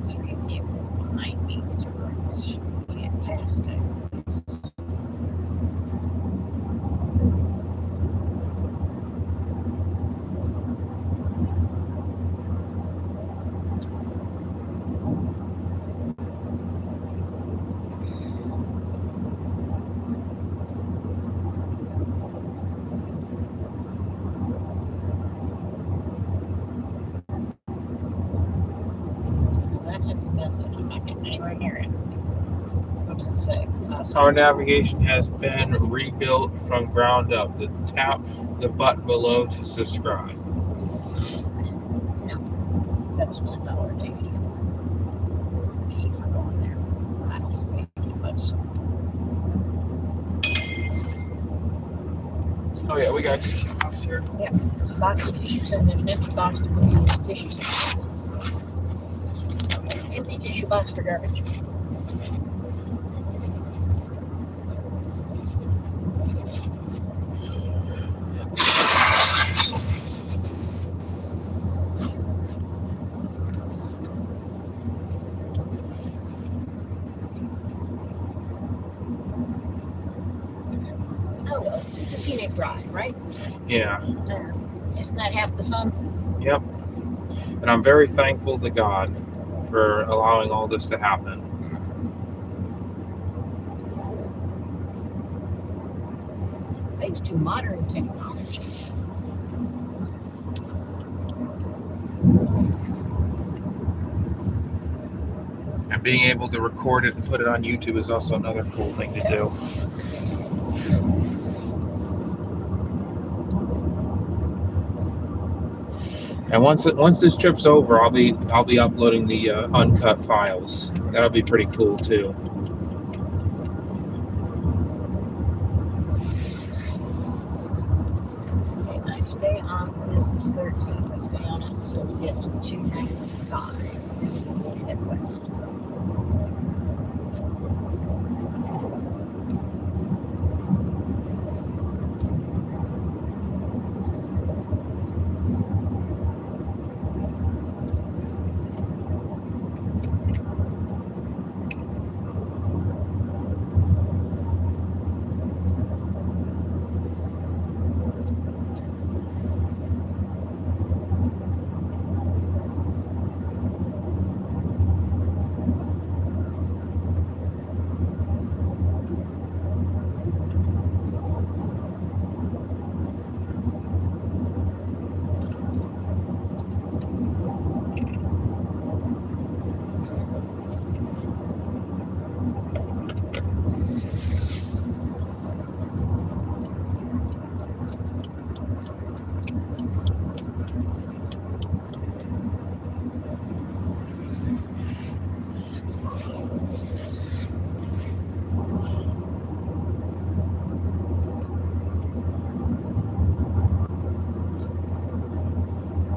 Three vehicles behind me. Our navigation has been rebuilt from ground up. Tap the button below to subscribe. No, that's $10 a day fee for going there. I don't pay too much. Oh yeah, we got tissue box here. Box of tissues, and there's an empty box to put these tissues in. Empty tissue box for garbage. Oh well, it's a scenic drive, right? Yeah. Isn't that half the fun? Yep. And I'm very thankful to God for allowing all this to happen. Thanks to modern technology. And being able to record it and put it on YouTube is also another cool thing to do. And once this trip's over, I'll be uploading the uncut files. That'll be pretty cool too. And I stay on, this is 13, I stay on it until we get to 295 and head west.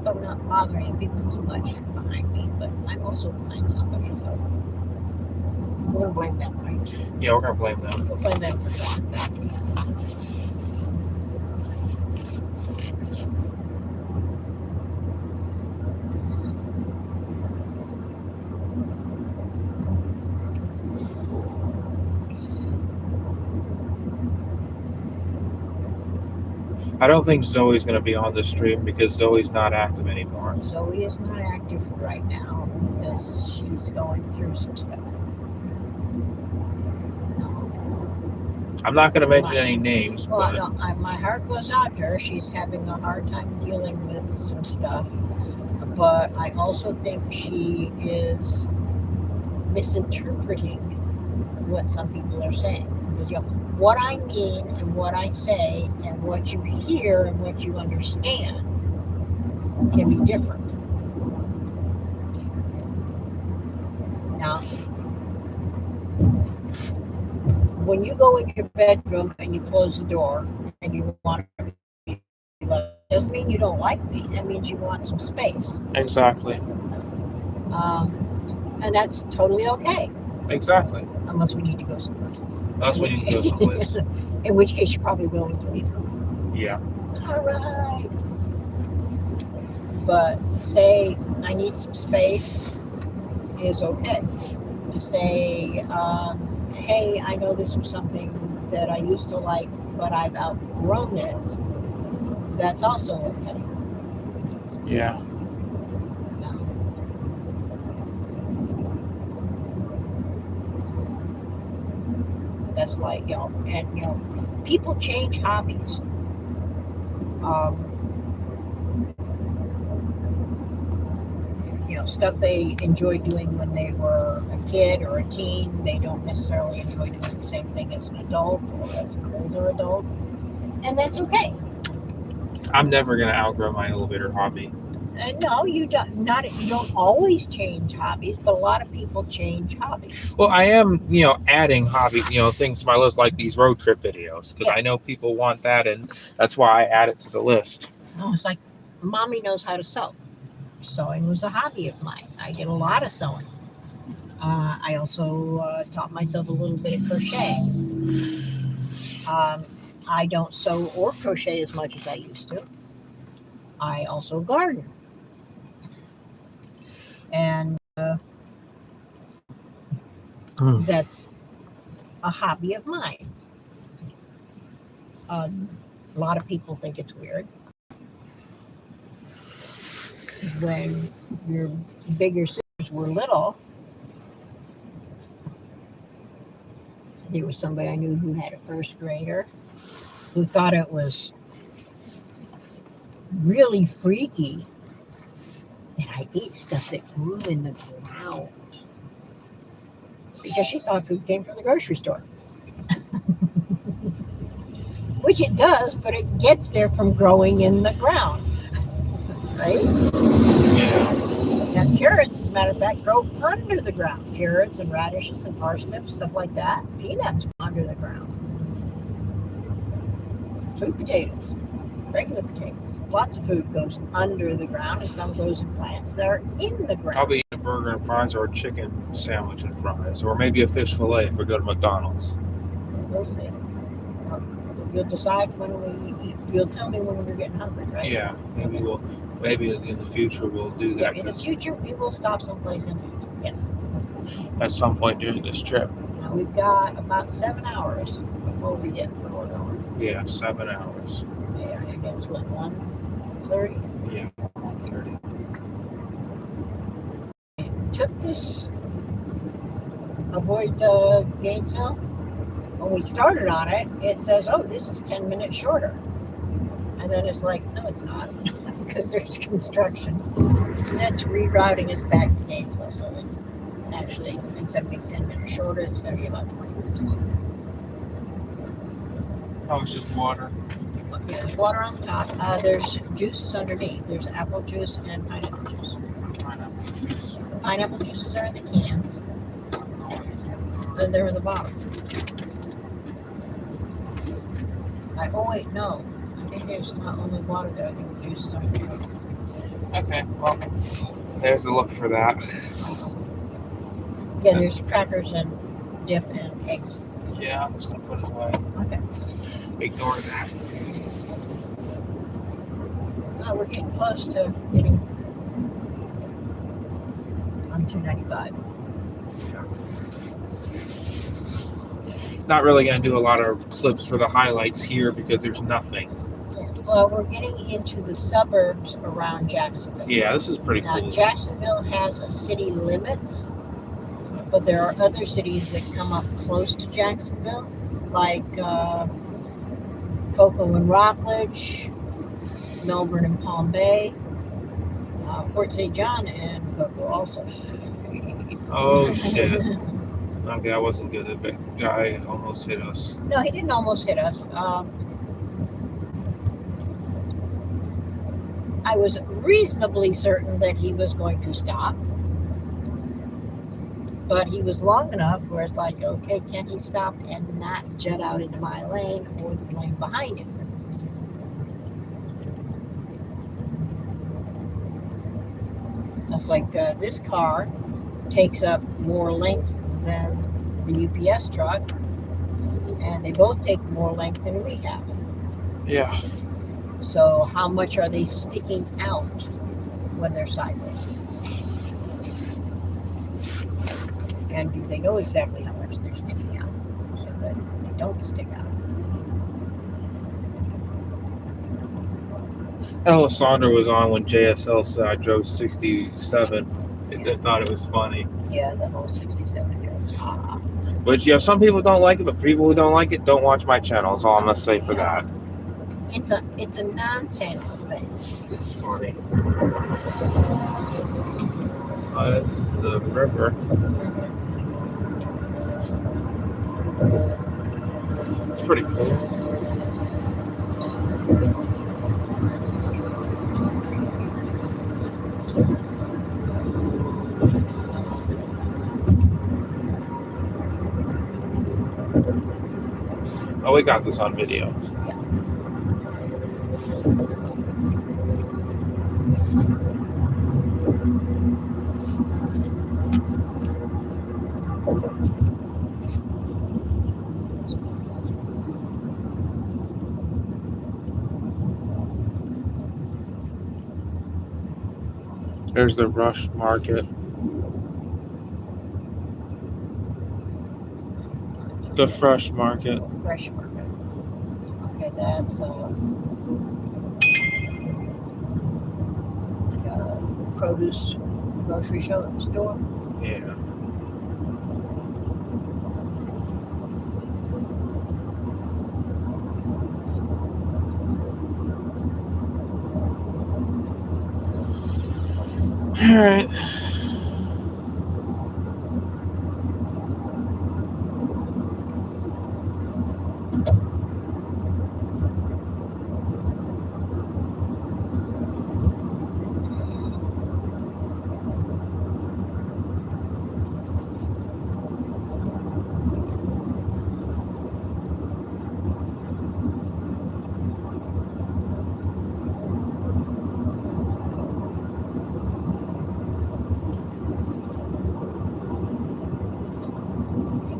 I'm not bothering people too much behind me, but I'm also behind somebody, so we're gonna blame them, right? Yeah, we're gonna blame them. We'll blame them for that. I don't think Zoe's gonna be on the stream because Zoe's not active anymore. Zoe is not active right now because she's going through some stuff. I'm not gonna mention any names, Well, but no, my heart goes out to her. She's having a hard time dealing with some stuff. But I also think she is misinterpreting what some people are saying. Because, what I mean and what I say and what you hear and what you understand can be different. Now, when you go in your bedroom and you close the door and you want to be alone, doesn't mean you don't like me. That means you want some space. exactly. And that's totally okay, Exactly. unless we need to go someplace. That's when you can go someplace. In which case, you're probably willing to leave. Yeah. All right. But to say I need some space is okay. To say, hey, I know this was something that I used to like, but I've outgrown it, that's also okay. Yeah. That's like, people change hobbies. stuff they enjoyed doing when they were a kid or a teen. They don't necessarily enjoy doing the same thing as an adult or as an older adult, and that's okay. I'm never gonna outgrow my elevator hobby. No, you don't. You don't always change hobbies, but a lot of people change hobbies. Well, I am, adding hobby, things to my list like these road trip videos because Yeah. I know people want that, and that's why I add it to the list. Oh, it's like mommy knows how to sew. Sewing was a hobby of mine. I did a lot of sewing. I also taught myself a little bit of crochet. I don't sew or crochet as much as I used to. I also garden. And that's a hobby of mine. A lot of people think it's weird. When your bigger sisters were little, there was somebody I knew who had a first grader who thought it was really freaky that I ate stuff that grew in the ground because she thought food came from the grocery store. Which it does, but it gets there from growing in the ground. Right? Yeah. Now, carrots, as a matter of fact, grow under the ground. Carrots and radishes and parsnips, stuff like that. Peanuts go under the ground. Sweet potatoes, regular potatoes. Lots of food goes under the ground, and some goes in plants that are in the ground. I'll be eating a burger and fries or a chicken sandwich and fries, or maybe a fish fillet if we go to McDonald's. We'll see. You'll decide when we eat. You'll tell me when we're getting hungry, right? Yeah, maybe in the future we'll do Yeah, that. in the 'Cause future, we will stop someplace and eat. Yes. At some point during this trip. Now, we've got about 7 hours before we get where we're going. yeah, 7 hours. Yeah, I guess what, 1:30? Yeah, 1:30. Took this Avoid Gainesville. When we started on it, it says, oh, this is 10 minutes shorter. And then it's like, no, it's not, because there's construction. And that's rerouting us back to Gainesville. So it's actually, instead of being 10 minutes shorter, it's going to be about 20 minutes longer. Oh, it's just water. Yeah, there's water on the top. There's juices underneath. There's apple juice and pineapple juice. Pineapple juice. Pineapple juices are in the cans, and they're in the bottom. Oh wait, no. I think there's not only water there. I think the juices are in there. Okay, well, there's a look for that. Yeah, there's crackers and dip and eggs. Yeah, I'm just gonna put it away. Okay. Ignore that. We're getting close to getting on 295. Not really gonna do a lot of clips for the highlights here because there's nothing. Yeah. Well, we're getting into the suburbs around Jacksonville. Yeah, this is pretty Now, cool. Jacksonville has a city limits, but there are other cities that come up close to Jacksonville, like Cocoa and Rockledge, Melbourne and Palm Bay, Port St. John and Cocoa also. Oh shit. Okay, I wasn't good. That guy almost hit us. No, he didn't almost hit us. I was reasonably certain that he was going to stop. But he was long enough where it's like, okay, can he stop and not jet out into my lane or the lane behind him? That's like this car takes up more length than the UPS truck, and they both take more length than we have. Yeah. So how much are they sticking out when they're sideways? And do they know exactly how much they're sticking out so that they don't stick out? Alessandra was on when JSL said I drove 67. They thought it was funny. Yeah, the whole 67 years. But yeah, some people don't like it, but people who don't like it don't watch my channel. That's all I'm gonna say for that. It's a nonsense thing. It's funny. This is the river. It's pretty cool. Oh, we got this on video. There's the Rush Market. The Fresh Market. Fresh market. Okay, that's produce grocery store. Yeah. All right.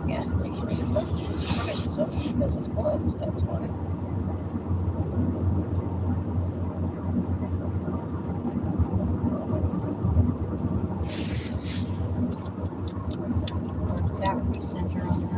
Gas station. It doesn't show prices up because it's closed. That's why. Tax center on that.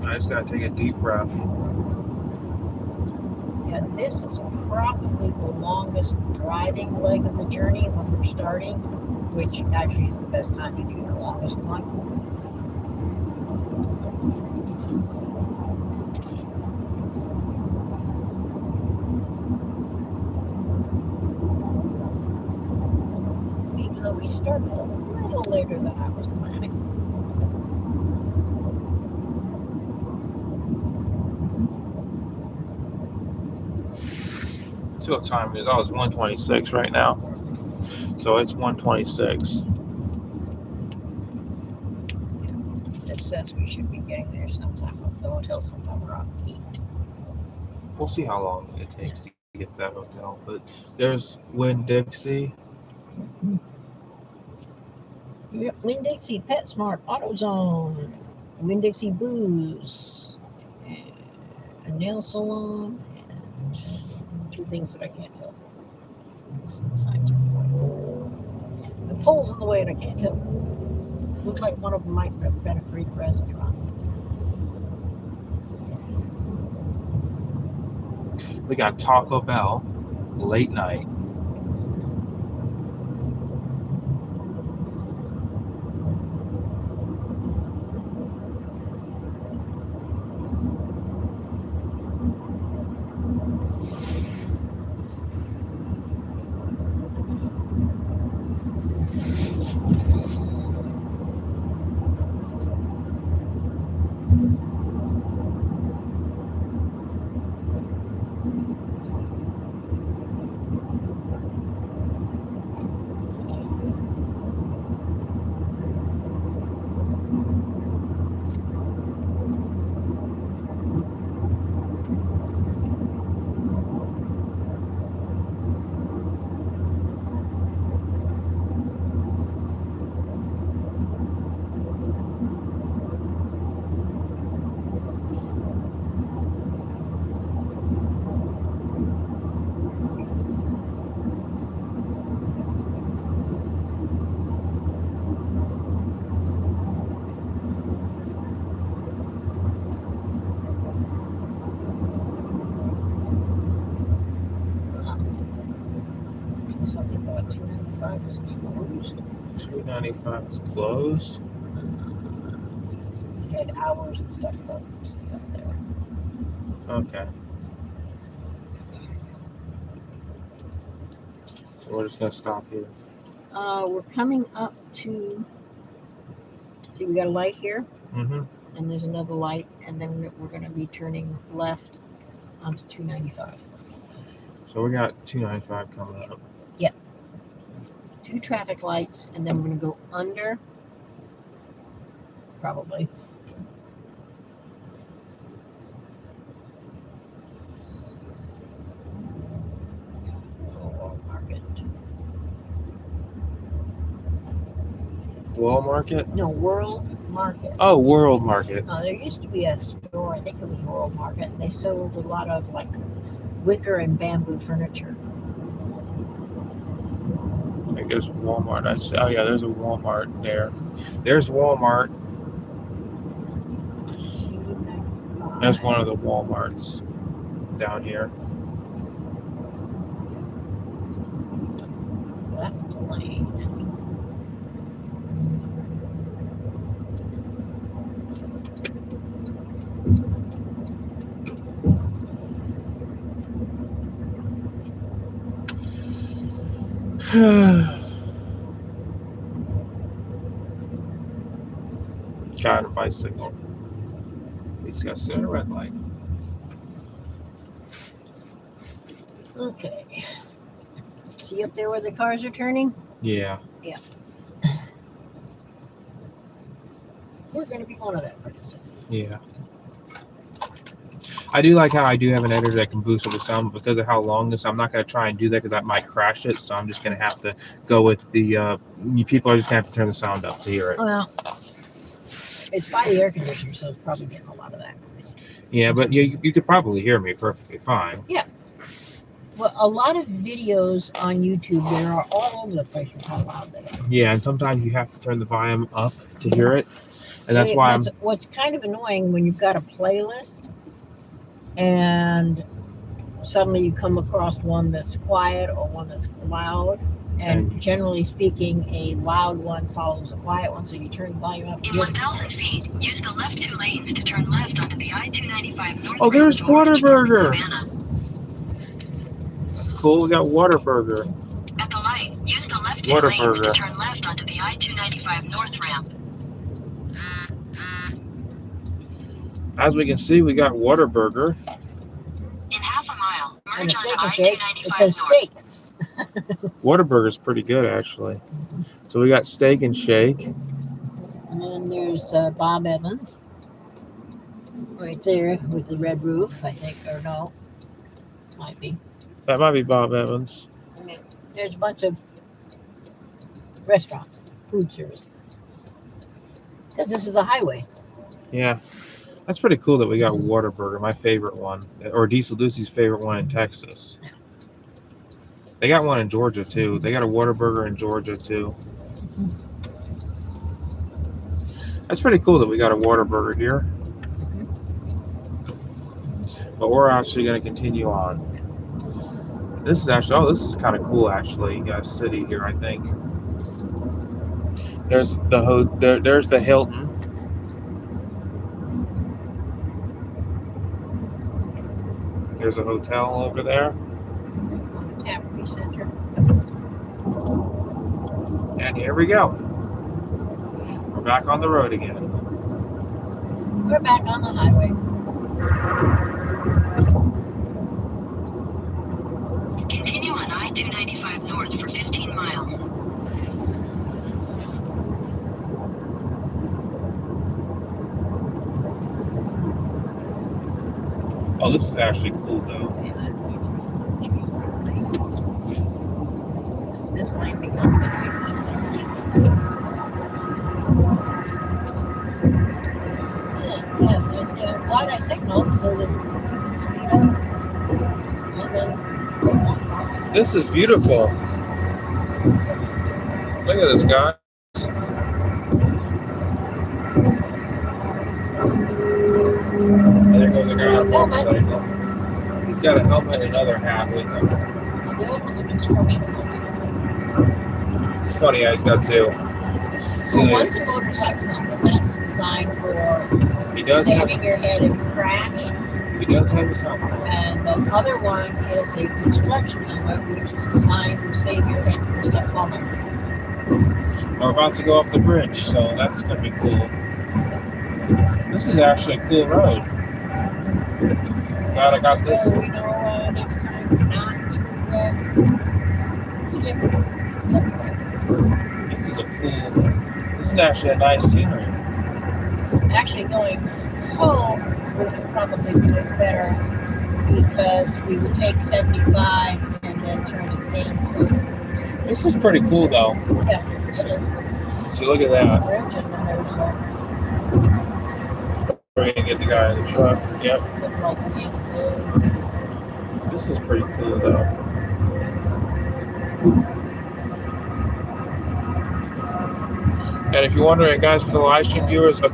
I just gotta take a deep breath. Yeah, this is probably the longest driving leg of the journey when we're starting, which actually is the best time to do your longest one. Even though we started a little later than I was planning. See what time it is. Oh, it's 1:26 right now. So it's 1:26. It says we should be getting there sometime, the hotel sometime around 8. We'll see how long it takes to get to that hotel. But there's Winn-Dixie. Yep, Winn-Dixie, PetSmart, AutoZone, Winn-Dixie Booze, and a nail salon, and 2 things that I can't tell. Signs are in the way. The pole's in the way and I can't tell. Looks like one of them might have been a Greek restaurant. We got Taco Bell, late night. 295 is closed. 295 is closed. It had hours and stuff up there. Okay. So we're just gonna stop here. We're coming up to. See, we got a light here, Mm-hmm. and there's another light, and then we're going to be turning left onto 295. So we got 295 coming up. 2 traffic lights, and then we're going to go under. Probably. Oh, Market. Wall Market? No, World Market. Oh, World Market. There used to be a store, I think it was World Market, and they sold a lot of like wicker and bamboo furniture. I think there's Walmart. Oh yeah, there's a Walmart there. There's Walmart. There's one of the Walmarts down here. Left lane. Got a bicycle. He's got to sit at a red light. Okay. See up there where the cars are turning? Yeah. We're going to be one of them pretty soon. Yeah. I do like how I do have an editor that can boost up the sound, but because of how long this, I'm not going to try and do that because that might crash it. So I'm just going to have to go with the, people are just going to have to turn the sound up to hear it. Well, it's by the air conditioner, so it's probably getting a lot of that noise. Yeah, but you could probably hear me perfectly fine. Well, a lot of videos on YouTube, they are all over the place with how loud they are. Yeah, and sometimes you have to turn the volume up to hear it. And that's why what's kind of annoying when you've got a playlist and suddenly you come across one that's quiet or one that's loud. And generally speaking, a loud one follows a quiet one, so you turn the volume up. In 1,000 feet, use the left 2 lanes to turn left onto the I-295 north. Oh, there's Whataburger. Savannah. That's cool. We got Whataburger. At the light, use the left 2 lanes Whataburger. to turn left onto the I-295 north ramp. As we can see, we got Whataburger. In half a mile, And merge a onto steak and shake. I-295 It says north. steak. Whataburger's pretty good, actually. So we got Steak and Shake. And then there's Bob Evans. Right there with the red roof, I think. Or no. Might be. That might be Bob Evans. I mean, there's a bunch of restaurants, food service. Because this is a highway. Yeah. That's pretty cool that we got Whataburger, my favorite one. Or Diesel Lucy's favorite one in Texas. They got one in Georgia, too. They got a Whataburger in Georgia, too. That's pretty cool that we got a Whataburger here. But we're actually going to continue on. This is actually, this is kind of cool, actually. You got a city here, I think. There's the Hilton. There's a hotel over there. Taffy Center. And here we go. We're back on the road again. We're back on the highway. Continue on I-295 north for 15 miles. Oh, this is actually cool, though. This lane becomes an exit. Yes, there's a glad I signaled so that you can speed up. And then they must stop. This is beautiful. Look at this, guys. And there goes a guy on a motorcycle. He's got a helmet and another hat with him. The other one's a construction helmet. It's funny how he's got two. Well, one's a motorcycle helmet that's designed for He does have. saving your head in a crash, He does have his helmet. and the other one is a construction helmet, which is designed to save your head from stuff falling. We're about to go up the bridge, so that's gonna be cool. This is actually a cool road. Glad I got this. So we know next time not to skip. This is a cool. This is actually a nice scenery. Actually, going home would probably be better because we would take 75 and then turn to Gainesville. This is pretty cool though. Yeah, it is. So look at There's a that. bridge and then there's We're gonna get the guy in the truck. Yep. pieces of like big wood. This is pretty cool though. And if you're wondering, guys, for the live stream viewers, okay.